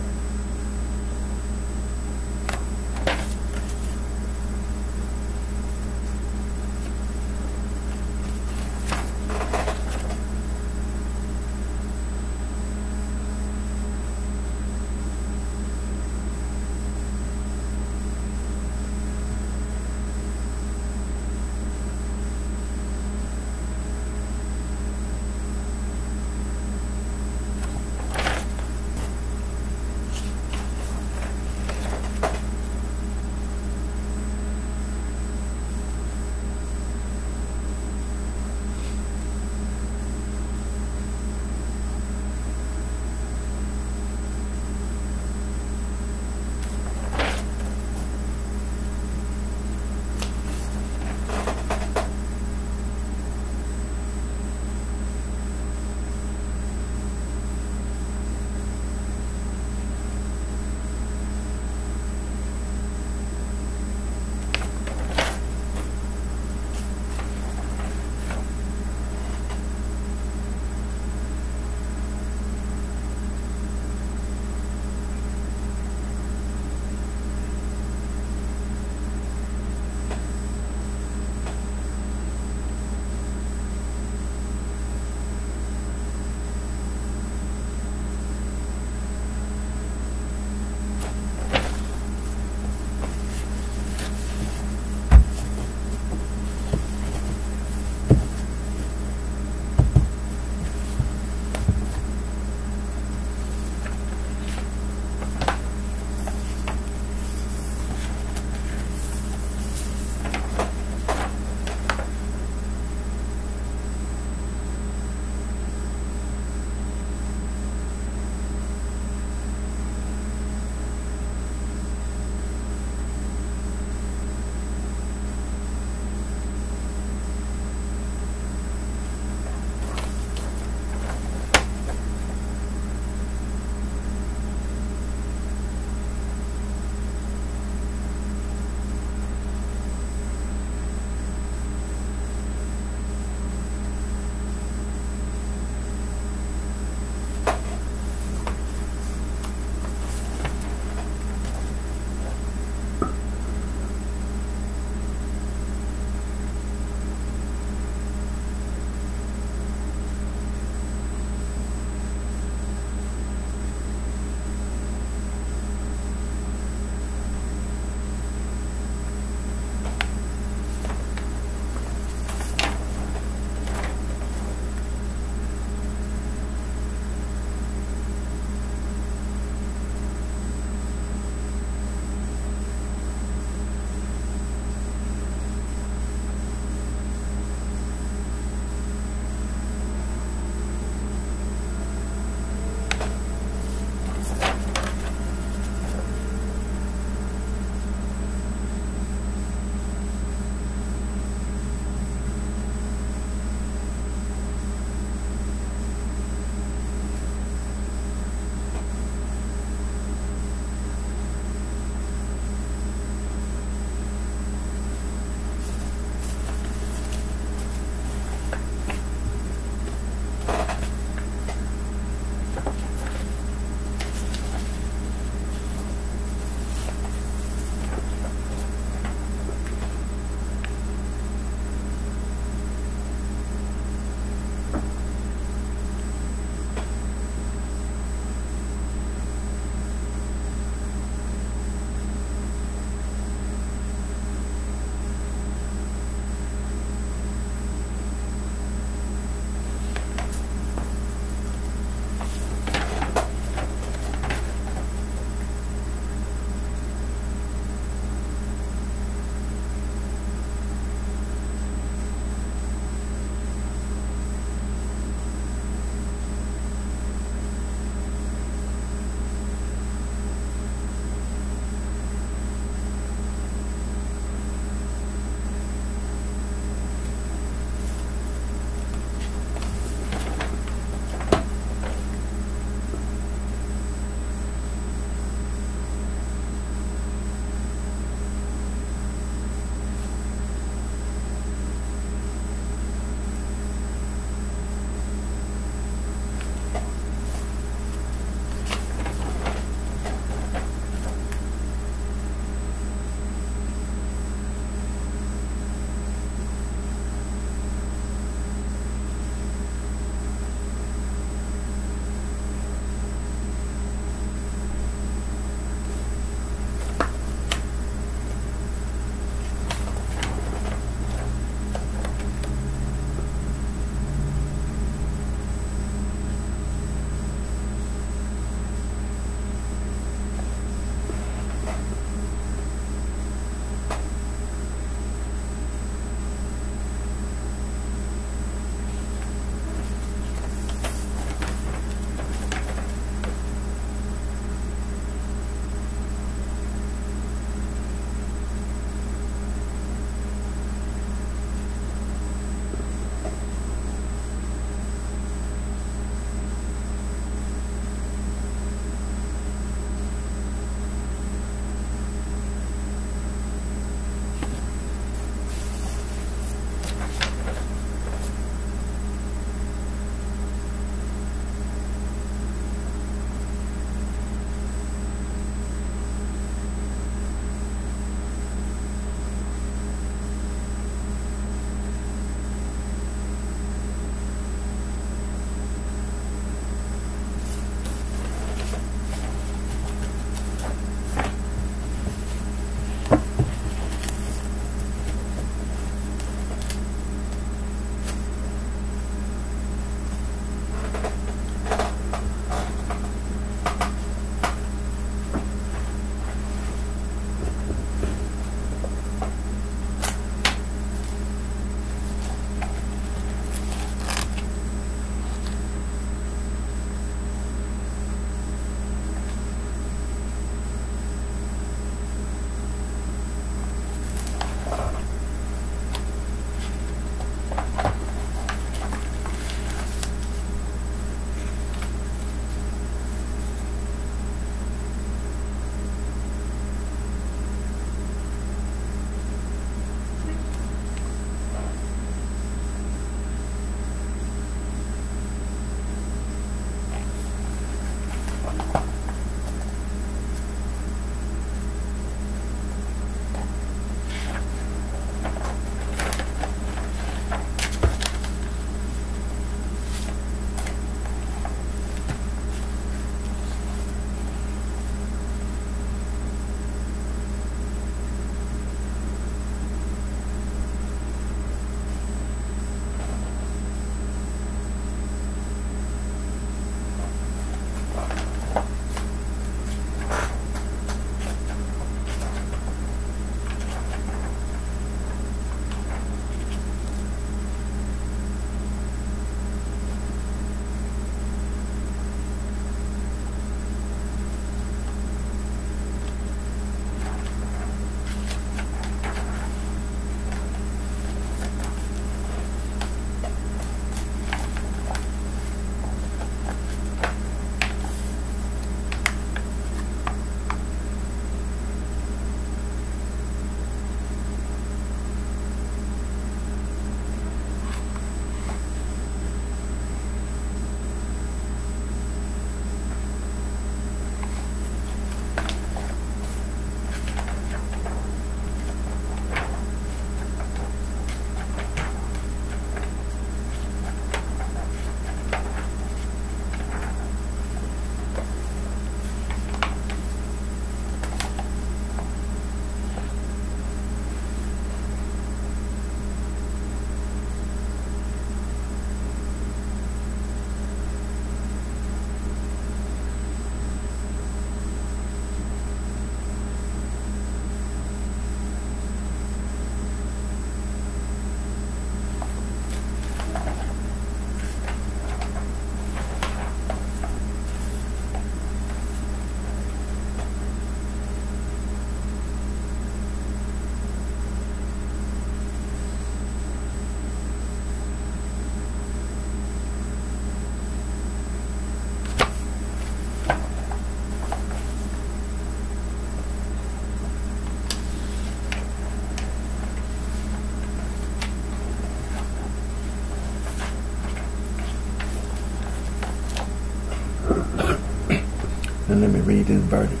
Now let me read this verdict.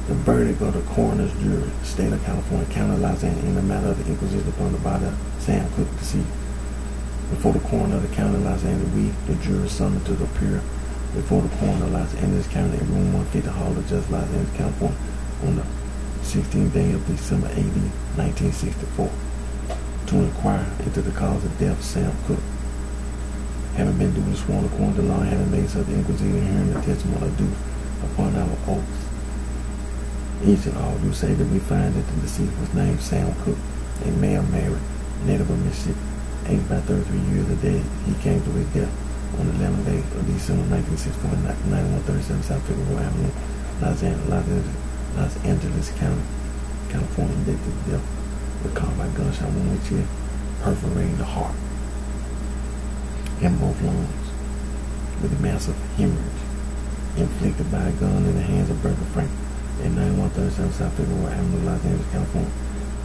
The verdict of the coroner's jury, State of California, County of Los Angeles, in the matter of the inquisition upon the body of Sam Cooke, deceased. Before the coroner of the County of Los Angeles, we, the jury, summoned to appear before the coroner of Los Angeles County in room 150, Hall of Justice, Los Angeles, California, on the 16th day of December 18, 1964, to inquire into the cause of death of Sam Cooke. Having been duly sworn according to law, having made such inquisition, hearing the testimony due upon our oaths, each and all do say that we find that the deceased was named Sam Cooke, a male married, native of Mississippi, aged about 33 years of age. He came to his death on the 11th day of December 1964 at 9137 South Figueroa Avenue, Los Angeles County, California. Victim's death was caused by gunshot wound which had perforated the heart and both lungs with a massive hemorrhage inflicted by a gun in the hands of Bertha Frank at 9137 South Figueroa Avenue, Los Angeles, California.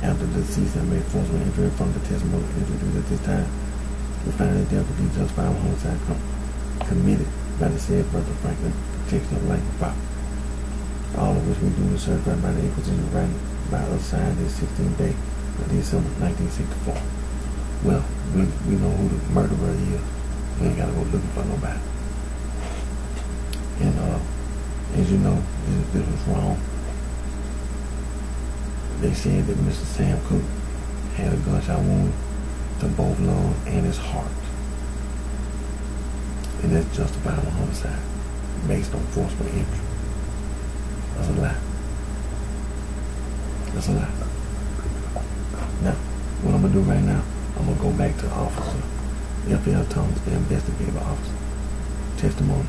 After the deceased had made forcible injury from the testimony introduced at this time, we find that death to be justified homicide committed by the said Bertha Franklin, protection of life and property. All of which we do is certified by the inquisition writing by us signed this 16th day of December 1964. Well, we know who the murderer is. We ain't gotta go looking for nobody. And as you know, this was wrong. They said that Mr. Sam Cooke had a gunshot wound to both lungs and his heart. And that's justifiable homicide based on forcible injury. That's a lie. That's a lie. Now, what I'm going to do right now, I'm going to go back to Officer F.L. Thomas, the investigative officer. Testimony.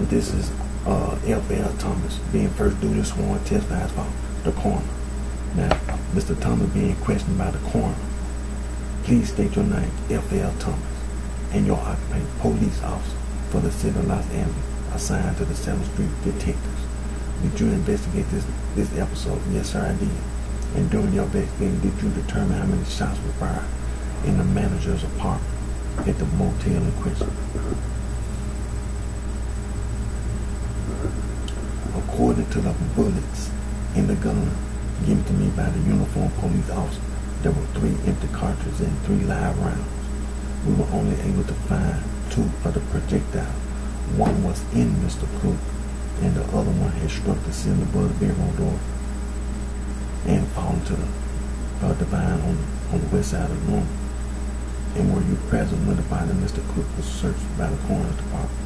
This is F.L. Thomas being first duly sworn testifies for the coroner. Now, Mr. Thomas being questioned by the coroner. Please state your name, F.L. Thomas, and your occupation, police officer for the city of Los Angeles, assigned to the 7th Street detectives. Did you investigate this episode? Yes, sir, I did. And during your investigation, did you determine how many shots were fired in the manager's apartment at the motel in question? according to the bullets in the gun given to me by the uniformed police officer, there were 3 empty cartridges and 3 live rounds. We were only able to find 2 of the projectiles. One was in Mr. Cook, and the other one had struck the ceiling above the bedroom door and fallen to the divine on the west side of the room. And were you present when the body of Mr. Cook was searched by the coroner's department?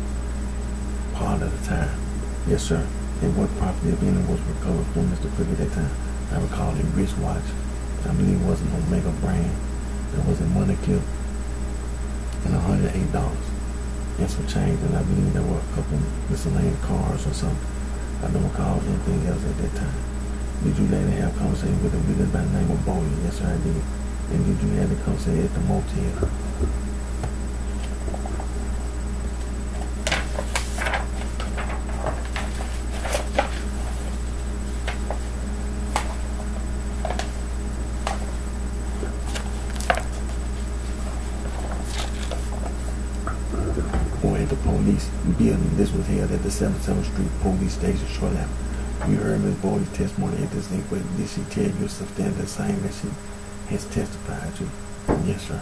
Part of the time. Yes, sir. And what property, if any, was recovered from Mr. Cook at that time? I recall a wristwatch. I believe it was an Omega brand. There was a money clip and $108 and some change, and I believe there were a couple miscellaneous cars or something. I don't recall anything else at that time. Did you later have a conversation with a witness by the name of Bowie? Yes, sir, I did. And did you have a conversation at the motel? Or at the police building? This was held at the 77th Street Police Station shortly after. You heard Ms. Bowie's testimony at this inquest. Did she tell you substantially the same that she has testified to? Yes, sir.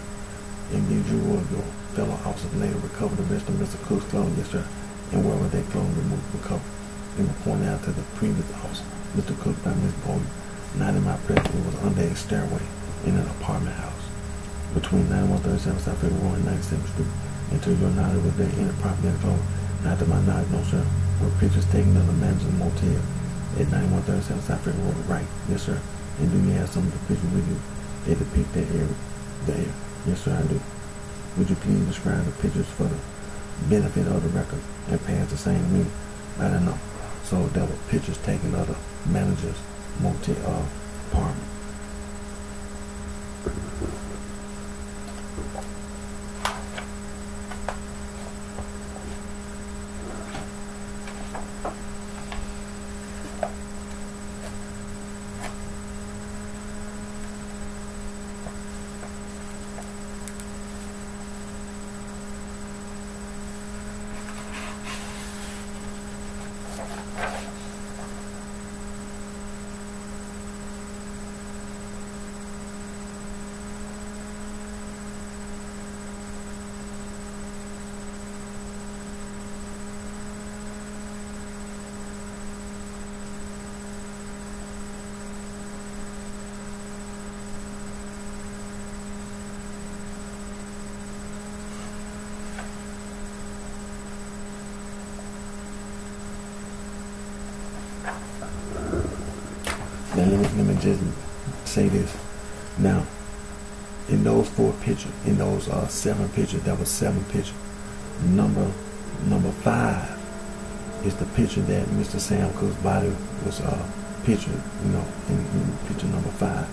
And did you or your fellow officers later recover the rest of Mr. Cook's clothes? Yes, sir. And where were their clothes removed, recovered? They were pointed out to the previous officer, Mr. Cook, by Ms. Bowie. Not in my presence. It was under a stairway in an apartment house between 9137 South February and 97th Street. And to your knowledge, was there any property clothes? Not to my knowledge, no, sir. Were pictures taken of the manager's motel at 9137 South February? Right. Yes, sir. And do you have some of the pictures with you that depict that area there? Yes, sir, I do. Would you please describe the pictures for the benefit of the record and pass the same to me? I don't know. So there were pictures taken of the manager's motel apartment. Now let me just say this. Now, in those 4 pictures, in those 7 pictures, there was 7 pictures. Number 5 is the picture that Mr. Sam Cook's body was pictured, in picture number 5.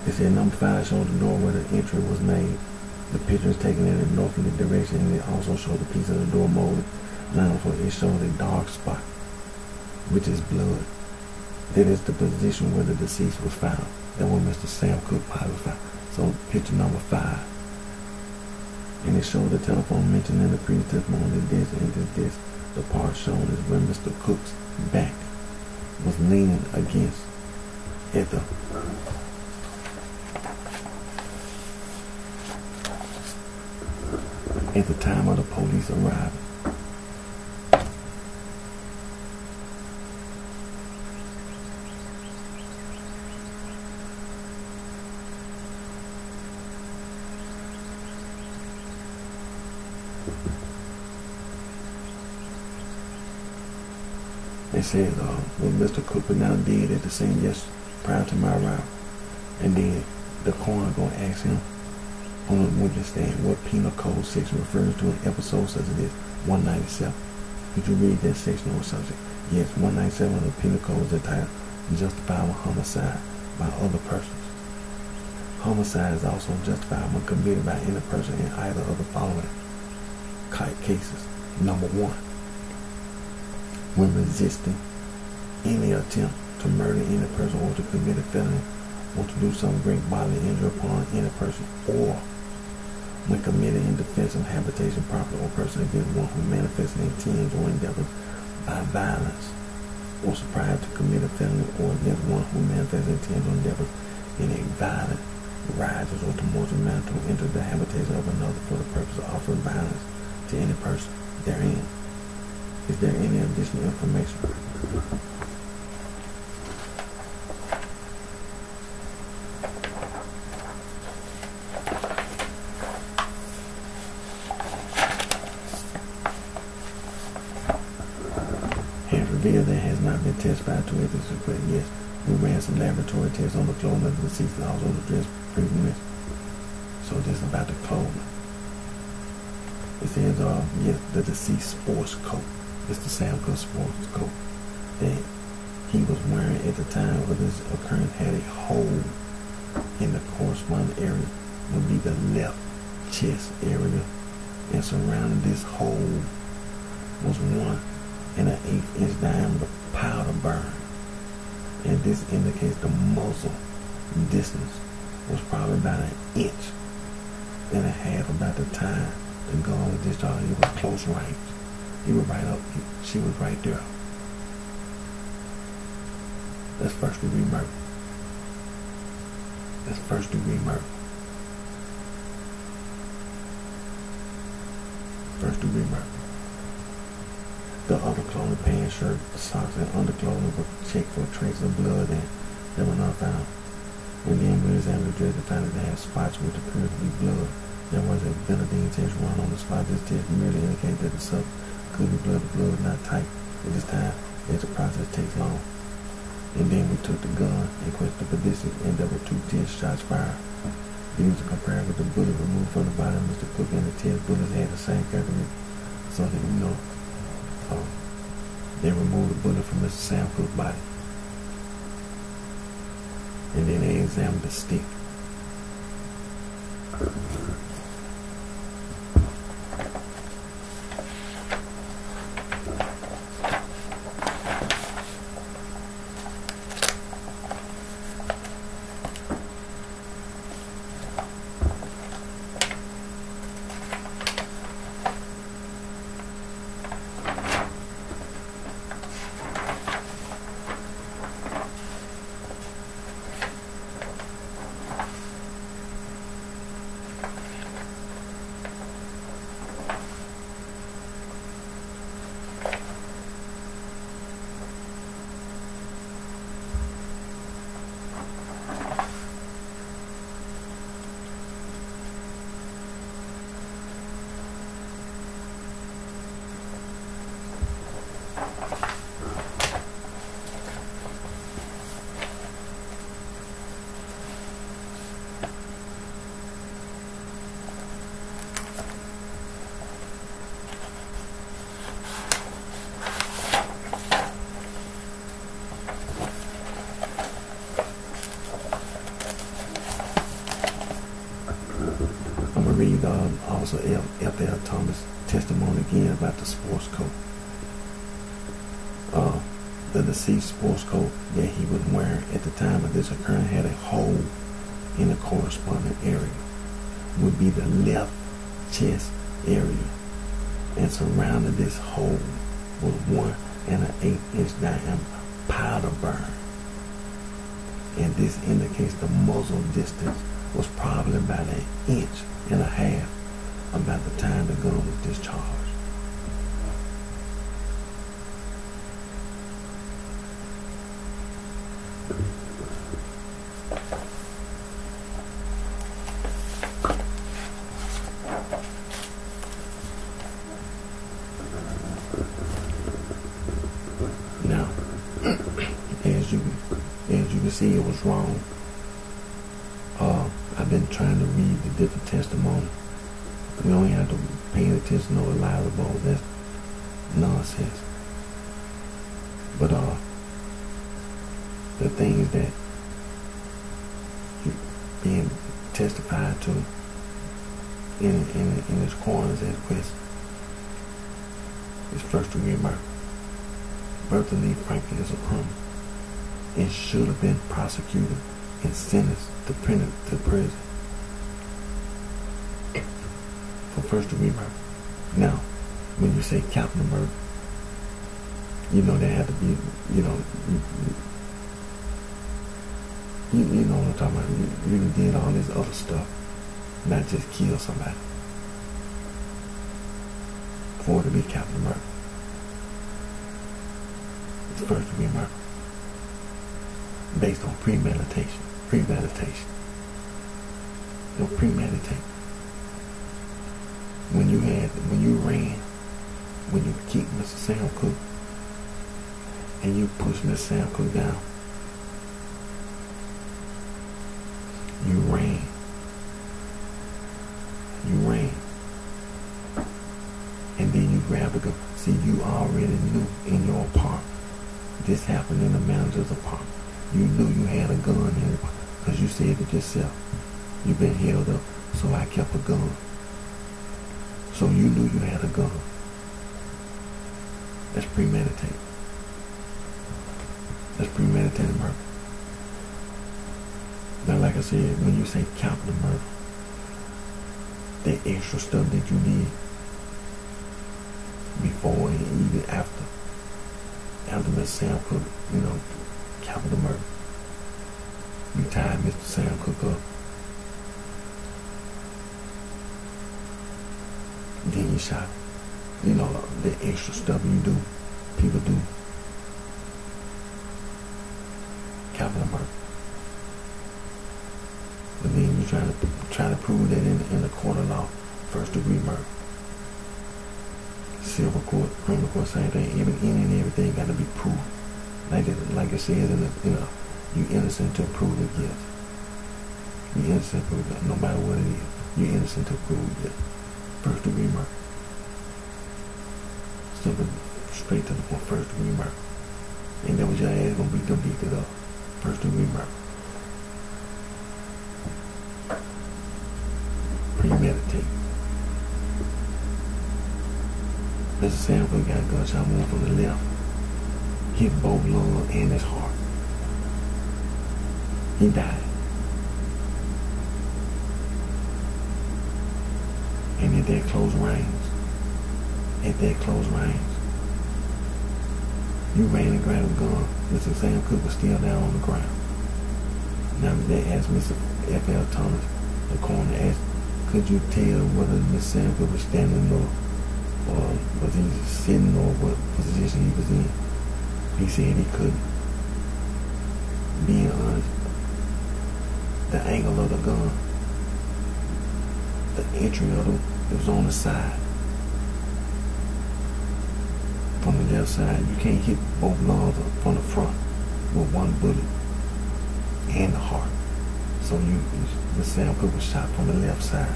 It said number 5 showed the door where the entry was made. The picture is taken in a northerly direction, and it also showed the piece of the door molded. It shows a dark spot, which is blood. That is the position where the deceased was found. That was Mr. Sam Cook's body was found. So picture number 5. And it showed the telephone mentioned in the previous testimony that this. The part shown is where Mr. Cook's back was leaning against at the time of the police arrival. They said, well, Mr. Cook was now dead at the scene just prior to my arrival. And then the coroner going to ask him on the witness stand what penal code section refers to an episode such as this, 197. Could you read that section or subject? Yes, 197 of the penal code is entitled justifiable homicide by other persons. Homicide is also justified when committed by any person in either of the following cases. Number 1, when resisting any attempt to murder any person or to commit a felony or to do some great bodily injury upon any person, or when committed in defense of habitation, property, or person against one who manifestly intends or endeavors by violence or surprise to commit a felony, or against one who manifestly intends or endeavors in a violent, riotous, or tumultuous manner to enter the habitation of another for the purpose of offering violence to any person therein. Is there any additional information? That has not been testified to at this request. Yes, we ran some laboratory tests on the clothing of the deceased and also the dress previous. So this is about the clothing. It says, yes, the deceased sports coat. It's the sample sports coat that he was wearing at the time of this occurrence had a hole in the corresponding area, would be the left chest area, and surrounding this hole was 1.1/8" diameter powder burn, and this indicates the muzzle distance was probably about 1.5" about the time the gun was discharged. He was close range. He was right up. She was right there. That's first degree murder. That's first degree murder. First degree murder. The other clothing, pants, shirt, socks, and underclothing were checked for traces of blood and they were not found. When the ambulance examined the dress, they found that they had spots which appeared to be blood. There was a Benadine test run on the spot. This test merely indicated that the substance could be blood. The blood was not tight at this time, as the process takes long. And then we took the gun and questioned the ballistics, and there were 2 test shots fired. These were compared with the bullet removed from the body of Mr. Cook, and the test bullets had the same characteristics. So that we know. They removed the bullet from Mr. Sam Cook's body. And then they examined the stick. Read also F.L. Thomas' testimony again about the sports coat. The deceased sports coat that he was wearing at the time of this occurrence had a hole in the corresponding area, would be the left chest area, and surrounding this hole was 1.1/8" diameter powder burn, and this indicates the muzzle distance was probably about 1.5" about the time the gun was discharged. Now, as you can see, it was wrong. I've been trying to read the different testimonies. We only have to pay attention to no liable. That's nonsense. But the things that being testified to in this coroner's inquest is first degree murder. Bertha Lee Franklin is a criminal and should have been prosecuted and sentenced to prison. for first degree murder. Now, when you say capital murder, you know there had to be, you know, you know what I'm talking about. You did all this other stuff, not just kill somebody. For it to be capital murder, it's first degree murder based on premeditation. You'll premeditate. When you ran, when you kicked Mr. Sam Cooke and you pushed Mr. Sam Cooke down, you ran. And then you grabbed a gun. See, you already knew in your apartment. This happened in the manager's apartment. You knew you had a gun in it because you said it yourself. You've been held up, so I kept a gun. So you knew you had a gun. That's premeditated. That's premeditated murder. Now, like I said, when you say capital murder, that extra stuff that you did before and even after Mr. Sam Cooke, you know, capital murder. You tied Mr. Sam Cooke up. Then you shot him. You know, the extra stuff you do, people do. Capital murder. But then you try to prove that in the court of law, first degree murder. Civil court, criminal court, same thing. Any and everything got to be proved. Like it says in the, you know, you innocent to prove the guilt. You innocent to prove it, no matter what it is. You innocent to prove it. First degree murder. Simple, straight to the point. First degree murder. Ain't that what your ass gonna be convicted of? First degree murder. Premeditate. Mr. Sam Cooke got a gunshot wound from the left. Hit both lungs and his heart. He died. And at that close range, you ran and grabbed a gun. Mr. Sam Cooke was still down on the ground. Now they asked Mr. F.L. Thomas, the coroner asked, could you tell whether Mr. Sam Cooke was standing or was he sitting or what position he was in? He said he couldn't. Being honest, the angle of the gun, the entry of it was on the side. From the left side, you can't hit both lungs from the front with one bullet and the heart. So the Sam Cooke was shot from the left side,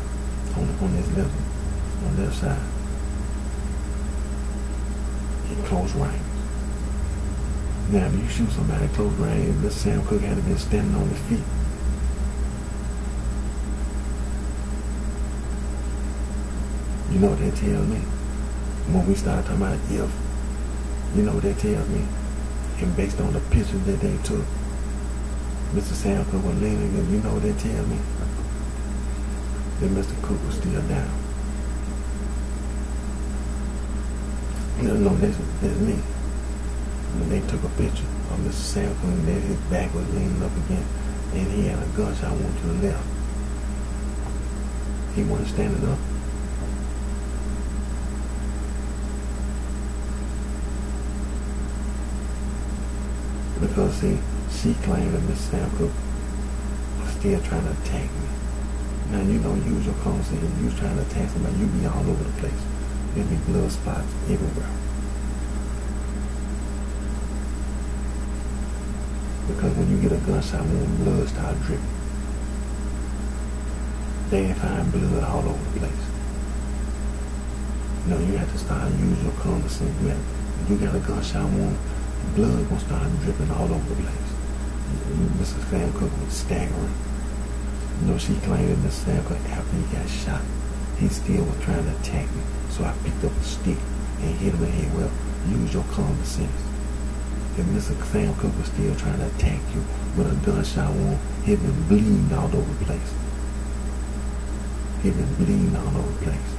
on his left side. In close range. Now, if you shoot somebody at close range, Mr. Sam Cooke had to been standing on his feet. You know what that tells me? When we start talking about if, you know what that tells me? And based on the pictures that they took, Mr. Sam Cooke was leaning, and you know what that tells me? That Mr. Cooke was still down. No, that's me. When they took a picture of Mr. Sam Cooke, and his back was leaning up again, and he had a gunshot wound to the left. He wasn't standing up. Because see, she claimed that Mr. Sam Cooke was still trying to attack me. Now you know, use your common sense. If you was trying to attack somebody, you be all over the place. There'd be blood spots everywhere. Because when you get a gunshot wound, blood starts dripping. They ain't find blood all over the place. No, you have to start using your common sense. You got a gunshot wound, blood gonna start dripping all over the place. Mr. Sam Cooke was staggering. You know, she claimed that Mr. Sam Cooke, after he got shot, he still was trying to attack me. So I picked up a stick and hit him in the head. Well, use your common sense. If Mr. Sam Cooke was still trying to attack you with a gunshot wound, he'd been bleeding all over the place. He'd been bleeding all over the place.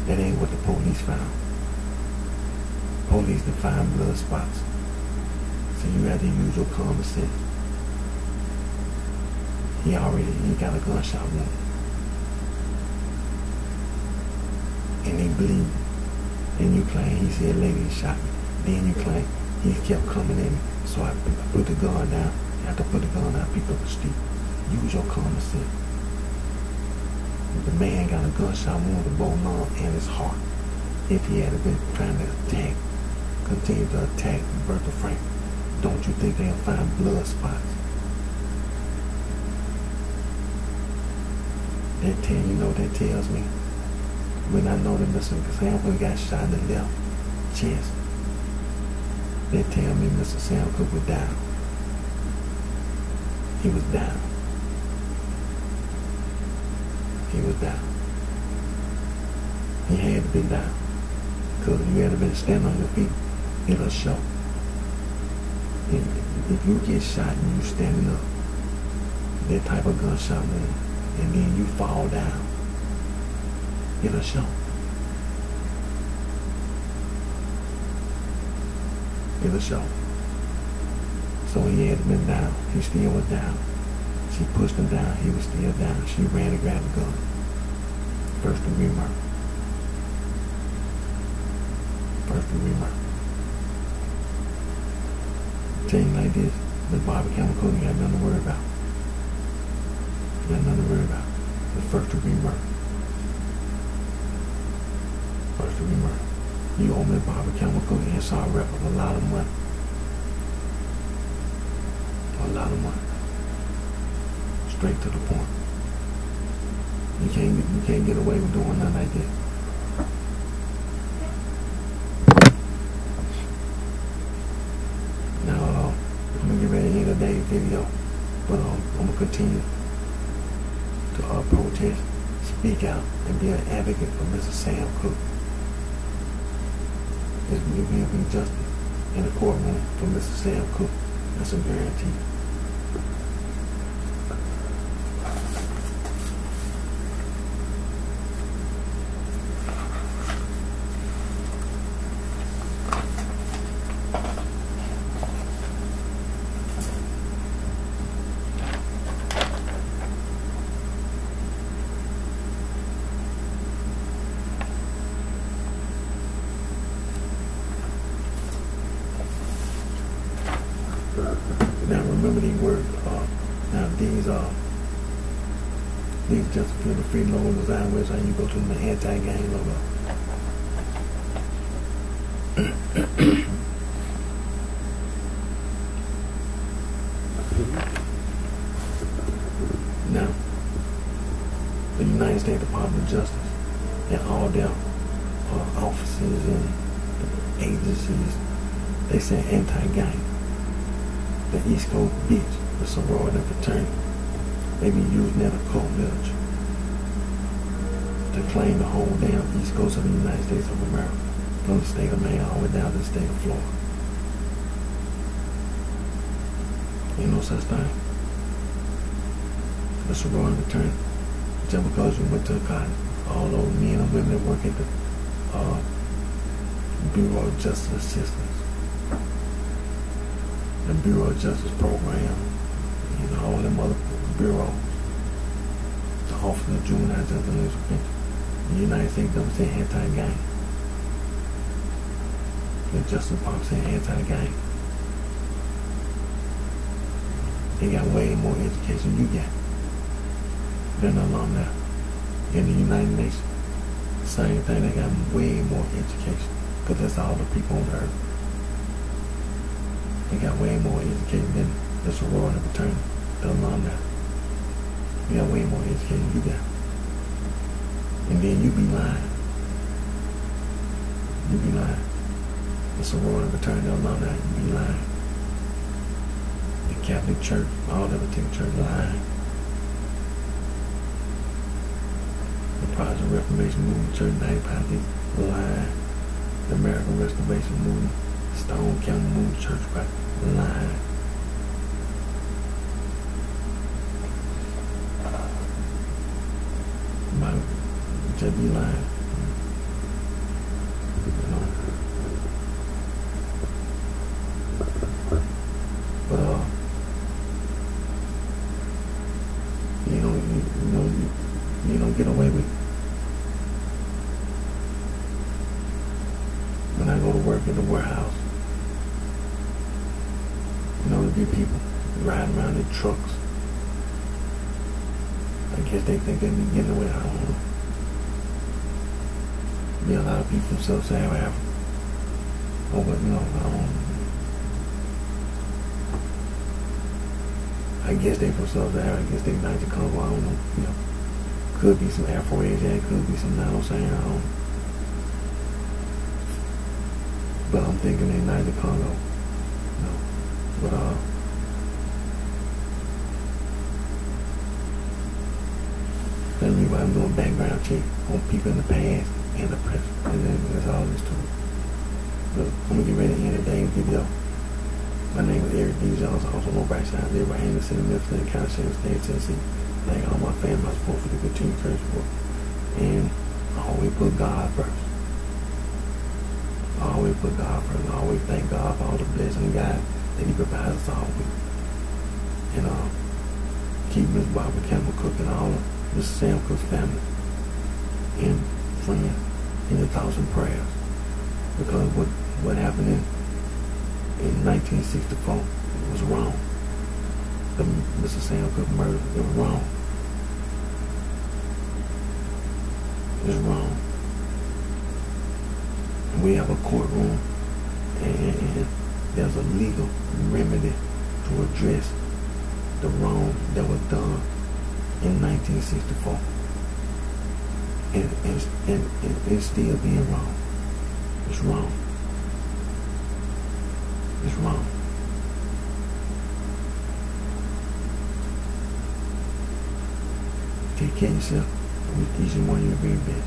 That ain't what the police found. Police didn't find blood spots. So you had to use your common sense. He got a gunshot wound. And they bleed. Then you claim he said, lady shot me. Then you claim he kept coming in. So I put the gun down. After I put the gun down, I picked up the street. Use your common sense. The man got a gunshot wound to both lung and his heart. If he had been trying to continue to attack Bertha Frank, don't you think they'll find blood spots? You know what that tells me? When I know that Mr. Sam Cook got shot in the left chest, they tell me Mr. Sam Cook was down. He was down. He was down. He had to be down. Because you had to be standing on your feet, it'll show. If you get shot and you standing up, that type of gunshot wound, and then you fall down, it'll show. It'll show. So he had been down. He still was down. She pushed him down. He was still down. She ran and grabbed the gun. First degree murder. First degree murder. Tell you like this, the Bobby Chemical, you got nothing to worry about. You got nothing to worry about. The first degree murder. First degree murder. You owe me Bobby Chemical and saw a rep of a lot of money. A lot of money. Straight to the point. You can't get away with doing nothing like that. Now I'm gonna get ready to end today's video, but I'm gonna continue to protest, speak out, and be an advocate for Mr. Sam Cook. There's going to be justice in the courtroom for Mr. Sam Cook. That's a guarantee. Now remember these words. Now these just for the free logo design website. You go to the anti-gang logo. Now, the United States Department of Justice and all their offices and agencies, they say anti-gang. The East Coast Beach, the sorority and fraternity, they be using that occult literature to claim the whole damn East Coast of the United States of America, from the state of Maine all the way down to the state of Florida. Ain't no such thing. The sorority and fraternity, just because you went to college, all those men and women that work at the Bureau of Justice Assistance, the Bureau of Justice Program, all them other bureaus, the Office of Juvenile Justice Prevention, the United States government say anti-gang. The Justice Department say anti-gang. They got way more education you got than the alumni. In the United Nations, same thing, they got way more education, because that's all the people on earth. They got way more education than the sorority fraternity, the alumni. You got way more education than you got. And then you be lying. You be lying. The sorority fraternity, the alumni, you be lying. The Catholic Church, all the other church lying. The Protestant Reformation Movement, Church 95, they lying. The American Restoration Movement, Stone County Movement, Church Christ, lying. Just be lying. get away with. When I go to work at the warehouse, you know, there be people riding around in trucks. I guess they think they be getting away. I don't know. Be a lot of people from Sub-Saharan Africa. Oh, but you know, I guess they from Sub-Saharan. I guess they Niger Congo. I don't know. You know, could be some Afro-Asian. Could be some Nano-Saharan. I don't know. But I'm thinking they Niger Congo. No. But that's me why I'm doing background check on people in the past and the present. And then that's all this to it. But I'm gonna get ready to end today's video. My name is Eric D. Jones, also known BrightShine. I live right in the city of Memphis, in County, State of Tennessee. Thank all my family, my support for the continued church support. And I always put God first. I always put God first. I always thank God for all the blessings and guidance that He provides us all with. And keep Miss Barbara Campbell Cook and all of Mr. Sam Cook's family and friends in your thoughts and prayers. Because what happened in 1964 was wrong. The Mr. Sam Cook murder, it was wrong. It was wrong. And we have a courtroom and there's a legal remedy to address the wrong that was done in 1964. And it's still being wrong. It's wrong. It's wrong. Take care of yourself. Each and one of your very best.